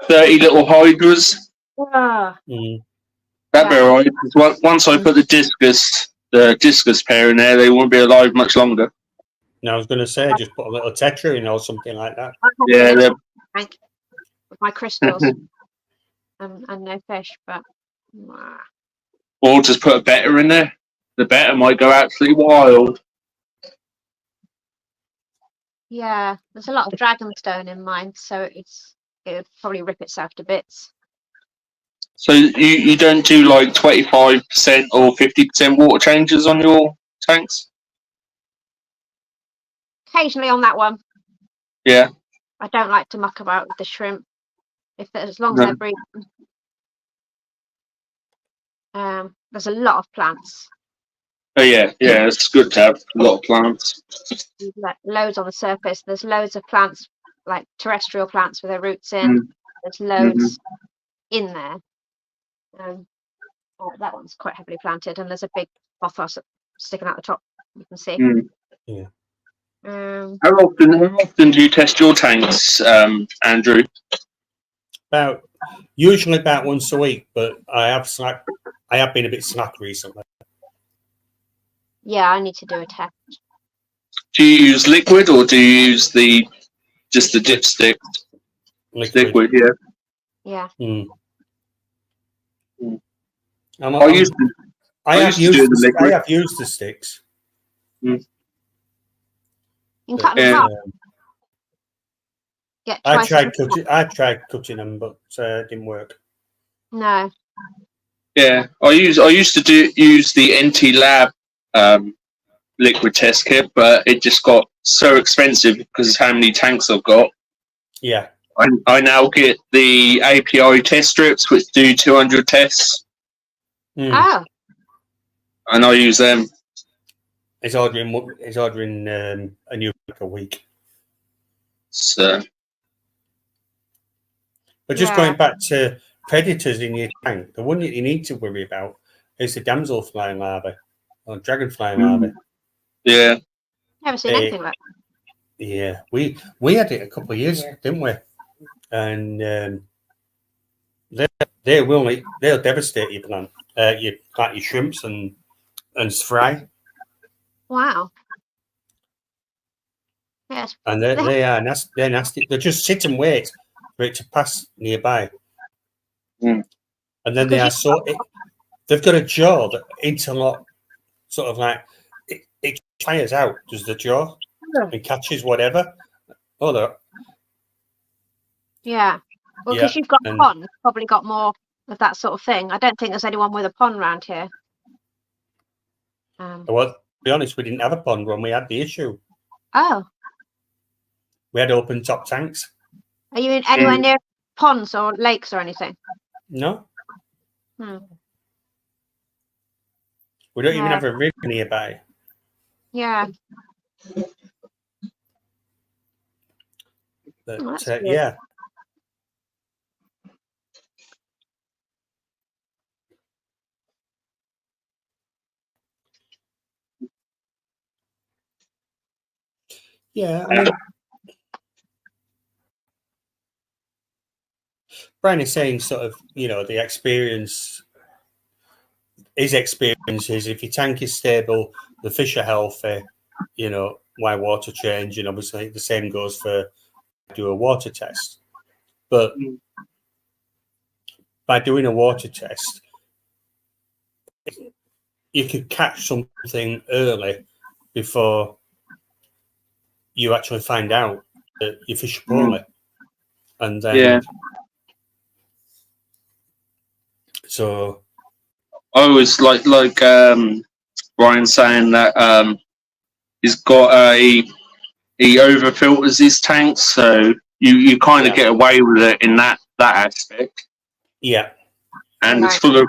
little Hydras. That'd be alright. Once I put the discus pair in there, they won't be alive much longer. No, I was going to say, just put a little tetra in or something like that. Yeah, with my crystals and no fish, but. Or just put a betta in there. The betta might go absolutely wild. Yeah, there's a lot of dragonstone in mine, so it would probably rip itself to bits. So you don't do like 25% or 50% water changes on your tanks? occasionally on that one. Yeah. I don't like to muck about with the shrimp, as long as No. they're breathing. There's a lot of plants. Oh yeah, yeah. It's good to have a lot of plants. Loads on the surface. There's loads of plants, like terrestrial plants with their roots in. Mm. There's loads in there. That one's quite heavily planted, and there's a big pothos sticking out the top. You can see. Mm. Yeah. How often do you test your tanks, Andrew? Usually about once a week, but I have been a bit slack recently. Yeah, I need to do a test. Do you use liquid or do you use just the dipstick? Liquid, yeah. Yeah. Mm. I have used the sticks. Mm. You can cut them up. I tried cutting them, but it didn't work. No. Yeah, I used to use the NT Lab liquid test kit, but it just got so expensive because of how many tanks I've got. Yeah. I now get the API test strips, which do 200 tests. Mm. Oh. And I use them. He's ordering a new a week. So. But just going back to predators in your tank, the one that you need to worry about is the damselfly larvae or dragonfly larvae. Yeah. Never seen anything like that. Yeah, we had it a couple of years, didn't we? And they'll devastate your plant, your shrimps and fry. Wow. Yes. And they're nasty. They just sit and wait for it to pass nearby. Mm. And then they've got a jaw that interlock, sort of like it fires out, does the jaw, and catches whatever. Oh, yeah. Well, because you've got a pond, probably got more of that sort of thing. I don't think there's anyone with a pond around here. Well, to be honest, we didn't have a pond when we had the issue. Oh. We had open top tanks. Are you anywhere near ponds or lakes or anything? No. Hmm. We don't even have a river nearby. Yeah. But, yeah. Yeah, I mean, Brian is saying sort of, the experience, his experience is if your tank is stable, the fish are healthy, why water change? And obviously the same goes for do a water test. But by doing a water test, you could catch something early before you actually find out that your fish are poorly. And then, so I always like Brian saying that he's got he over filters his tanks, so you kind of get away with it in that aspect. Yeah, and it's full of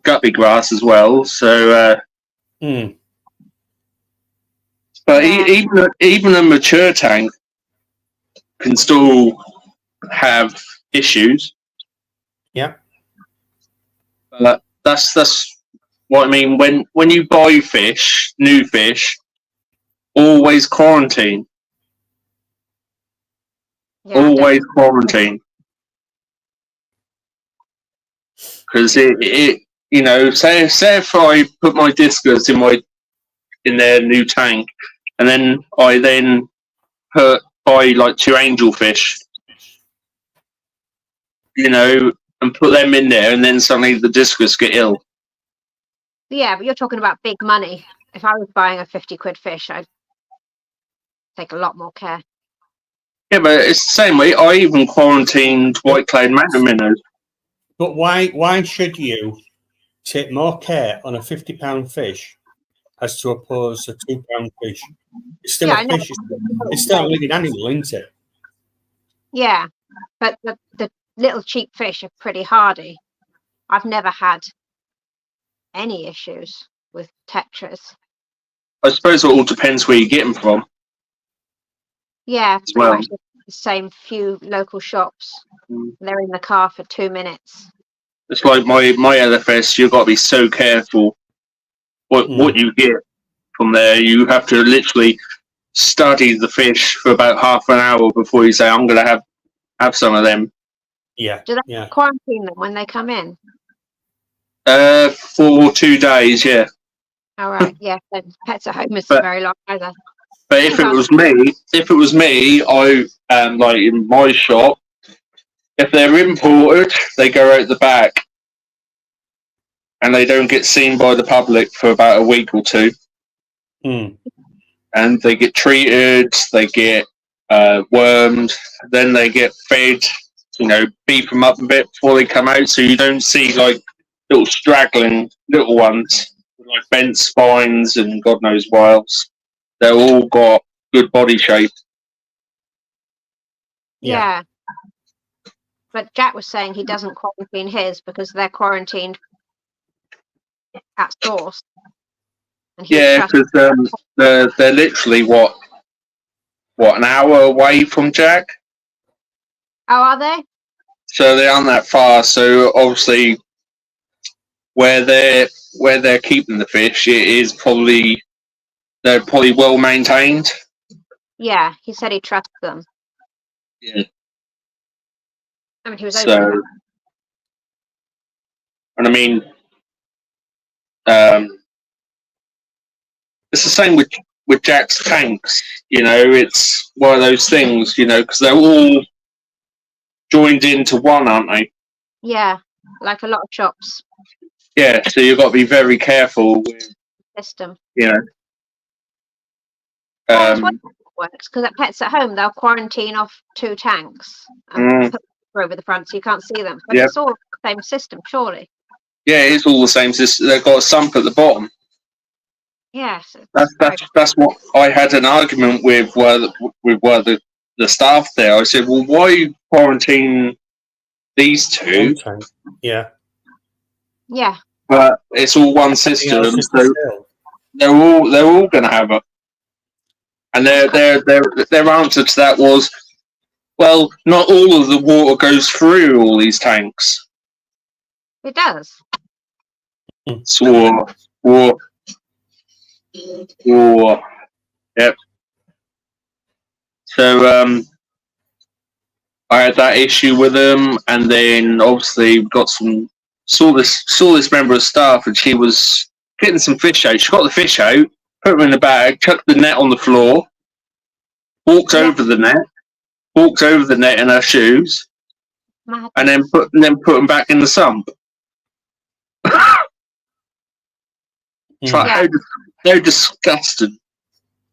guppy grass as well. So, but even a mature tank can still have issues. Yeah. But that's what I mean. When you buy fish, new fish, always quarantine. Yeah, always quarantine. Because it say if I put my discus in their new tank, and then I buy like 2 angelfish, and put them in there, and then suddenly the discus get ill. Yeah, but you're talking about big money. If I was buying a 50 quid fish, I'd take a lot more care. Yeah, but it's the same way. I even quarantined white-clawed manta minnows. But why should you take more care on a £50 fish as to oppose a £2 fish. It's still Yeah, I a know. fish. It's still a living animal, isn't it? Yeah, but the little cheap fish are pretty hardy. I've never had any issues with tetras. I suppose it all depends where you get them from Yeah, as pretty well. much the same few local shops. Mm. They're in the car for 2 minutes. It's like my LFS. You've got to be so careful what you get from there. You have to literally study the fish for about half an hour before you say, "I'm going to have some of them." Yeah. Do they Yeah. quarantine them when they come in? For 2 days, yeah. All right, yeah. Then Pets at Home isn't But- very long either. But if it was me, I like in my shop, if they're imported, they go out the back, and they don't get seen by the public for about a week or two, and they get treated, they get wormed, then they get fed. Beef them up a bit before they come out, so you don't see like little straggling little ones with like bent spines and God knows what else. They're all got good body shape. Yeah. But Jack was saying he doesn't quarantine his because they're quarantined at source. And he Yeah, trusts- because they're literally what an hour away from Jack, Oh, are they? so they aren't that far. So obviously, where they're keeping the fish, they're probably well maintained. Yeah, he said he trusts them. Yeah. I mean, he was So, open. and I mean, it's the same with Jack's tanks. It's one of those things. Because they're all joined into one, aren't they? Yeah, like a lot of shops Yeah. So you've got to be very careful with, system. Um, Works because at Pets at Home they'll quarantine off 2 tanks and put them over the front so you can't see them. But Yeah. it's all the same system, surely. Yeah, it's all the same system. They've got a sump at the bottom. Yes. That's what I had an argument with the staff there. I said, "Well, why quarantine these two?" Yeah. Yeah. But it's all one system, so they're all going to have it. And their answer to that was, well, not all of the water goes through all these tanks. It does. So, yep. So I had that issue with them, and then obviously got saw this member of staff, and she was getting some fish out. She got the fish out, put them in the bag, chucked the net on the floor, walked over the net in her shoes, Mad. and then put them back in the sump. It's like, how disgusting.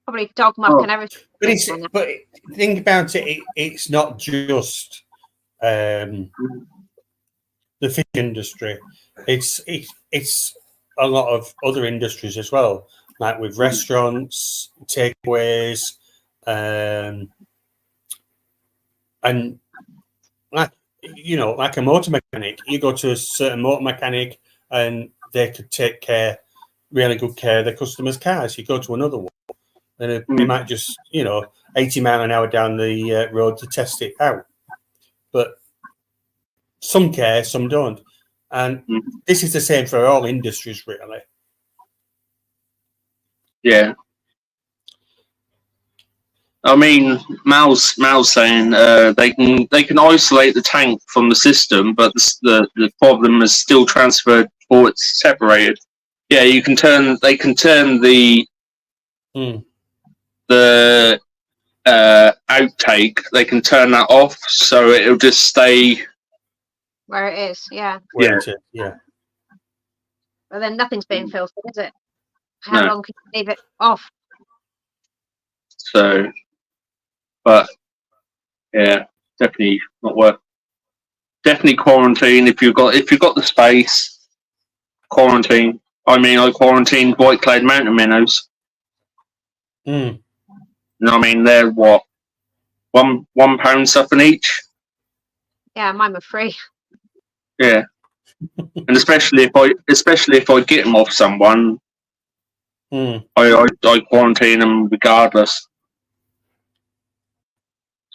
Probably dog muck and everything. But think about it. It's not just the fish industry. It's a lot of other industries as well, like with restaurants, takeaways, and like a motor mechanic. You go to a certain motor mechanic, and they could take really good care of their customers' cars. You go to another one, and they might just 80 mile an hour down the road to test it out. But some care, some don't. And this is the same for all industries, really. Yeah. I mean, Mal's saying they can isolate the tank from the system, but the problem is still transferred before it's separated. Yeah, they can turn the outtake. They can turn that off, so it'll just stay where it is. Yeah. Yeah. But then nothing's being filtered, is it? How long can you leave it off? So, but yeah, definitely not worth. Definitely quarantine if you've got the space. Quarantine. I mean, I quarantined white-clad mountain minnows. Mm. And I mean, they're what, £1 something each. Yeah, mine were free. Yeah, and especially if I get them off someone, Mm. I quarantine them regardless.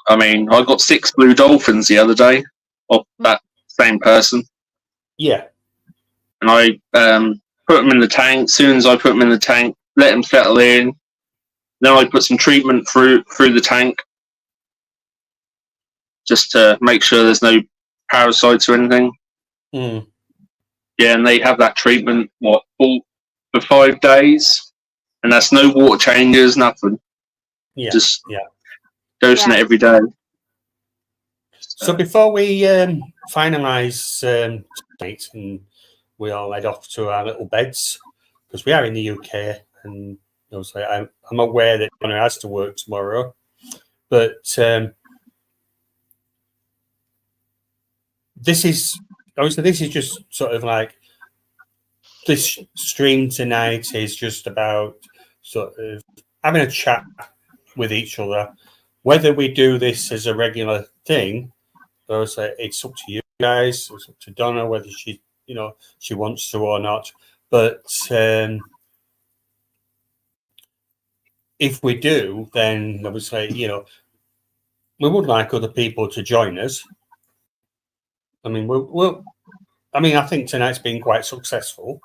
I mean, I got 6 blue dolphins the other day off that same person, Yeah. and I put them in the tank. As soon as I put them in the tank, let them settle in. Then I put some treatment through the tank, just to make sure there's no parasites or anything. Mm. Yeah, and they have that treatment for 5 days, and that's no water changes, nothing. Yeah. Just Yeah. dosing it every day. So before we finalise tonight and we all head off to our little beds, because we are in the UK, and obviously I'm aware that Donna has to work tomorrow, but this is just sort of like, this stream tonight is just about sort of having a chat with each other. Whether we do this as a regular thing, or say it's up to you guys, it's up to Donna whether she wants to or not. But if we do, then obviously, we would like other people to join us. I mean, I think tonight's been quite successful.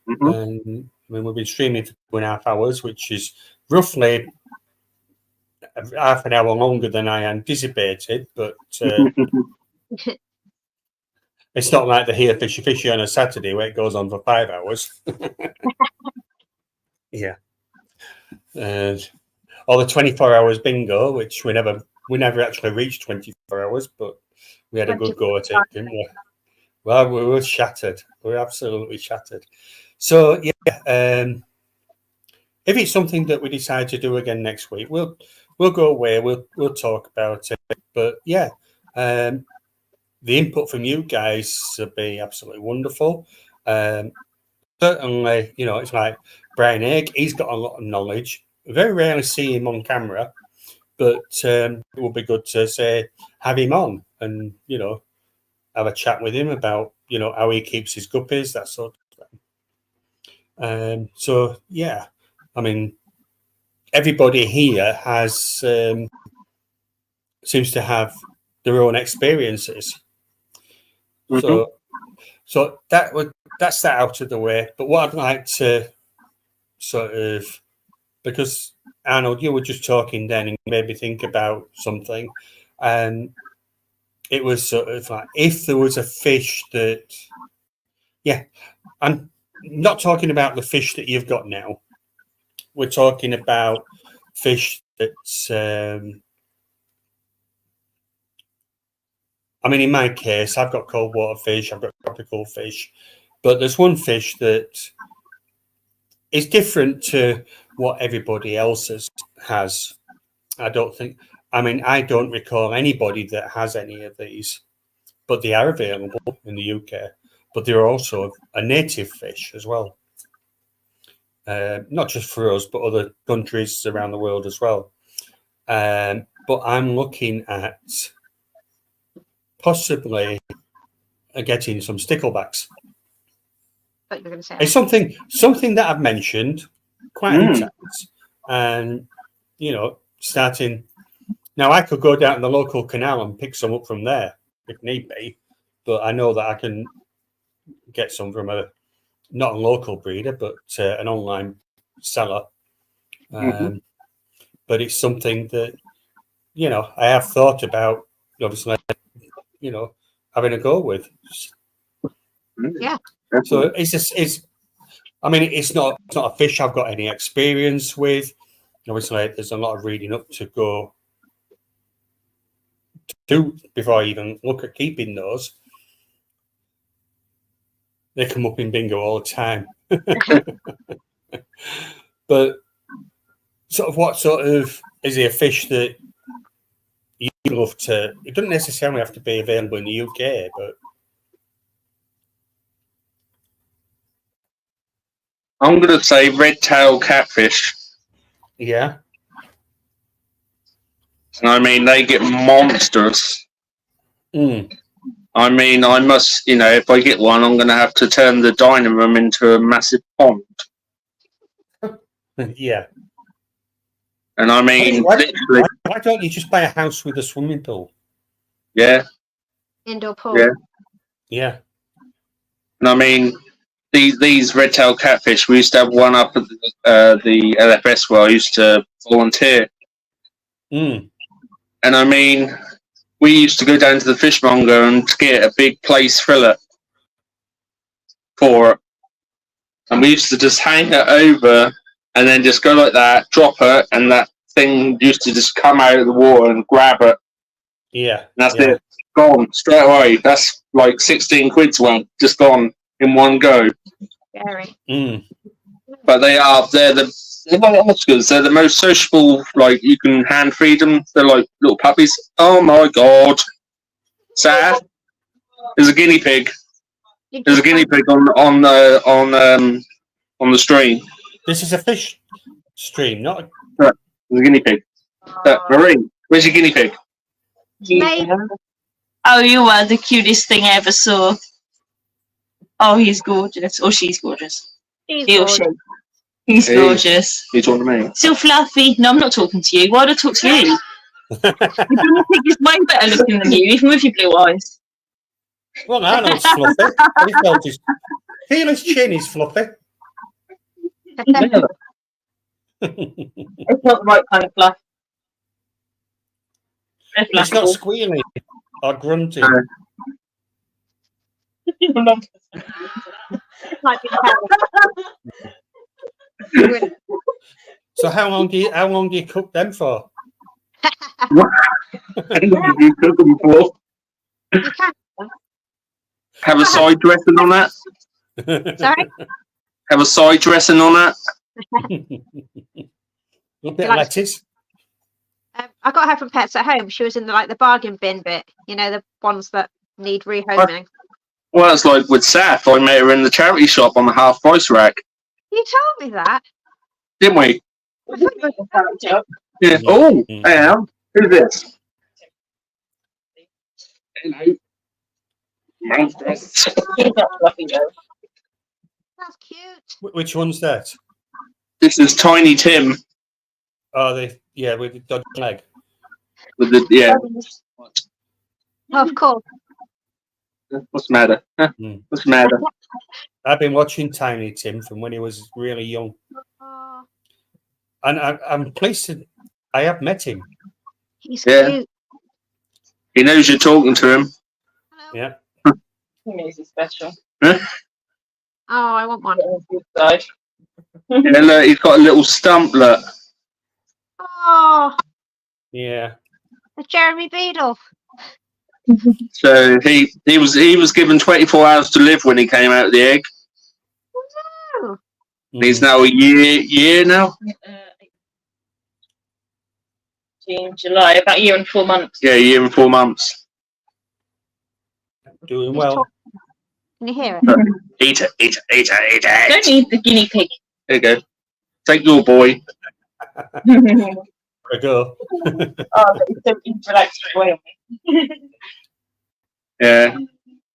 Mm-hmm. We've been streaming for 2.5 hours, which is roughly half an hour longer than I anticipated, but it's not like the Here Fishy on a Saturday where it goes on for 5 hours. Yeah. Or the 24 hours bingo, which we never actually reached 24 hours, but we had a good go at it, didn't we? Well, we were shattered. We were absolutely shattered. So, yeah, if it's something that we decide to do again next week, we'll go away. We'll talk about it. But yeah, the input from you guys would be absolutely wonderful. Certainly, it's like Brian Egg. He's got a lot of knowledge. We very rarely see him on camera, but it would be good to have him on and have a chat with him about how he keeps his guppies, that sort of thing. So yeah, I mean, everybody here has seems to have their own experiences. Mm-hmm. So that's that out of the way. But what I'd like to sort of, because Arnold, you were just talking then and made me think about something, and it was sort of like, if there was a fish that, I'm not talking about the fish that you've got now. We're talking about fish that's, I mean, in my case, I've got cold water fish, I've got tropical fish, but there's one fish that is different to what everybody else has. I don't recall anybody that has any of these, but they are available in the UK. But they're also a native fish as well. Not just for us, but other countries around the world as well. But I'm looking at possibly getting some sticklebacks. What you're going to say? It's something that I've mentioned quite a few times, and starting now. I could go down to the local canal and pick some up from there if need be, but I know that I can get some from not a local breeder, but an online seller. But it's something that I have thought about. Obviously, having a go with. Yeah. So it's not a fish I've got any experience with. Obviously, there's a lot of reading up to go to before I even look at keeping those. They come up in bingo all the time. But what sort of is it a fish that you love to? It doesn't necessarily have to be available in the UK, but I'm going to say red-tailed catfish. Yeah. And I mean, they get monstrous. Mm. I mean, I must, if I get one, I'm going to have to turn the dining room into a massive pond. Yeah. And I mean, literally, why don't you just buy a house with a swimming pool? yeah, Indoor pool. yeah. Yeah. And I mean, these red-tailed catfish, we used to have one up at the LFS where I used to volunteer. Mm. And I mean, we used to go down to the fishmonger and get a big place fillet for it. And we used to just hang it over and then just go like that, drop it, and that thing used to just come out of the water and grab it. Yeah. And that's it. Gone straight away. That's like 16 quid's worth, just gone in one go. Scary. Mm. But they're like Oscars. They're the most sociable. Like, you can hand feed them. They're like little puppies. Oh my god! Sad. There's a guinea pig. There's a guinea pig on the stream. This is a fish stream, not a... There's a guinea pig. Marie, where's your guinea pig? Maybe. Oh, you are the cutest thing I ever saw. Oh, he's gorgeous. Or she's gorgeous. He or she. He's gorgeous. He's talking to me. Still fluffy. No, I'm not talking to you. Why would I talk to you? The guinea pig is way better looking than you, even with your blue eyes. Well, Arnold's fluffy. Feel his chin is fluffy. It's not the right kind of fluff. It's not squealing or grunting. So how long do you cook them for? How long do you cook them for? You can. Have a side dressing on that? Sorry? Have a side dressing on that? A bit of lettuce. I got her from Pets at Home. She was in the bargain bin bit. The ones that need rehoming. Well, it's like with Saf. I met her in the charity shop on the half price rack. You told me that. Didn't we? I thought you were- Yeah. Oh, I am. Who's this? Hello. Monstrous. That's cute. Which one's that? This is Tiny Tim. Oh, with the dodgy leg. With the Oh, of course. What's the matter? Huh? What's the matter? I've been watching Tiny Tim from when he was really young, and I'm pleased that I have met him. He's cute. He knows you're talking to him. Hello. Yeah. He knows he's special. Oh, I want one. Yeah, look, he's got a little stump. Look. Oh, Yeah. a Jeremy Beadle. So he was given 24 hours to live when he came out of the egg. Oh, He's now a year now. June, July, about a year and 4 months. Yeah, a year and 4 months. Doing well. can you hear it? Eat it. Don't need the guinea pig. There you go. Take your boy. A girl. Oh, he's so relaxed straight away on me. Yeah.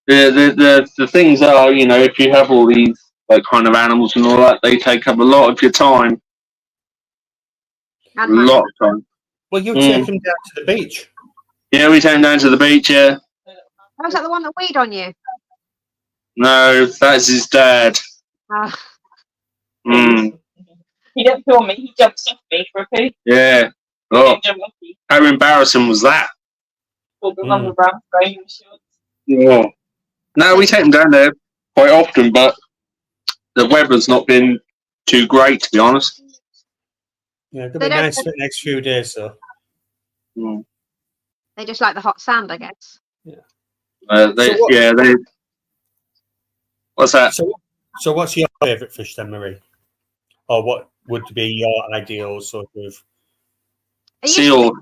The things are, if you have all these kind of animals and all that, they take up a lot of your time. A lot of time. Well, you take him down to the beach. Yeah, we take him down to the beach. Yeah. Oh, was that the one that weed on you? No, that's his dad. Oh, He don't kill me. He jumps off me for a poo. Yeah. Oh, how embarrassing was that? Yeah. No, we take them down there quite often, but the weather's not been too great, to be honest. Yeah, it'll be nice for the next few days, though. they just like the hot sand, I guess. What's that? So what's your favourite fish then, Marie? Or what would be your ideal sort of... Seal.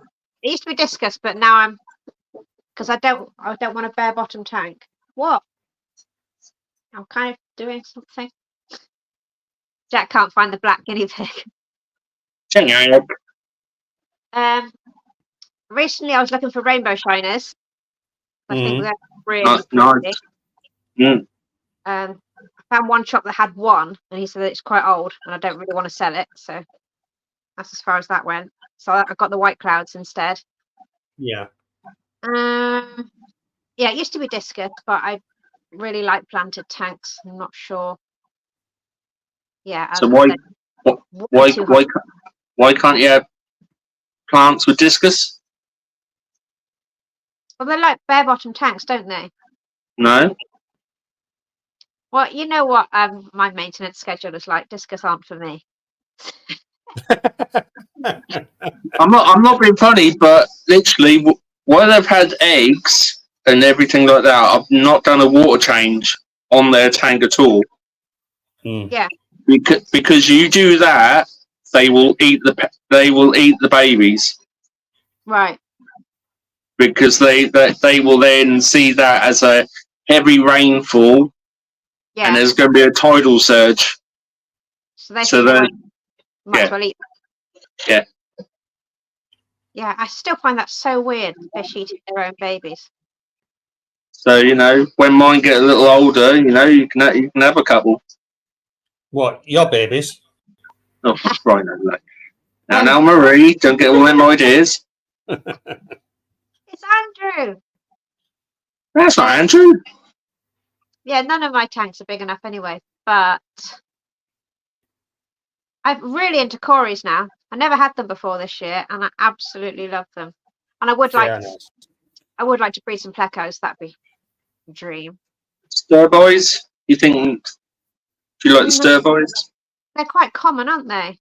It used to be discus, but now because I don't want a bare bottom tank. What? I'm kind of doing something. Jack can't find the black guinea pig. Hang on. Recently I was looking for rainbow shiners. I think they're really Nice. pretty. Mm. I found one shop that had one, and he said that it's quite old, and I don't really want to sell it, so that's as far as that went. So I got the white clouds instead. Yeah. Yeah, it used to be discus, but I really like planted tanks. I'm not sure. Yeah. So why can't you have plants with discus? Well, they like bare bottom tanks, don't they? No. Well, you know what my maintenance schedule is like. Discus aren't for me. I'm not being funny, but literally, where they've had eggs and everything like that, I've not done a water change on their tank at all. Yeah. Because you do that, they will eat the babies. Right. Because they will then see that as a heavy rainfall, Yeah. and there's going to be a tidal surge. So they might as well eat. Yeah. Yeah, I still find that so weird. Fish eating their own babies. So when mine get a little older, you can have a couple. What, your babies? Oh, right, no. Now, Marie, don't get all them ideas. It's Andrew. That's not Andrew. Yeah, none of my tanks are big enough anyway, but I'm really into Corys now. I never had them before this year, and I absolutely love them. And I would like to breed some plecos. That'd be a dream. Stir boys? You think? Do you like the stir boys? They're quite common, aren't they?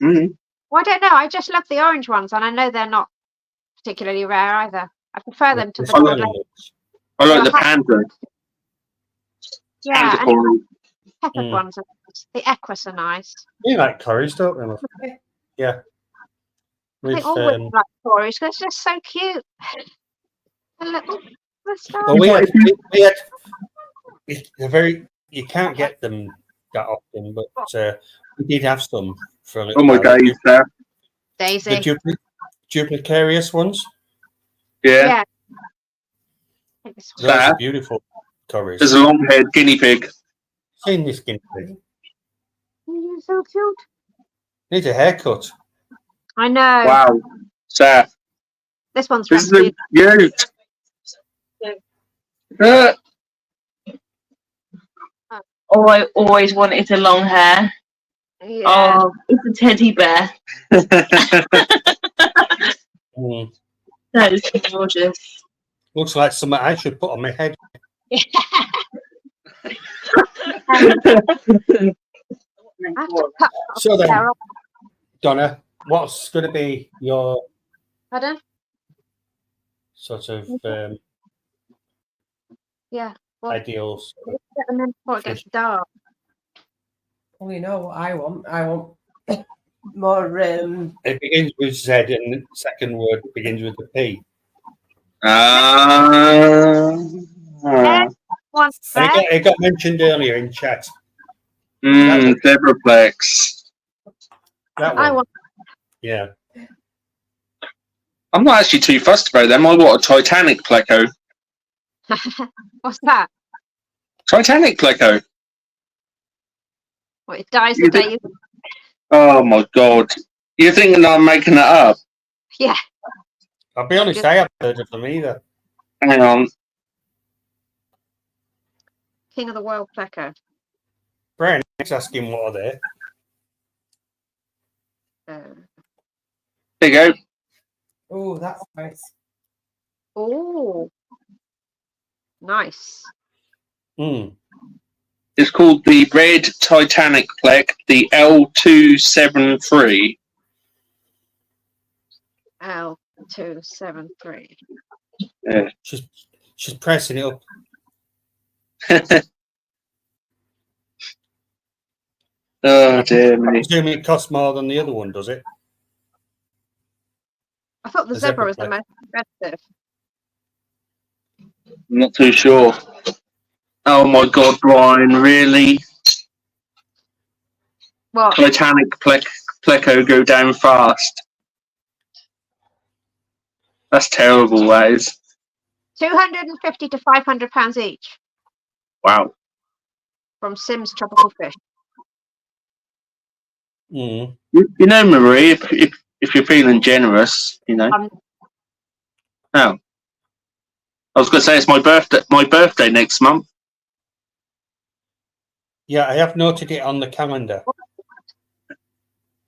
Mm-hmm. Well, I don't know. I just love the orange ones, and I know they're not particularly rare either. I prefer them to the I like the panda. Yeah, panda and peppered ones. The equus are nice. You like curries, don't you? Yeah. I think all women like Corys because it's just so cute. Well, we had you can't get them that often, but we did have some for a little my while. days, there. Daisy. The duplicarious ones. Yeah. Those are beautiful curries. There's a long-haired guinea pig. Seen this guinea pig? You're so cute. Needs a haircut. I know. Wow. So This one's this is a cute. Oh, I always wanted a long hair. Yeah. Oh, it's a teddy bear. That is gorgeous. Looks like something I should put on my head. So then, Donna, what's going to be your sort of ideals? And then before it gets dark. Well, you know what I want? I want more. It begins with Z, and the second word begins with a P. It got mentioned earlier in chat. Zebraplex. That one. Yeah. I'm not actually too fussed about them. I want a Titanic pleco. What's that? Titanic pleco. What, it dies the day you... Oh my god. You're thinking I'm making that up? Yeah. I'll be honest, I haven't heard of them either. Hang on. King of the World pleco. Brian's asking what are they? There you go. Oh, that's nice. Oh. Nice. It's called the Red Titanic Plec, the L273. L273. Yeah. She's pressing it up. Oh dear me. I assume it costs more than the other one, does it? I thought the zebra was the most expensive. I'm not too sure. Oh my god, Brian, really? What? Titanic Pleco go down fast. That's terrible, that is. 250 to £500 each Wow. from Sim's Tropical Fish. Mm. You know, Marie, if you're feeling generous, you know. Oh. I was going to say it's my birthday next month. Yeah, I have noted it on the calendar.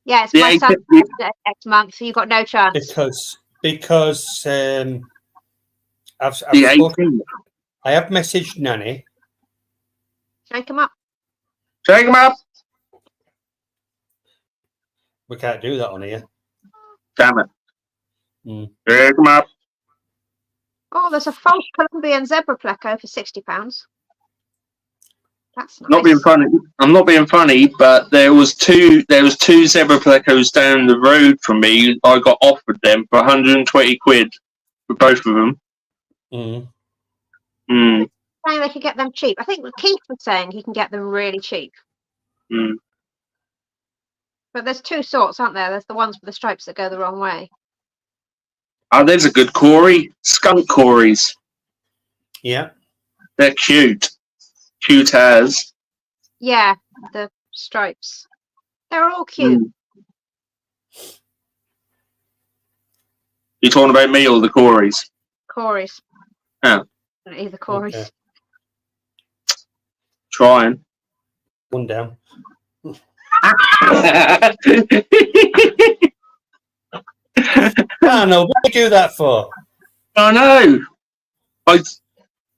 Yeah, it's Yeah, my son's birthday next month, so you've got no chance. Because I've The spoken. 18th. I have messaged Nanny. Shake him up. Shake him up. We can't do that on here. Damn it. Mm. Shake him up. Oh, there's a false Colombian zebra pleco for £60. That's nice. Not being funny. I'm not being funny, but there was two zebra plecos down the road from me. I got offered them for 120 quid for both of them. Mm. Mm. Saying they could get them cheap. I think Keith was saying he can get them really cheap. Mm. But there's two sorts, aren't there? There's the ones with the stripes that go the wrong way. Oh, there's a good Cory. Skunk Corys. Yeah. They're cute. Cute as. Yeah, the stripes. They're all cute. Mm. You talking about me or the Corys? Corys. Oh. Either Corys. Okay. Trying. One down. Arnold, what do you do that for? I know.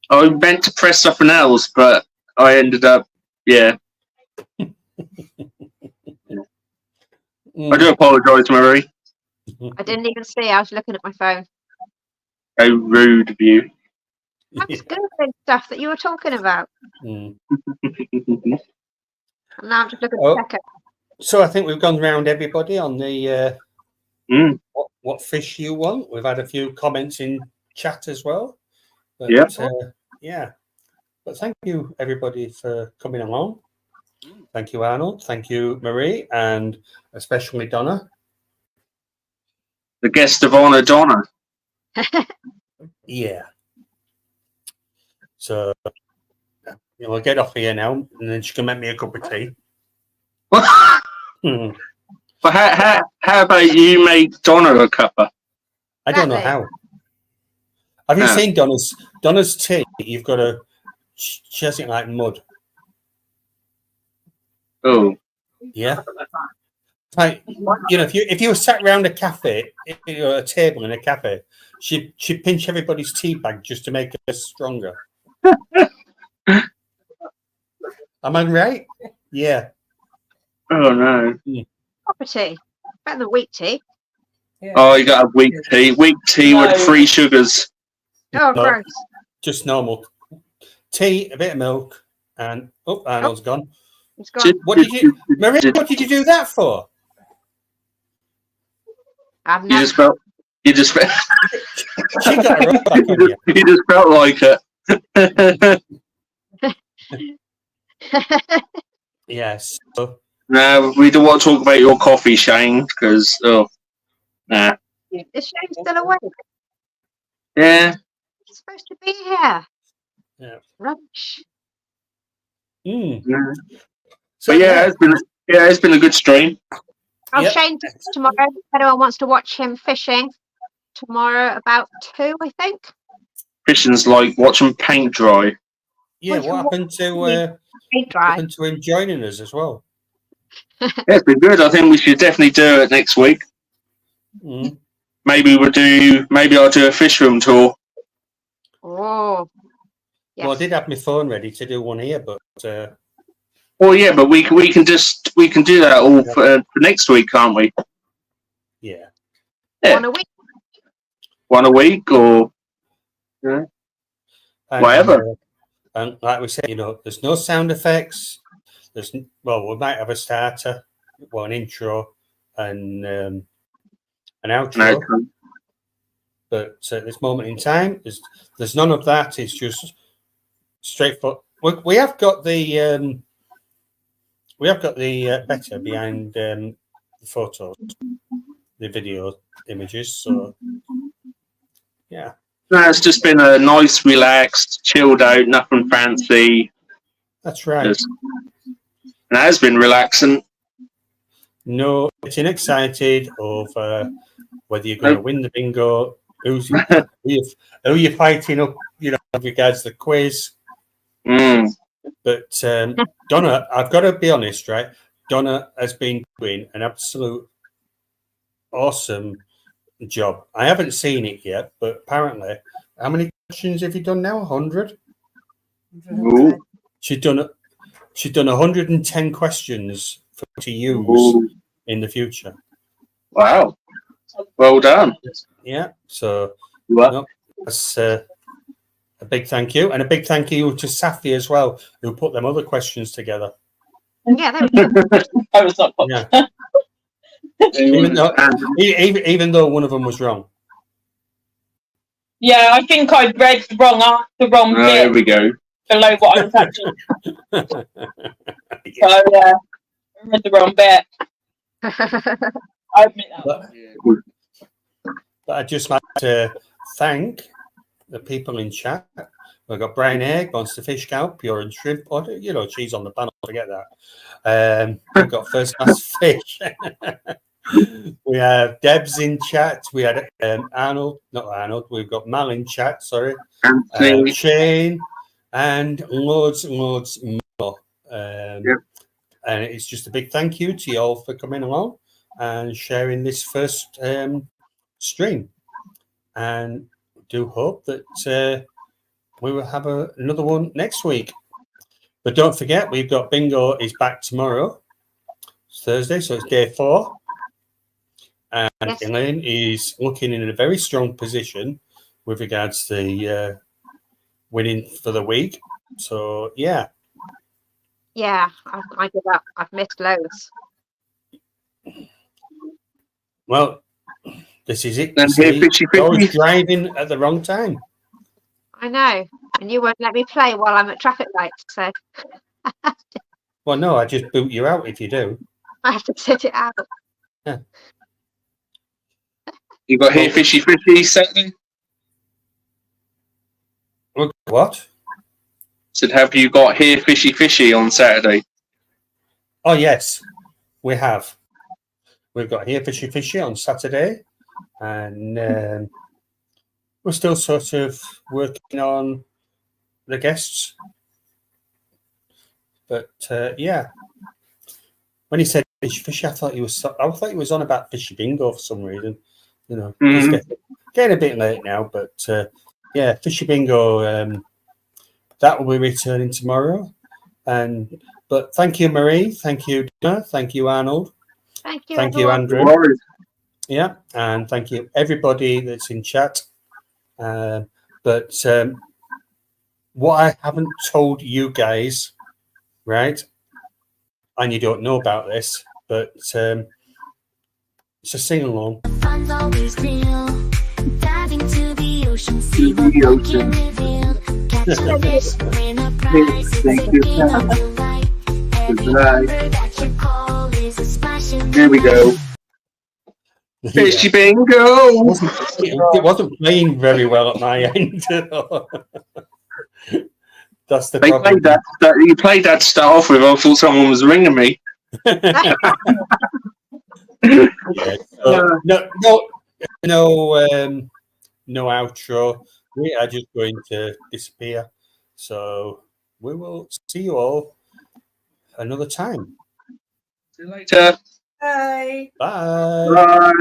I meant to press something else, but I ended up, yeah. I do apologise, Marie. I didn't even see. I was looking at my phone. How rude of you. I was googling stuff that you were talking about, Mm. and now I'm just looking Oh. at Pleco. So I think we've gone round everybody on the what fish you want. We've had a few comments in chat as well. But, yeah. But thank you everybody for coming along. Thank you, Arnold. Thank you, Marie, and especially Donna. The guest of honour, Donna. Yeah. So we'll get off here now, and then she can make me a cup of tea. Mm. But how about you make Donna a cuppa? I don't know how. Have you seen Donna's tea? You've got to. She has it like mud. Oh. Yeah. Like, you know, if you were sat around a cafe, a table in a cafe, she'd pinch everybody's tea bag just to make it stronger. Am I right? Yeah. Oh no. Proper tea. Better than weak tea. Yeah. Oh, you got a weak tea. Weak tea with 3 sugars. Oh, No. gross. Just normal tea, a bit of milk, and Arnold's gone. It's gone. What did you, Marie? What did you do that for? I've You never. just felt. You just felt. She got her own back on you. You just felt like it. Yes. So, No, we don't want to talk about your coffee, Shane, because nah. Is Shane still awake? Yeah. He's supposed to be here. Yeah. Rubbish. Yeah. So But it's been a good stream. Oh, Yep. Shane's tomorrow. If anyone wants to watch him fishing tomorrow about 2, I think. Fishing's like watching paint dry. Yeah, what happened to him joining us as well? Yeah, it's been good. I think we should definitely do it next week. Mm. Maybe I'll do a fish room tour. Oh. Yes. Well, I did have my phone ready to do one here, but Well, yeah, but we can do that all for next week, can't we? yeah. Yeah. One a week. One a week or And, whatever. And like we said, you know, there's no sound effects. We might have a starter, an intro, and an outro. No. But at this moment in time, there's none of that. It's just straightforward. We have got the we have got the better behind the photos, the video images. So yeah, No, it's just been a nice, relaxed, chilled out, nothing fancy. that's right. And it has been relaxing. No getting excited over whether you're going to win the bingo, who you're fighting up, with regards to the quiz. But Donna, I've got to be honest, right? Donna has been doing an absolute awesome job. I haven't seen it yet, but apparently, how many questions have you done now? 100? She's done 110 questions to use in the future. Wow. Well done. Yeah. So that's a big thank you. And a big thank you to Safi as well, who put them other questions together. Yeah, that was I was not. Yeah. even though one of them was wrong. Yeah, I think I read the wrong bit There we go. below what I was actually. So yeah, I read the wrong bit. I admit that. But I'd just like to thank the people in chat. We've got Brian Egg, Monster Fish Cow, Pure and Shrimp. She's on the panel, forget that. We've got First Class Fish. We have Debs in chat. We had Arnold, not Arnold. We've got Mal in chat, sorry. Shane, and loads more. And it's just a big thank you to you all for coming along and sharing this first stream. And do hope that we will have another one next week. But don't forget, we've got bingo is back tomorrow. It's Thursday, so it's day 4. And yes. Elaine is looking in a very strong position with regards to the winning for the week. So, yeah. Yeah, I give up. I've missed loads. Well, this is it. I was driving at the wrong time. I know. And you won't let me play while I'm at traffic lights. So. Well, no, I just boot you out if you do. I have to sit it out. Yeah. You got here Fishy Saturday? What? Said, have you got here Fishy on Saturday? Oh, yes, we have. We've got here Fishy on Saturday. And we're still sort of working on the guests. But, yeah. When he said Fishy, I thought he was on about Fishy Bingo for some reason. It's getting a bit late now, but yeah, Fishy Bingo, that will be returning tomorrow. But thank you, Marie. Thank you, Donna. Thank you, Arnold. Thank you, Thank you, Andrew. Yeah, and thank you, everybody that's in chat. But what I haven't told you guys, right, and you don't know about this, but it's a sing-along. Here we go. Fishy Bingo! It wasn't playing very well at my end. That's the problem. You played that to start off with. I thought someone was ringing me. Yeah, so no outro. We are just going to disappear. So we will see you all another time. See you later. Bye. Bye. Bye.